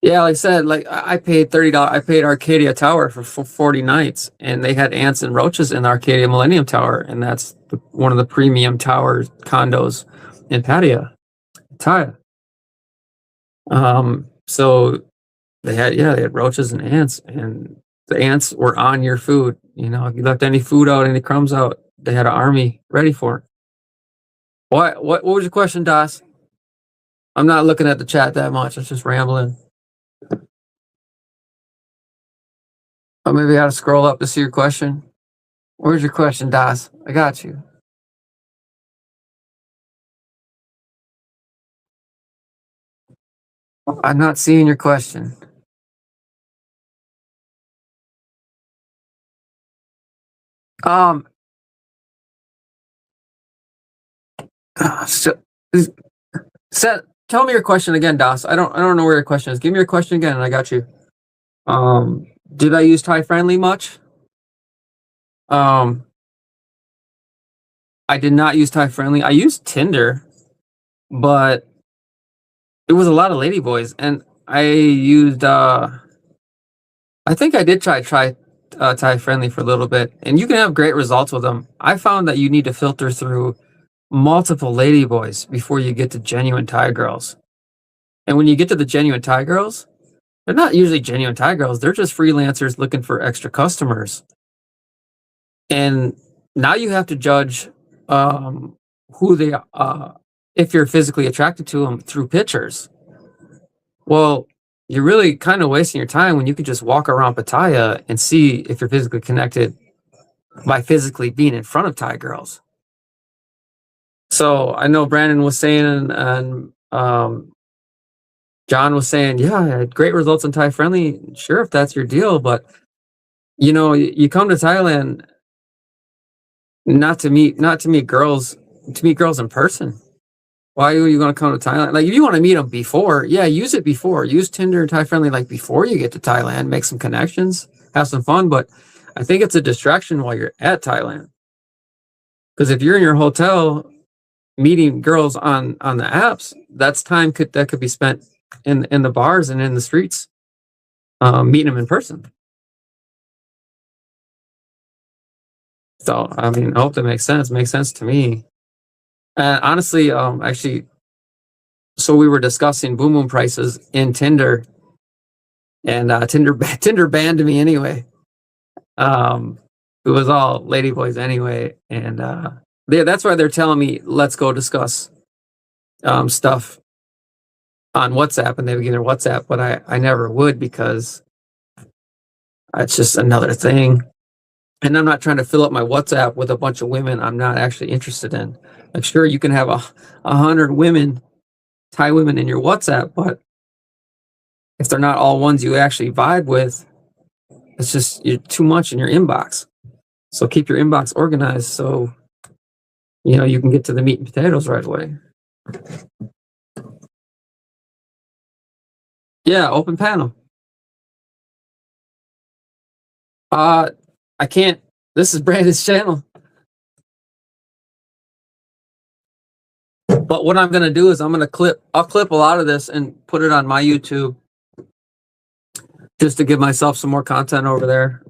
Yeah, like I said, like I paid $30. I paid Arcadia Tower for 40 nights, and they had ants and roaches in the Arcadia Millennium Tower, and that's one of the premium tower condos in Pattaya. So they had roaches and ants, and the ants were on your food. You know, if you left any food out, any crumbs out, they had an army ready for it. What was your question, Das? I'm not looking at the chat that much. It's just rambling. Oh, maybe I gotta scroll up to see your question. Where's your question, Das? I got you. I'm not seeing your question. Tell me your question again, Das. I don't know where your question is. Give me your question again, and I got you. Did I use Thai Friendly much? I did not use Thai Friendly. I used Tinder, but it was a lot of ladyboys, and I used. I think I did try Thai Friendly for a little bit, and you can have great results with them. I found that you need to filter through multiple ladyboys before you get to genuine Thai girls. And when you get to the genuine Thai girls, they're not usually genuine Thai girls. They're just freelancers looking for extra customers. And now you have to judge who they if you're physically attracted to them through pictures. Well, you're really kind of wasting your time when you could just walk around Pattaya and see if you're physically connected by physically being in front of Thai girls. So I know Brandon was saying, and John was saying, yeah, I had great results in Thai Friendly. Sure, if that's your deal, but you know, you come to Thailand not to meet girls in person. Why are you going to come to Thailand? Like, if you want to meet them before, yeah, use it before. Use Tinder and Thai Friendly like before you get to Thailand. Make some connections, have some fun. But I think it's a distraction while you're at Thailand. Because if you're in your hotel meeting girls on the apps, that's time that could be spent in the bars and in the streets, meeting them in person. So I mean, I hope that makes sense. Makes sense to me. And honestly, actually, so we were discussing boom boom prices in Tinder, and Tinder banned me anyway. It was all ladyboys anyway, and that's why they're telling me let's go discuss stuff on WhatsApp, and they would give their WhatsApp, but I never would because it's just another thing. And I'm not trying to fill up my WhatsApp with a bunch of women I'm not actually interested in. Like, sure, you can have 100 women, Thai women in your WhatsApp, but if they're not all ones you actually vibe with, it's just you're too much in your inbox. So keep your inbox organized so you can get to the meat and potatoes right away. Yeah, open panel. I can't. This is Brandon's channel. But what I'm gonna do is I'll clip a lot of this and put it on my YouTube just to give myself some more content over there.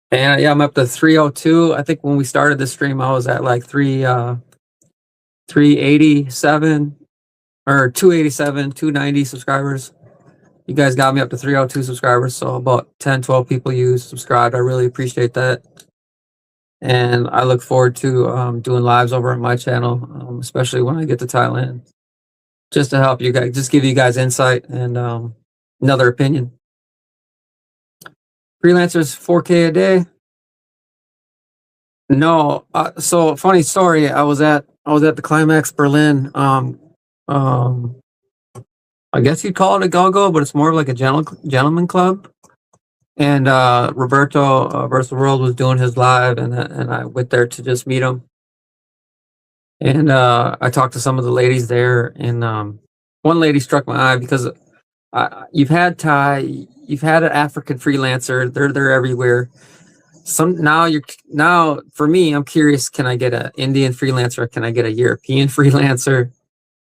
And yeah, I'm up to 302. I think when we started this stream, I was at like 387 or 287, 290 subscribers. You guys got me up to 302 subscribers, so about 10, 12 people you subscribed. I really appreciate that. And I look forward to doing lives over on my channel, especially when I get to Thailand, just to help you guys, just give you guys insight and another opinion. Freelancers 4K a day. No, so funny story. I was at the Climax Berlin. I guess you'd call it a go-go, but it's more like a gentleman club. And Roberto versus the World was doing his live, and I went there to just meet him. And I talked to some of the ladies there, and one lady struck my eye because you've had Thai, you've had an African freelancer. They're everywhere. Now for me, I'm curious. Can I get an Indian freelancer? Can I get a European freelancer?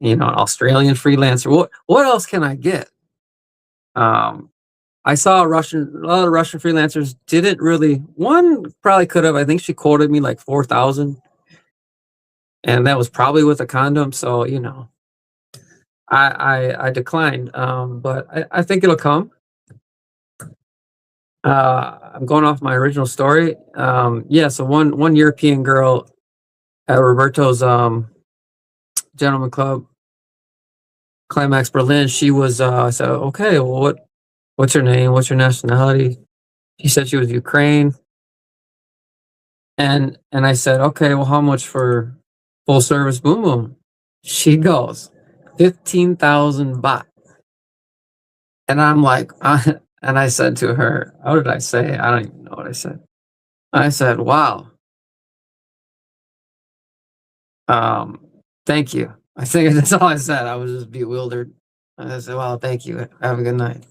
An Australian freelancer. What else can I get? I saw a lot of Russian freelancers didn't really. One probably could have. I think she quoted me like 4,000, and that was probably with a condom. So I declined. But I think it'll come. I'm going off my original story. Yeah. So one European girl at Roberto's gentleman club, Climax Berlin. She was. I said, okay, well, what's your name? What's your nationality? She said she was Ukraine. And I said, okay, well, how much for full service boom boom? She goes, 15,000 baht. And I'm like, and I said to her, how did I say? I don't even know what I said. I said, wow. Thank you. I think that's all I said. I was just bewildered. I said, well, thank you. Have a good night.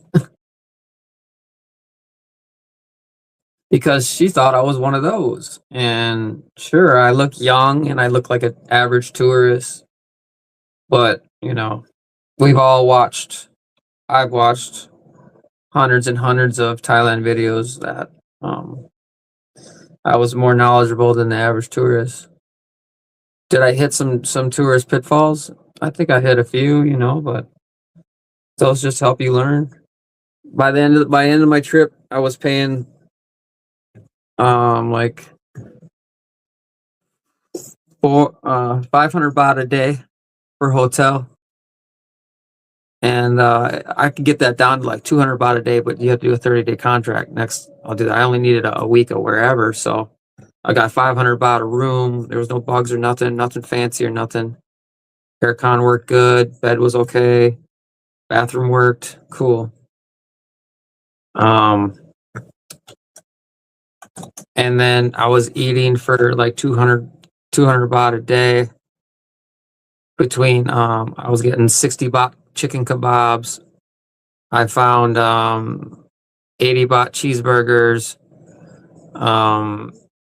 Because she thought I was one of those. And sure, I look young and I look like an average tourist. But, I've watched hundreds and hundreds of Thailand videos that I was more knowledgeable than the average tourist. Did I hit some tourist pitfalls? I think I hit a few, but those just help you learn. By the end of my trip, I was paying like 500 baht a day for hotel. And I could get that down to like 200 baht a day, but you have to do a 30-day contract. Next, I'll do that. I only needed a week or wherever, so I got 500 baht a room. There was no bugs or nothing fancy or nothing. Aircon worked good. Bed was okay. Bathroom worked. Cool. And then I was eating for like 200 baht a day. Between I was getting 60 baht chicken kebabs. I found 80 baht cheeseburgers.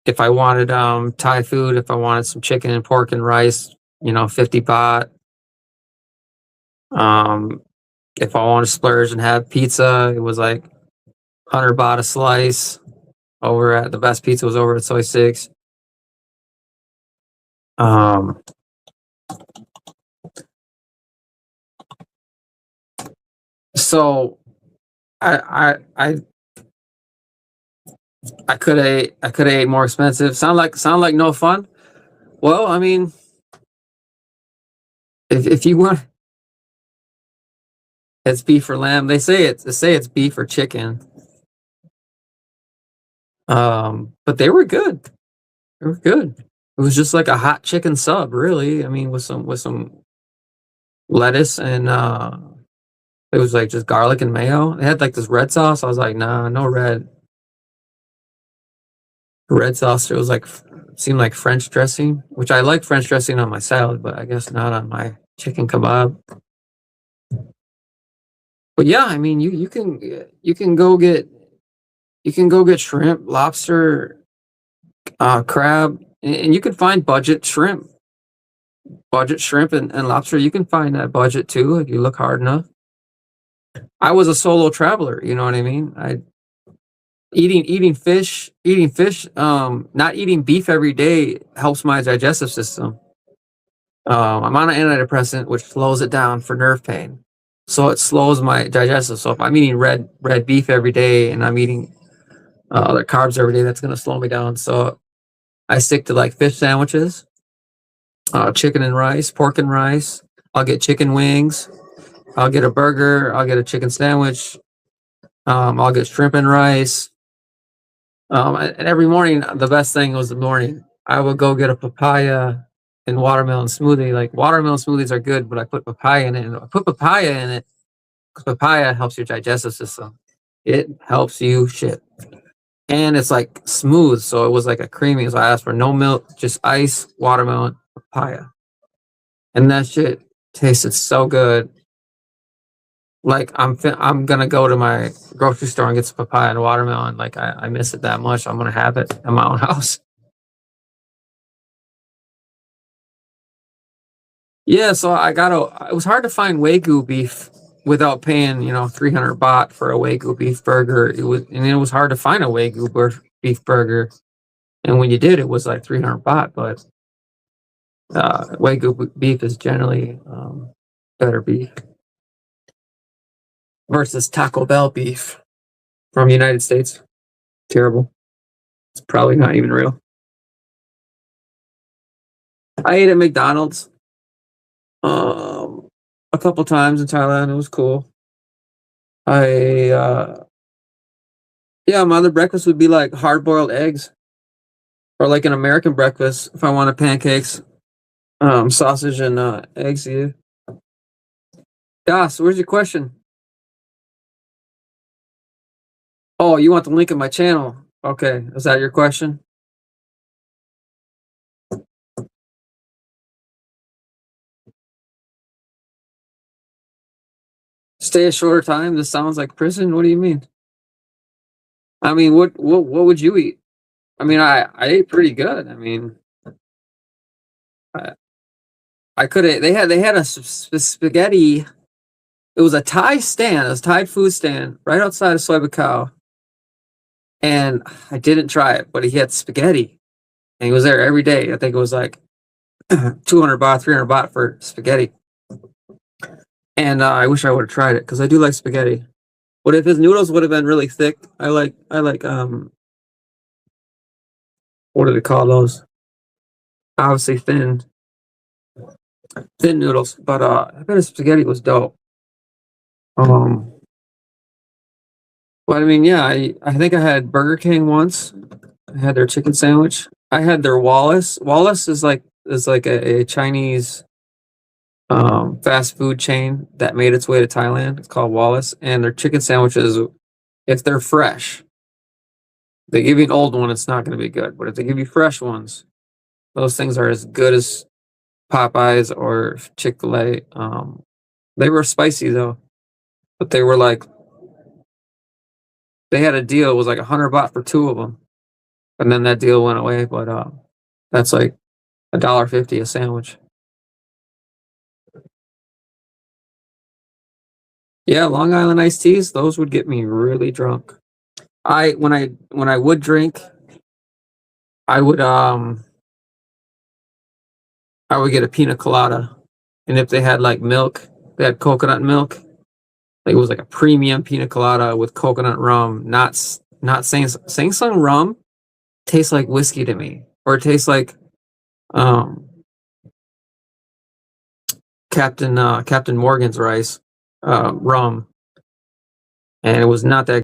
If I wanted Thai food, if I wanted some chicken and pork and rice, 50 baht. If I want to splurge and have pizza, it was like 100 baht a slice. Over at the best pizza was over at Soi 6. So I could have ate more expensive. Sound like no fun. Well, I mean, if you want, it's beef or lamb. They say it's beef or chicken. But they were good. They were good. It was just like a hot chicken sub, really. I mean, with some lettuce and it was like just garlic and mayo. It had like this red sauce. I was like, nah, no red sauce. It was like seemed like French dressing, which I like French dressing on my salad, but I guess not on my chicken kebab. But yeah, I mean, you can go get shrimp, lobster, crab, and you can find budget shrimp and lobster. You can find that budget too if you look hard enough. I was a solo traveler, you know what I mean? Eating fish, not eating beef every day helps my digestive system. I'm on an antidepressant, which slows it down for nerve pain. So it slows my digestive. So if I'm eating red beef every day and I'm eating other carbs every day, that's going to slow me down. So I stick to like fish sandwiches, chicken and rice, pork and rice. I'll get chicken wings. I'll get a burger. I'll get a chicken sandwich. I'll get shrimp and rice. And every morning, the best thing was the morning. I would go get a papaya and watermelon smoothie. Like watermelon smoothies are good, but I put papaya in it. And I put papaya in it because papaya helps your digestive system. It helps you shit. And it's like smooth, so it was like a creamy. So I asked for no milk, just ice, watermelon, papaya. And that shit tasted so good. Like I'm gonna go to my grocery store and get some papaya and watermelon. Like I miss it that much. I'm gonna have it at my own house. Yeah, so it was hard to find Wagyu beef without paying, 300 baht for a Wagyu beef burger. It was hard to find a Wagyu beef burger. And when you did, it was like 300 baht, but Wagyu beef is generally better beef versus Taco Bell beef from the United States. Terrible. It's probably not even real. I ate at McDonald's a couple times in Thailand. It was cool. My other breakfast would be like hard-boiled eggs, or like an American breakfast if I wanted pancakes, sausage and eggs. Yeah. Das, where's your question? Oh, you want the link in my channel? Okay, is that your question? Stay a shorter time? This sounds like prison. What do you mean? I mean, what would you eat? I mean, I ate pretty good. I mean, I could have. They had a spaghetti. It was a Thai stand. It was a Thai food stand right outside of Soi Buakhao. And I didn't try it, but he had spaghetti, and he was there every day. I think it was like 200 baht, 300 baht for spaghetti. And I wish I would have tried it because I do like spaghetti. But if his noodles would have been really thick, I like what do they call those? Obviously thin noodles. But I bet his spaghetti was dope. But I mean, yeah, I think I had Burger King once. I had their chicken sandwich. I had their Wallace. Wallace is like a Chinese fast food chain that made its way to Thailand. It's called Wallace, and their chicken sandwiches, if they're fresh, they give you an old one, it's not going to be good. But if they give you fresh ones, those things are as good as Popeyes or Chick-fil-A. They were spicy though, but they were like, they had a deal. It was like 100 baht for 2 of them, and then that deal went away. But that's like $1.50 a sandwich. Yeah, Long Island iced teas, those would get me really drunk. When I would drink, I would get a pina colada. And if they had like milk, they had coconut milk. Like it was like a premium pina colada with coconut rum, not Sang rum tastes like whiskey to me. Or it tastes like Captain Morgan's rice rum. And it was not that